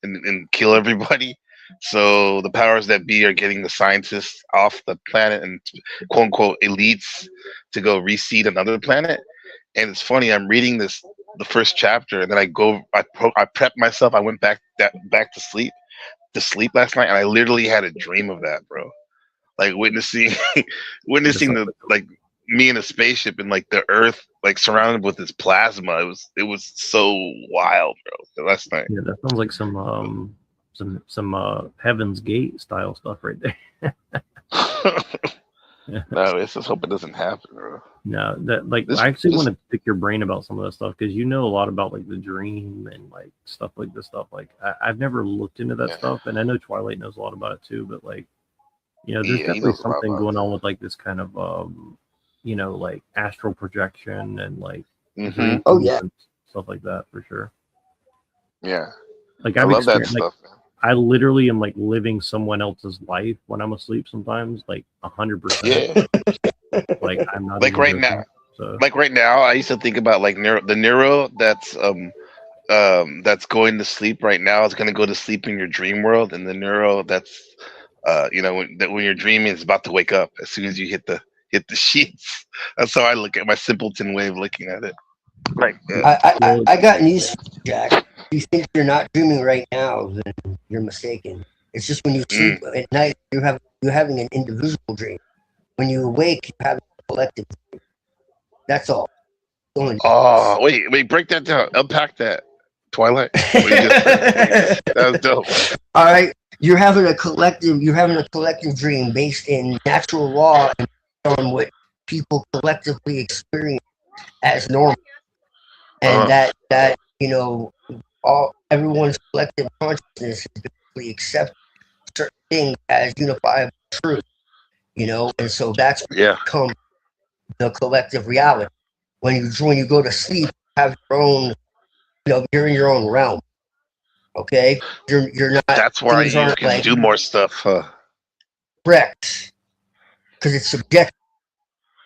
and kill everybody. So the powers that be are getting the scientists off the planet and quote unquote elites to go reseed another planet. And it's funny, I'm reading the first chapter, and then I prepped myself. I went back to sleep last night, and I literally had a dream of that, bro. Like witnessing the like me in a spaceship and like the Earth like surrounded with this plasma. It was so wild, bro. Last night. Yeah, that sounds like some Heaven's Gate style stuff right there. No, let's just hope it doesn't happen, bro. No, I actually want to pick your brain about some of that stuff because you know a lot about like the dream and like stuff like this stuff. Like I've never looked into that stuff, and I know Twilight knows a lot about it too. But like, you know, there's definitely something going on with like this kind of you know, like astral projection and like Mhm. Oh yeah, and stuff like that for sure. Yeah. Like I I've love that experienced, like, stuff, man. I literally am like living someone else's life when I'm asleep sometimes, like 100%. Yeah. Like I'm not Like even right joking, now. so. Like right now, I used to think about like the neuro that's going to sleep right now is going to go to sleep in your dream world, and the neuro that's you know when you're dreaming is about to wake up as soon as you hit the sheets. That's how I look at my simpleton way of looking at it. Right. I got news for you, Jack. If you think you're not dreaming right now, then you're mistaken. It's just when you sleep at night, you're having an individual dream. When you awake, you're having a collective dream. That's all. Oh, wait, break that down. Unpack that. Twilight. What you just said. That was dope. All right, you're having a collective dream based in natural law and on what people collectively experience as normal, and that you know everyone's collective consciousness is basically accept certain things as unifiable truth, you know, and so that's become the collective reality. When you go to sleep, you have your own, you know, you're in your own realm. Okay, you're not. That's why things you aren't can like do more stuff, huh? correct, because it's subjective.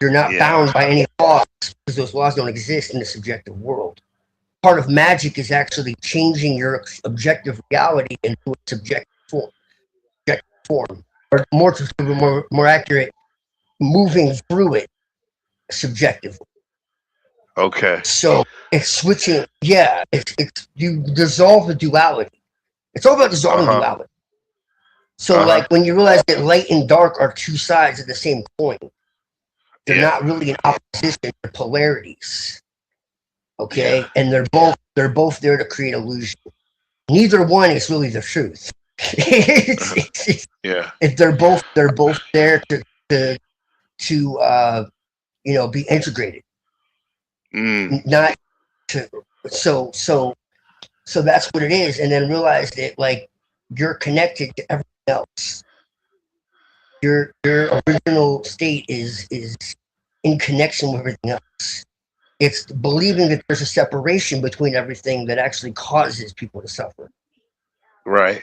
You're not bound by any laws because those laws don't exist in the subjective world. Part of magic is actually changing your objective reality into a subjective form, or more accurate, moving through it subjectively. Okay. So it's switching. Yeah, it's you dissolve the duality. It's all about dissolving duality. So like when you realize that light and dark are two sides of the same coin, they're not really in opposition, they're polarities. Okay, and they're both there to create illusion. Neither one is really the truth. They're both there to you know, be integrated. Not to so that's what it is, and then realize that like you're connected to everything else. Your original state is in connection with everything else. It's believing that there's a separation between everything that actually causes people to suffer. Right.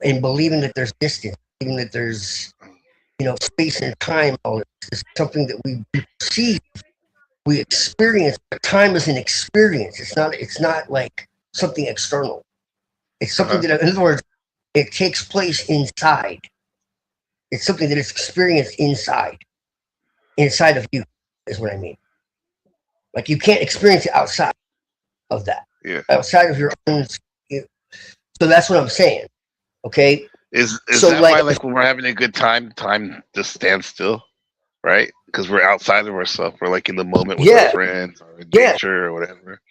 and believing that there's distance, believing that there's, space and time. All this is something that we perceive, we experience. But time is an experience. It's not like something external. It's something that, in other words, it takes place inside. It's something that is experienced inside of you, is what I mean. Like you can't experience it outside of that. Yeah. Outside of your own. So that's what I'm saying. Okay. Is so that why, like, when we're having a good time just stands still, right? Because we're outside of ourselves. We're like in the moment with our friends or in nature or whatever.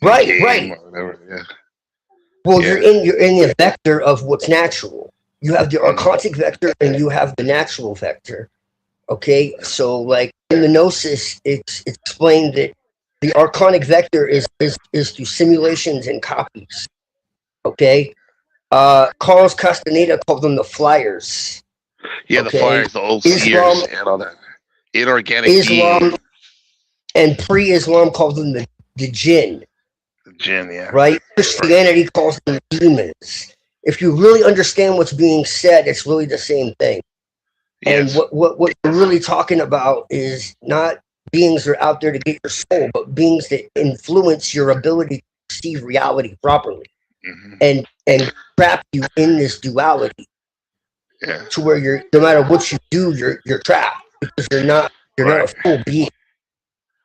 Right. Or whatever. Yeah. Well, you're in the vector of what's natural. You have the archontic vector and you have the natural vector. Okay, so like in the Gnosis, it's explained that the archonic vector is through simulations and copies. Okay, Carlos Castaneda called them the flyers. Yeah, the flyers, the old seers, and all that. Inorganic Islam beings. and pre-Islam called them the jinn. The jinn, yeah. Right. Christianity calls them demons. If you really understand what's being said, it's really the same thing. And what we're really talking about is not beings that are out there to get your soul, but beings that influence your ability to perceive reality properly, and trap you in this duality. Yeah. To where you're, no matter what you do, you're trapped because you're not a full being.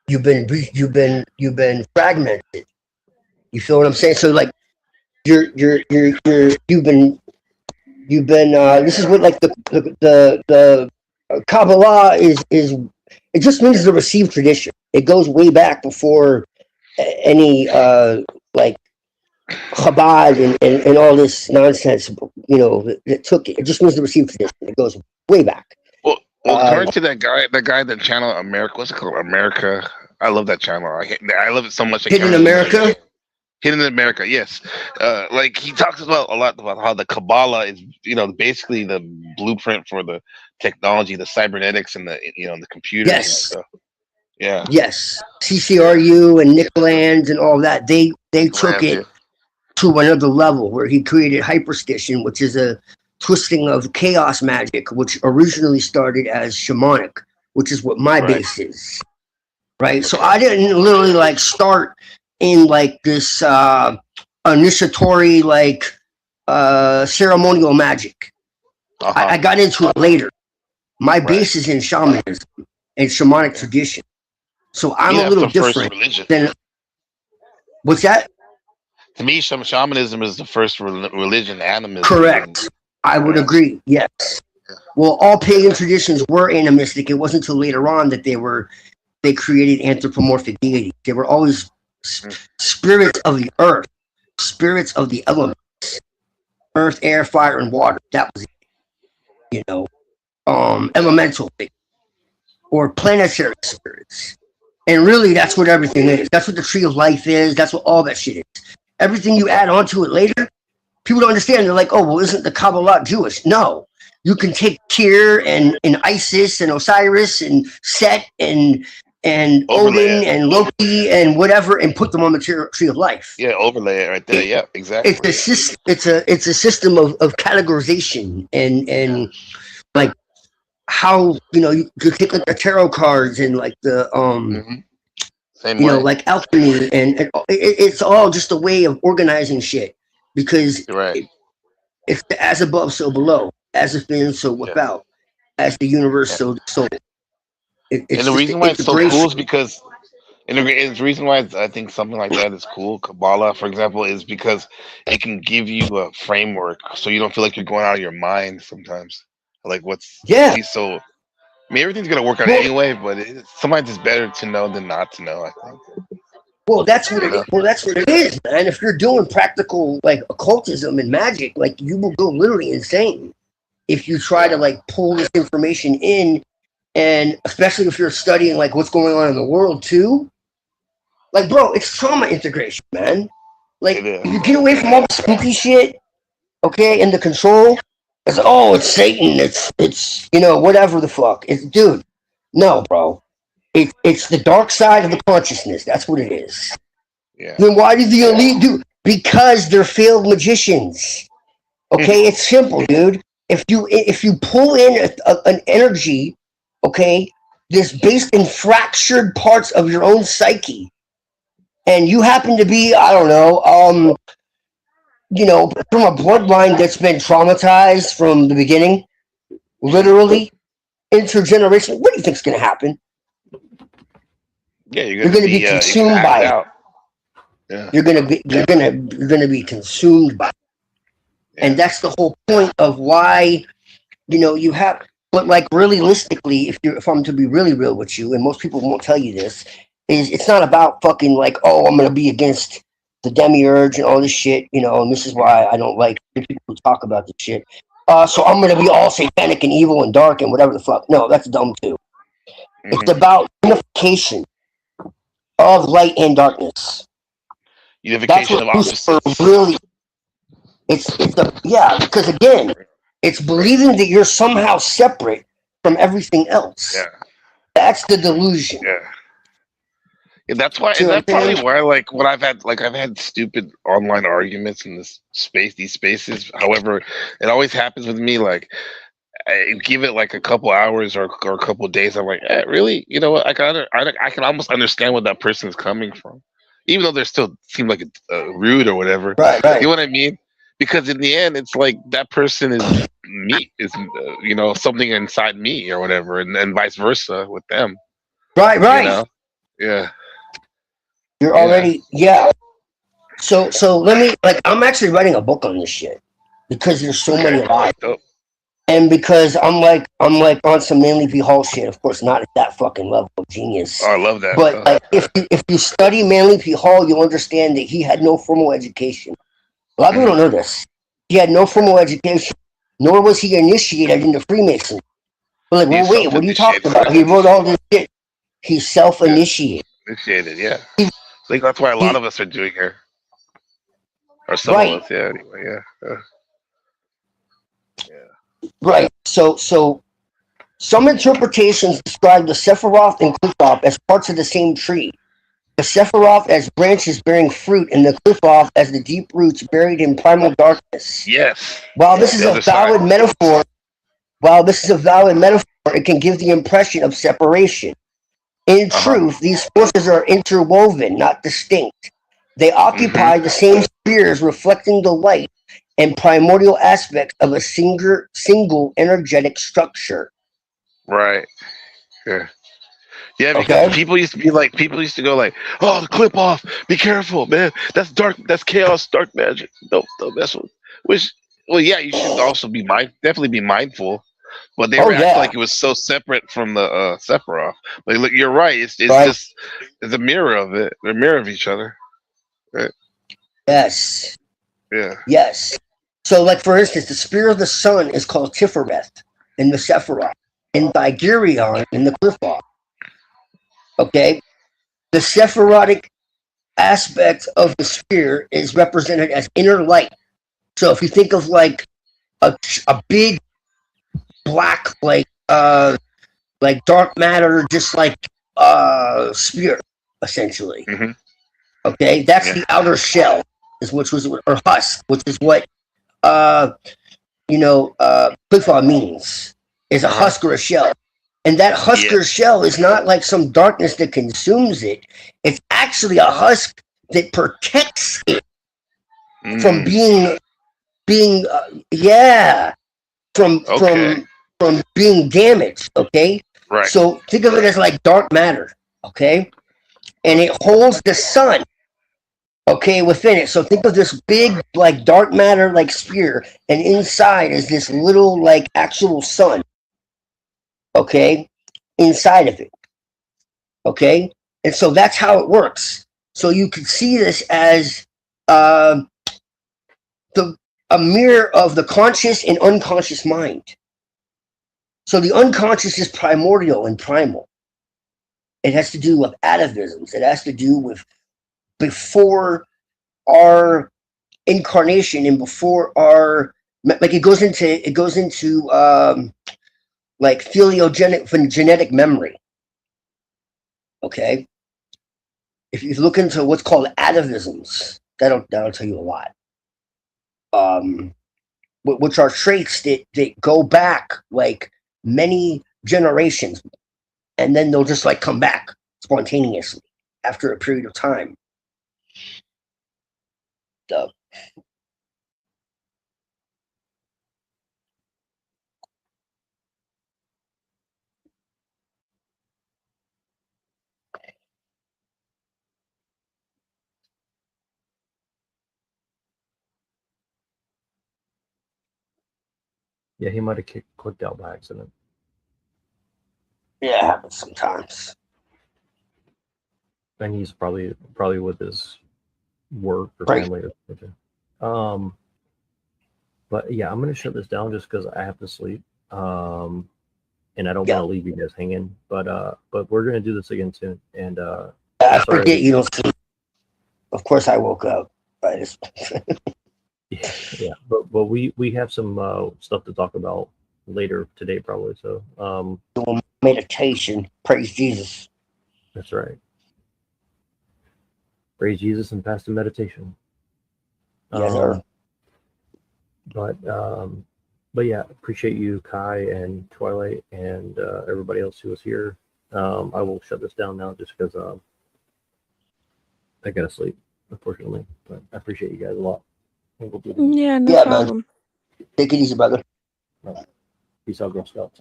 You've been fragmented. You feel what I'm saying? So like you've been this is what like the Kabbalah is it just means the received tradition. It goes way back before any like Chabad and all this nonsense, that took it. It just means the received tradition. It goes way back. Well, according to that guy that channel America, what's it called? America. I love that channel. I love it so much. Hidden America. Hidden America, yes. Like he talks a lot about how the Kabbalah is, basically the blueprint for the technology, the cybernetics, and the computers and stuff. Yeah. Yes. CCRU and Nicolands and all that. They took it to another level where he created hyperstition, which is a twisting of chaos magic, which originally started as shamanic, which is what my base is. Right. So I didn't literally like start in like this initiatory like ceremonial magic. I got into it later. My base is in shamanism and shamanic tradition. So I'm a little different than what's that? To me, shamanism is the first religion, animism. Correct. I would agree. Yes. Well, all pagan traditions were animistic. It wasn't until later on that they created anthropomorphic deities. They were always spirits of the earth, spirits of the elements, earth, air, fire, and water. That was it. Elemental things or planetary spirits. And really, that's what everything is. That's what the tree of life is. That's what all that shit is. Everything you add onto it later, people don't understand. They're like, oh, well, isn't the Kabbalah Jewish? No. You can take Tyr and Isis and Osiris and Set and Odin and Loki and whatever, and put them on the tree of life. Yeah, overlay it right there. Yeah, exactly. It's a system of categorization and like how you take like the tarot cards and like the like alchemy and it's all just a way of organizing shit because it's the as above so below, as within so without, as the universe so the soul. And the reason why it's so cool is because, and the reason why I think something like that is cool, Kabbalah, for example, is because it can give you a framework so you don't feel like you're going out of your mind sometimes. Like so, I mean, everything's gonna work out anyway, but sometimes it's better to know than not to know, I think. Well, that's what it is. Well, that's what it is, man. If you're doing practical like occultism and magic, like you will go literally insane if you try to like pull this information in. And especially if you're studying like what's going on in the world too, like bro, it's trauma integration, man. Like you get away from all the spooky shit, okay, and the control. It's it's Satan, it's whatever the fuck. It's dude, no, bro. It's the dark side of the consciousness. That's what it is. Yeah. Then why do the elite do? Because they're failed magicians. Okay, it's simple, dude. If you pull in an energy, okay, that's based in fractured parts of your own psyche, and you happen to be, I don't know, from a bloodline that's been traumatized from the beginning, literally intergenerational. What do you think's going to happen? Yeah, You're going to be consumed by it. Yeah. You're going to be consumed by it. And that's the whole point of why, you have. But like realistically, if I'm to be really real with you, and most people won't tell you this, is it's not about fucking like, oh, I'm going to be against the demiurge and all this shit, and this is why I don't like the people who talk about this shit. So I'm going to be all satanic and evil and dark and whatever the fuck. No, that's dumb too. It's about unification of light and darkness. Unification of Lucifer opposites. really. Because again, it's believing that you're somehow separate from everything else. Yeah. That's the delusion. Yeah, that's why. See Is what that I'm probably saying? why? Like when I've had stupid online arguments in these spaces. However, it always happens with me. Like, I give it like a couple hours or a couple days. I'm like, really? You know what? I can almost understand where that person is coming from, even though they still seem like rude or whatever. Right. You know what I mean? Because in the end, it's like that person is me, is something inside me or whatever, and vice versa with them. Right. Yeah. You're already So let me I'm actually writing a book on this shit because there's so many lies. And because I'm like on some Manly P. Hall shit, of course not at that fucking level of genius. Oh, I love that. But like if you study Manly P. Hall, you'll understand that he had no formal education. A lot of people don't know this. He had no formal education, nor was he initiated into Freemasonry. But like, well, wait, what are you talking about? He wrote all this shit. He's self-initiated. Initiated, yeah. I think that's why a lot of us are doing here. Or some of us, yeah, anyway, yeah. Right. So some interpretations describe the Sephiroth and Qliphoth as parts of the same tree. The Sephiroth as branches bearing fruit, and the Qliphoth as the deep roots buried in primal darkness. Yes. While this is a valid metaphor, it can give the impression of separation. In truth, these forces are interwoven, not distinct. They occupy the same spheres, reflecting the light and primordial aspects of a single energetic structure. Right. Yeah. Yeah, because people used to go like, "Oh, the Qliphoth, be careful, man. That's dark. That's chaos, dark magic. Don't mess with." Which, well, yeah, you should also definitely be mindful. But they were acting like it was so separate from the Sephiroth. Like, look, you're right. It's just it's a mirror of it. They're a mirror of each other. Right. Yes. Yeah. Yes. So, like for instance, the spear of the sun is called Tifereth in the Sephiroth, and Vigirion in the Qliphoth. Okay, the Sephirotic aspect of the spear is represented as inner light. So, if you think of like a big black like dark matter, just like spear, essentially. Okay, that's the outer shell, or husk, which is what Qliphoth means, is a husk or a shell. And that husk or shell is not like some darkness that consumes it. It's actually a husk that protects it from being from being damaged. Okay, right. So think of it as like dark matter. Okay, and it holds the sun. Okay, within it. So think of this big, like dark matter, like spear, and inside is this little, like actual sun. Okay, inside of it. Okay, and so that's how it works. So you could see this as a mirror of the conscious and unconscious mind. So the unconscious is primordial and primal. It has to do with atavisms. It has to do with before our incarnation and before our, like it goes into like genetic memory. Okay, if you look into what's called atavisms, that'll tell you a lot. which are traits that go back like many generations, and then they'll just like come back spontaneously after a period of time. So. Yeah, he might have clicked out by accident. Yeah, it happens sometimes. And he's probably with his work or Right. family or something. But yeah, I'm gonna shut this down just because I have to sleep. And I don't want to leave you guys hanging. But we're gonna do this again soon. And I forget you don't sleep. Of course, I woke up. yeah, but we have some stuff to talk about later today, probably. So meditation. Praise Jesus. That's right. Praise Jesus and pass to meditation. Yes, sir. But yeah, appreciate you, Kai and Twilight, and everybody else who was here. I will shut this down now just because I gotta sleep, unfortunately. But I appreciate you guys a lot. Yeah, no problem. Take it easy, brother. Peace out, Girl Scouts.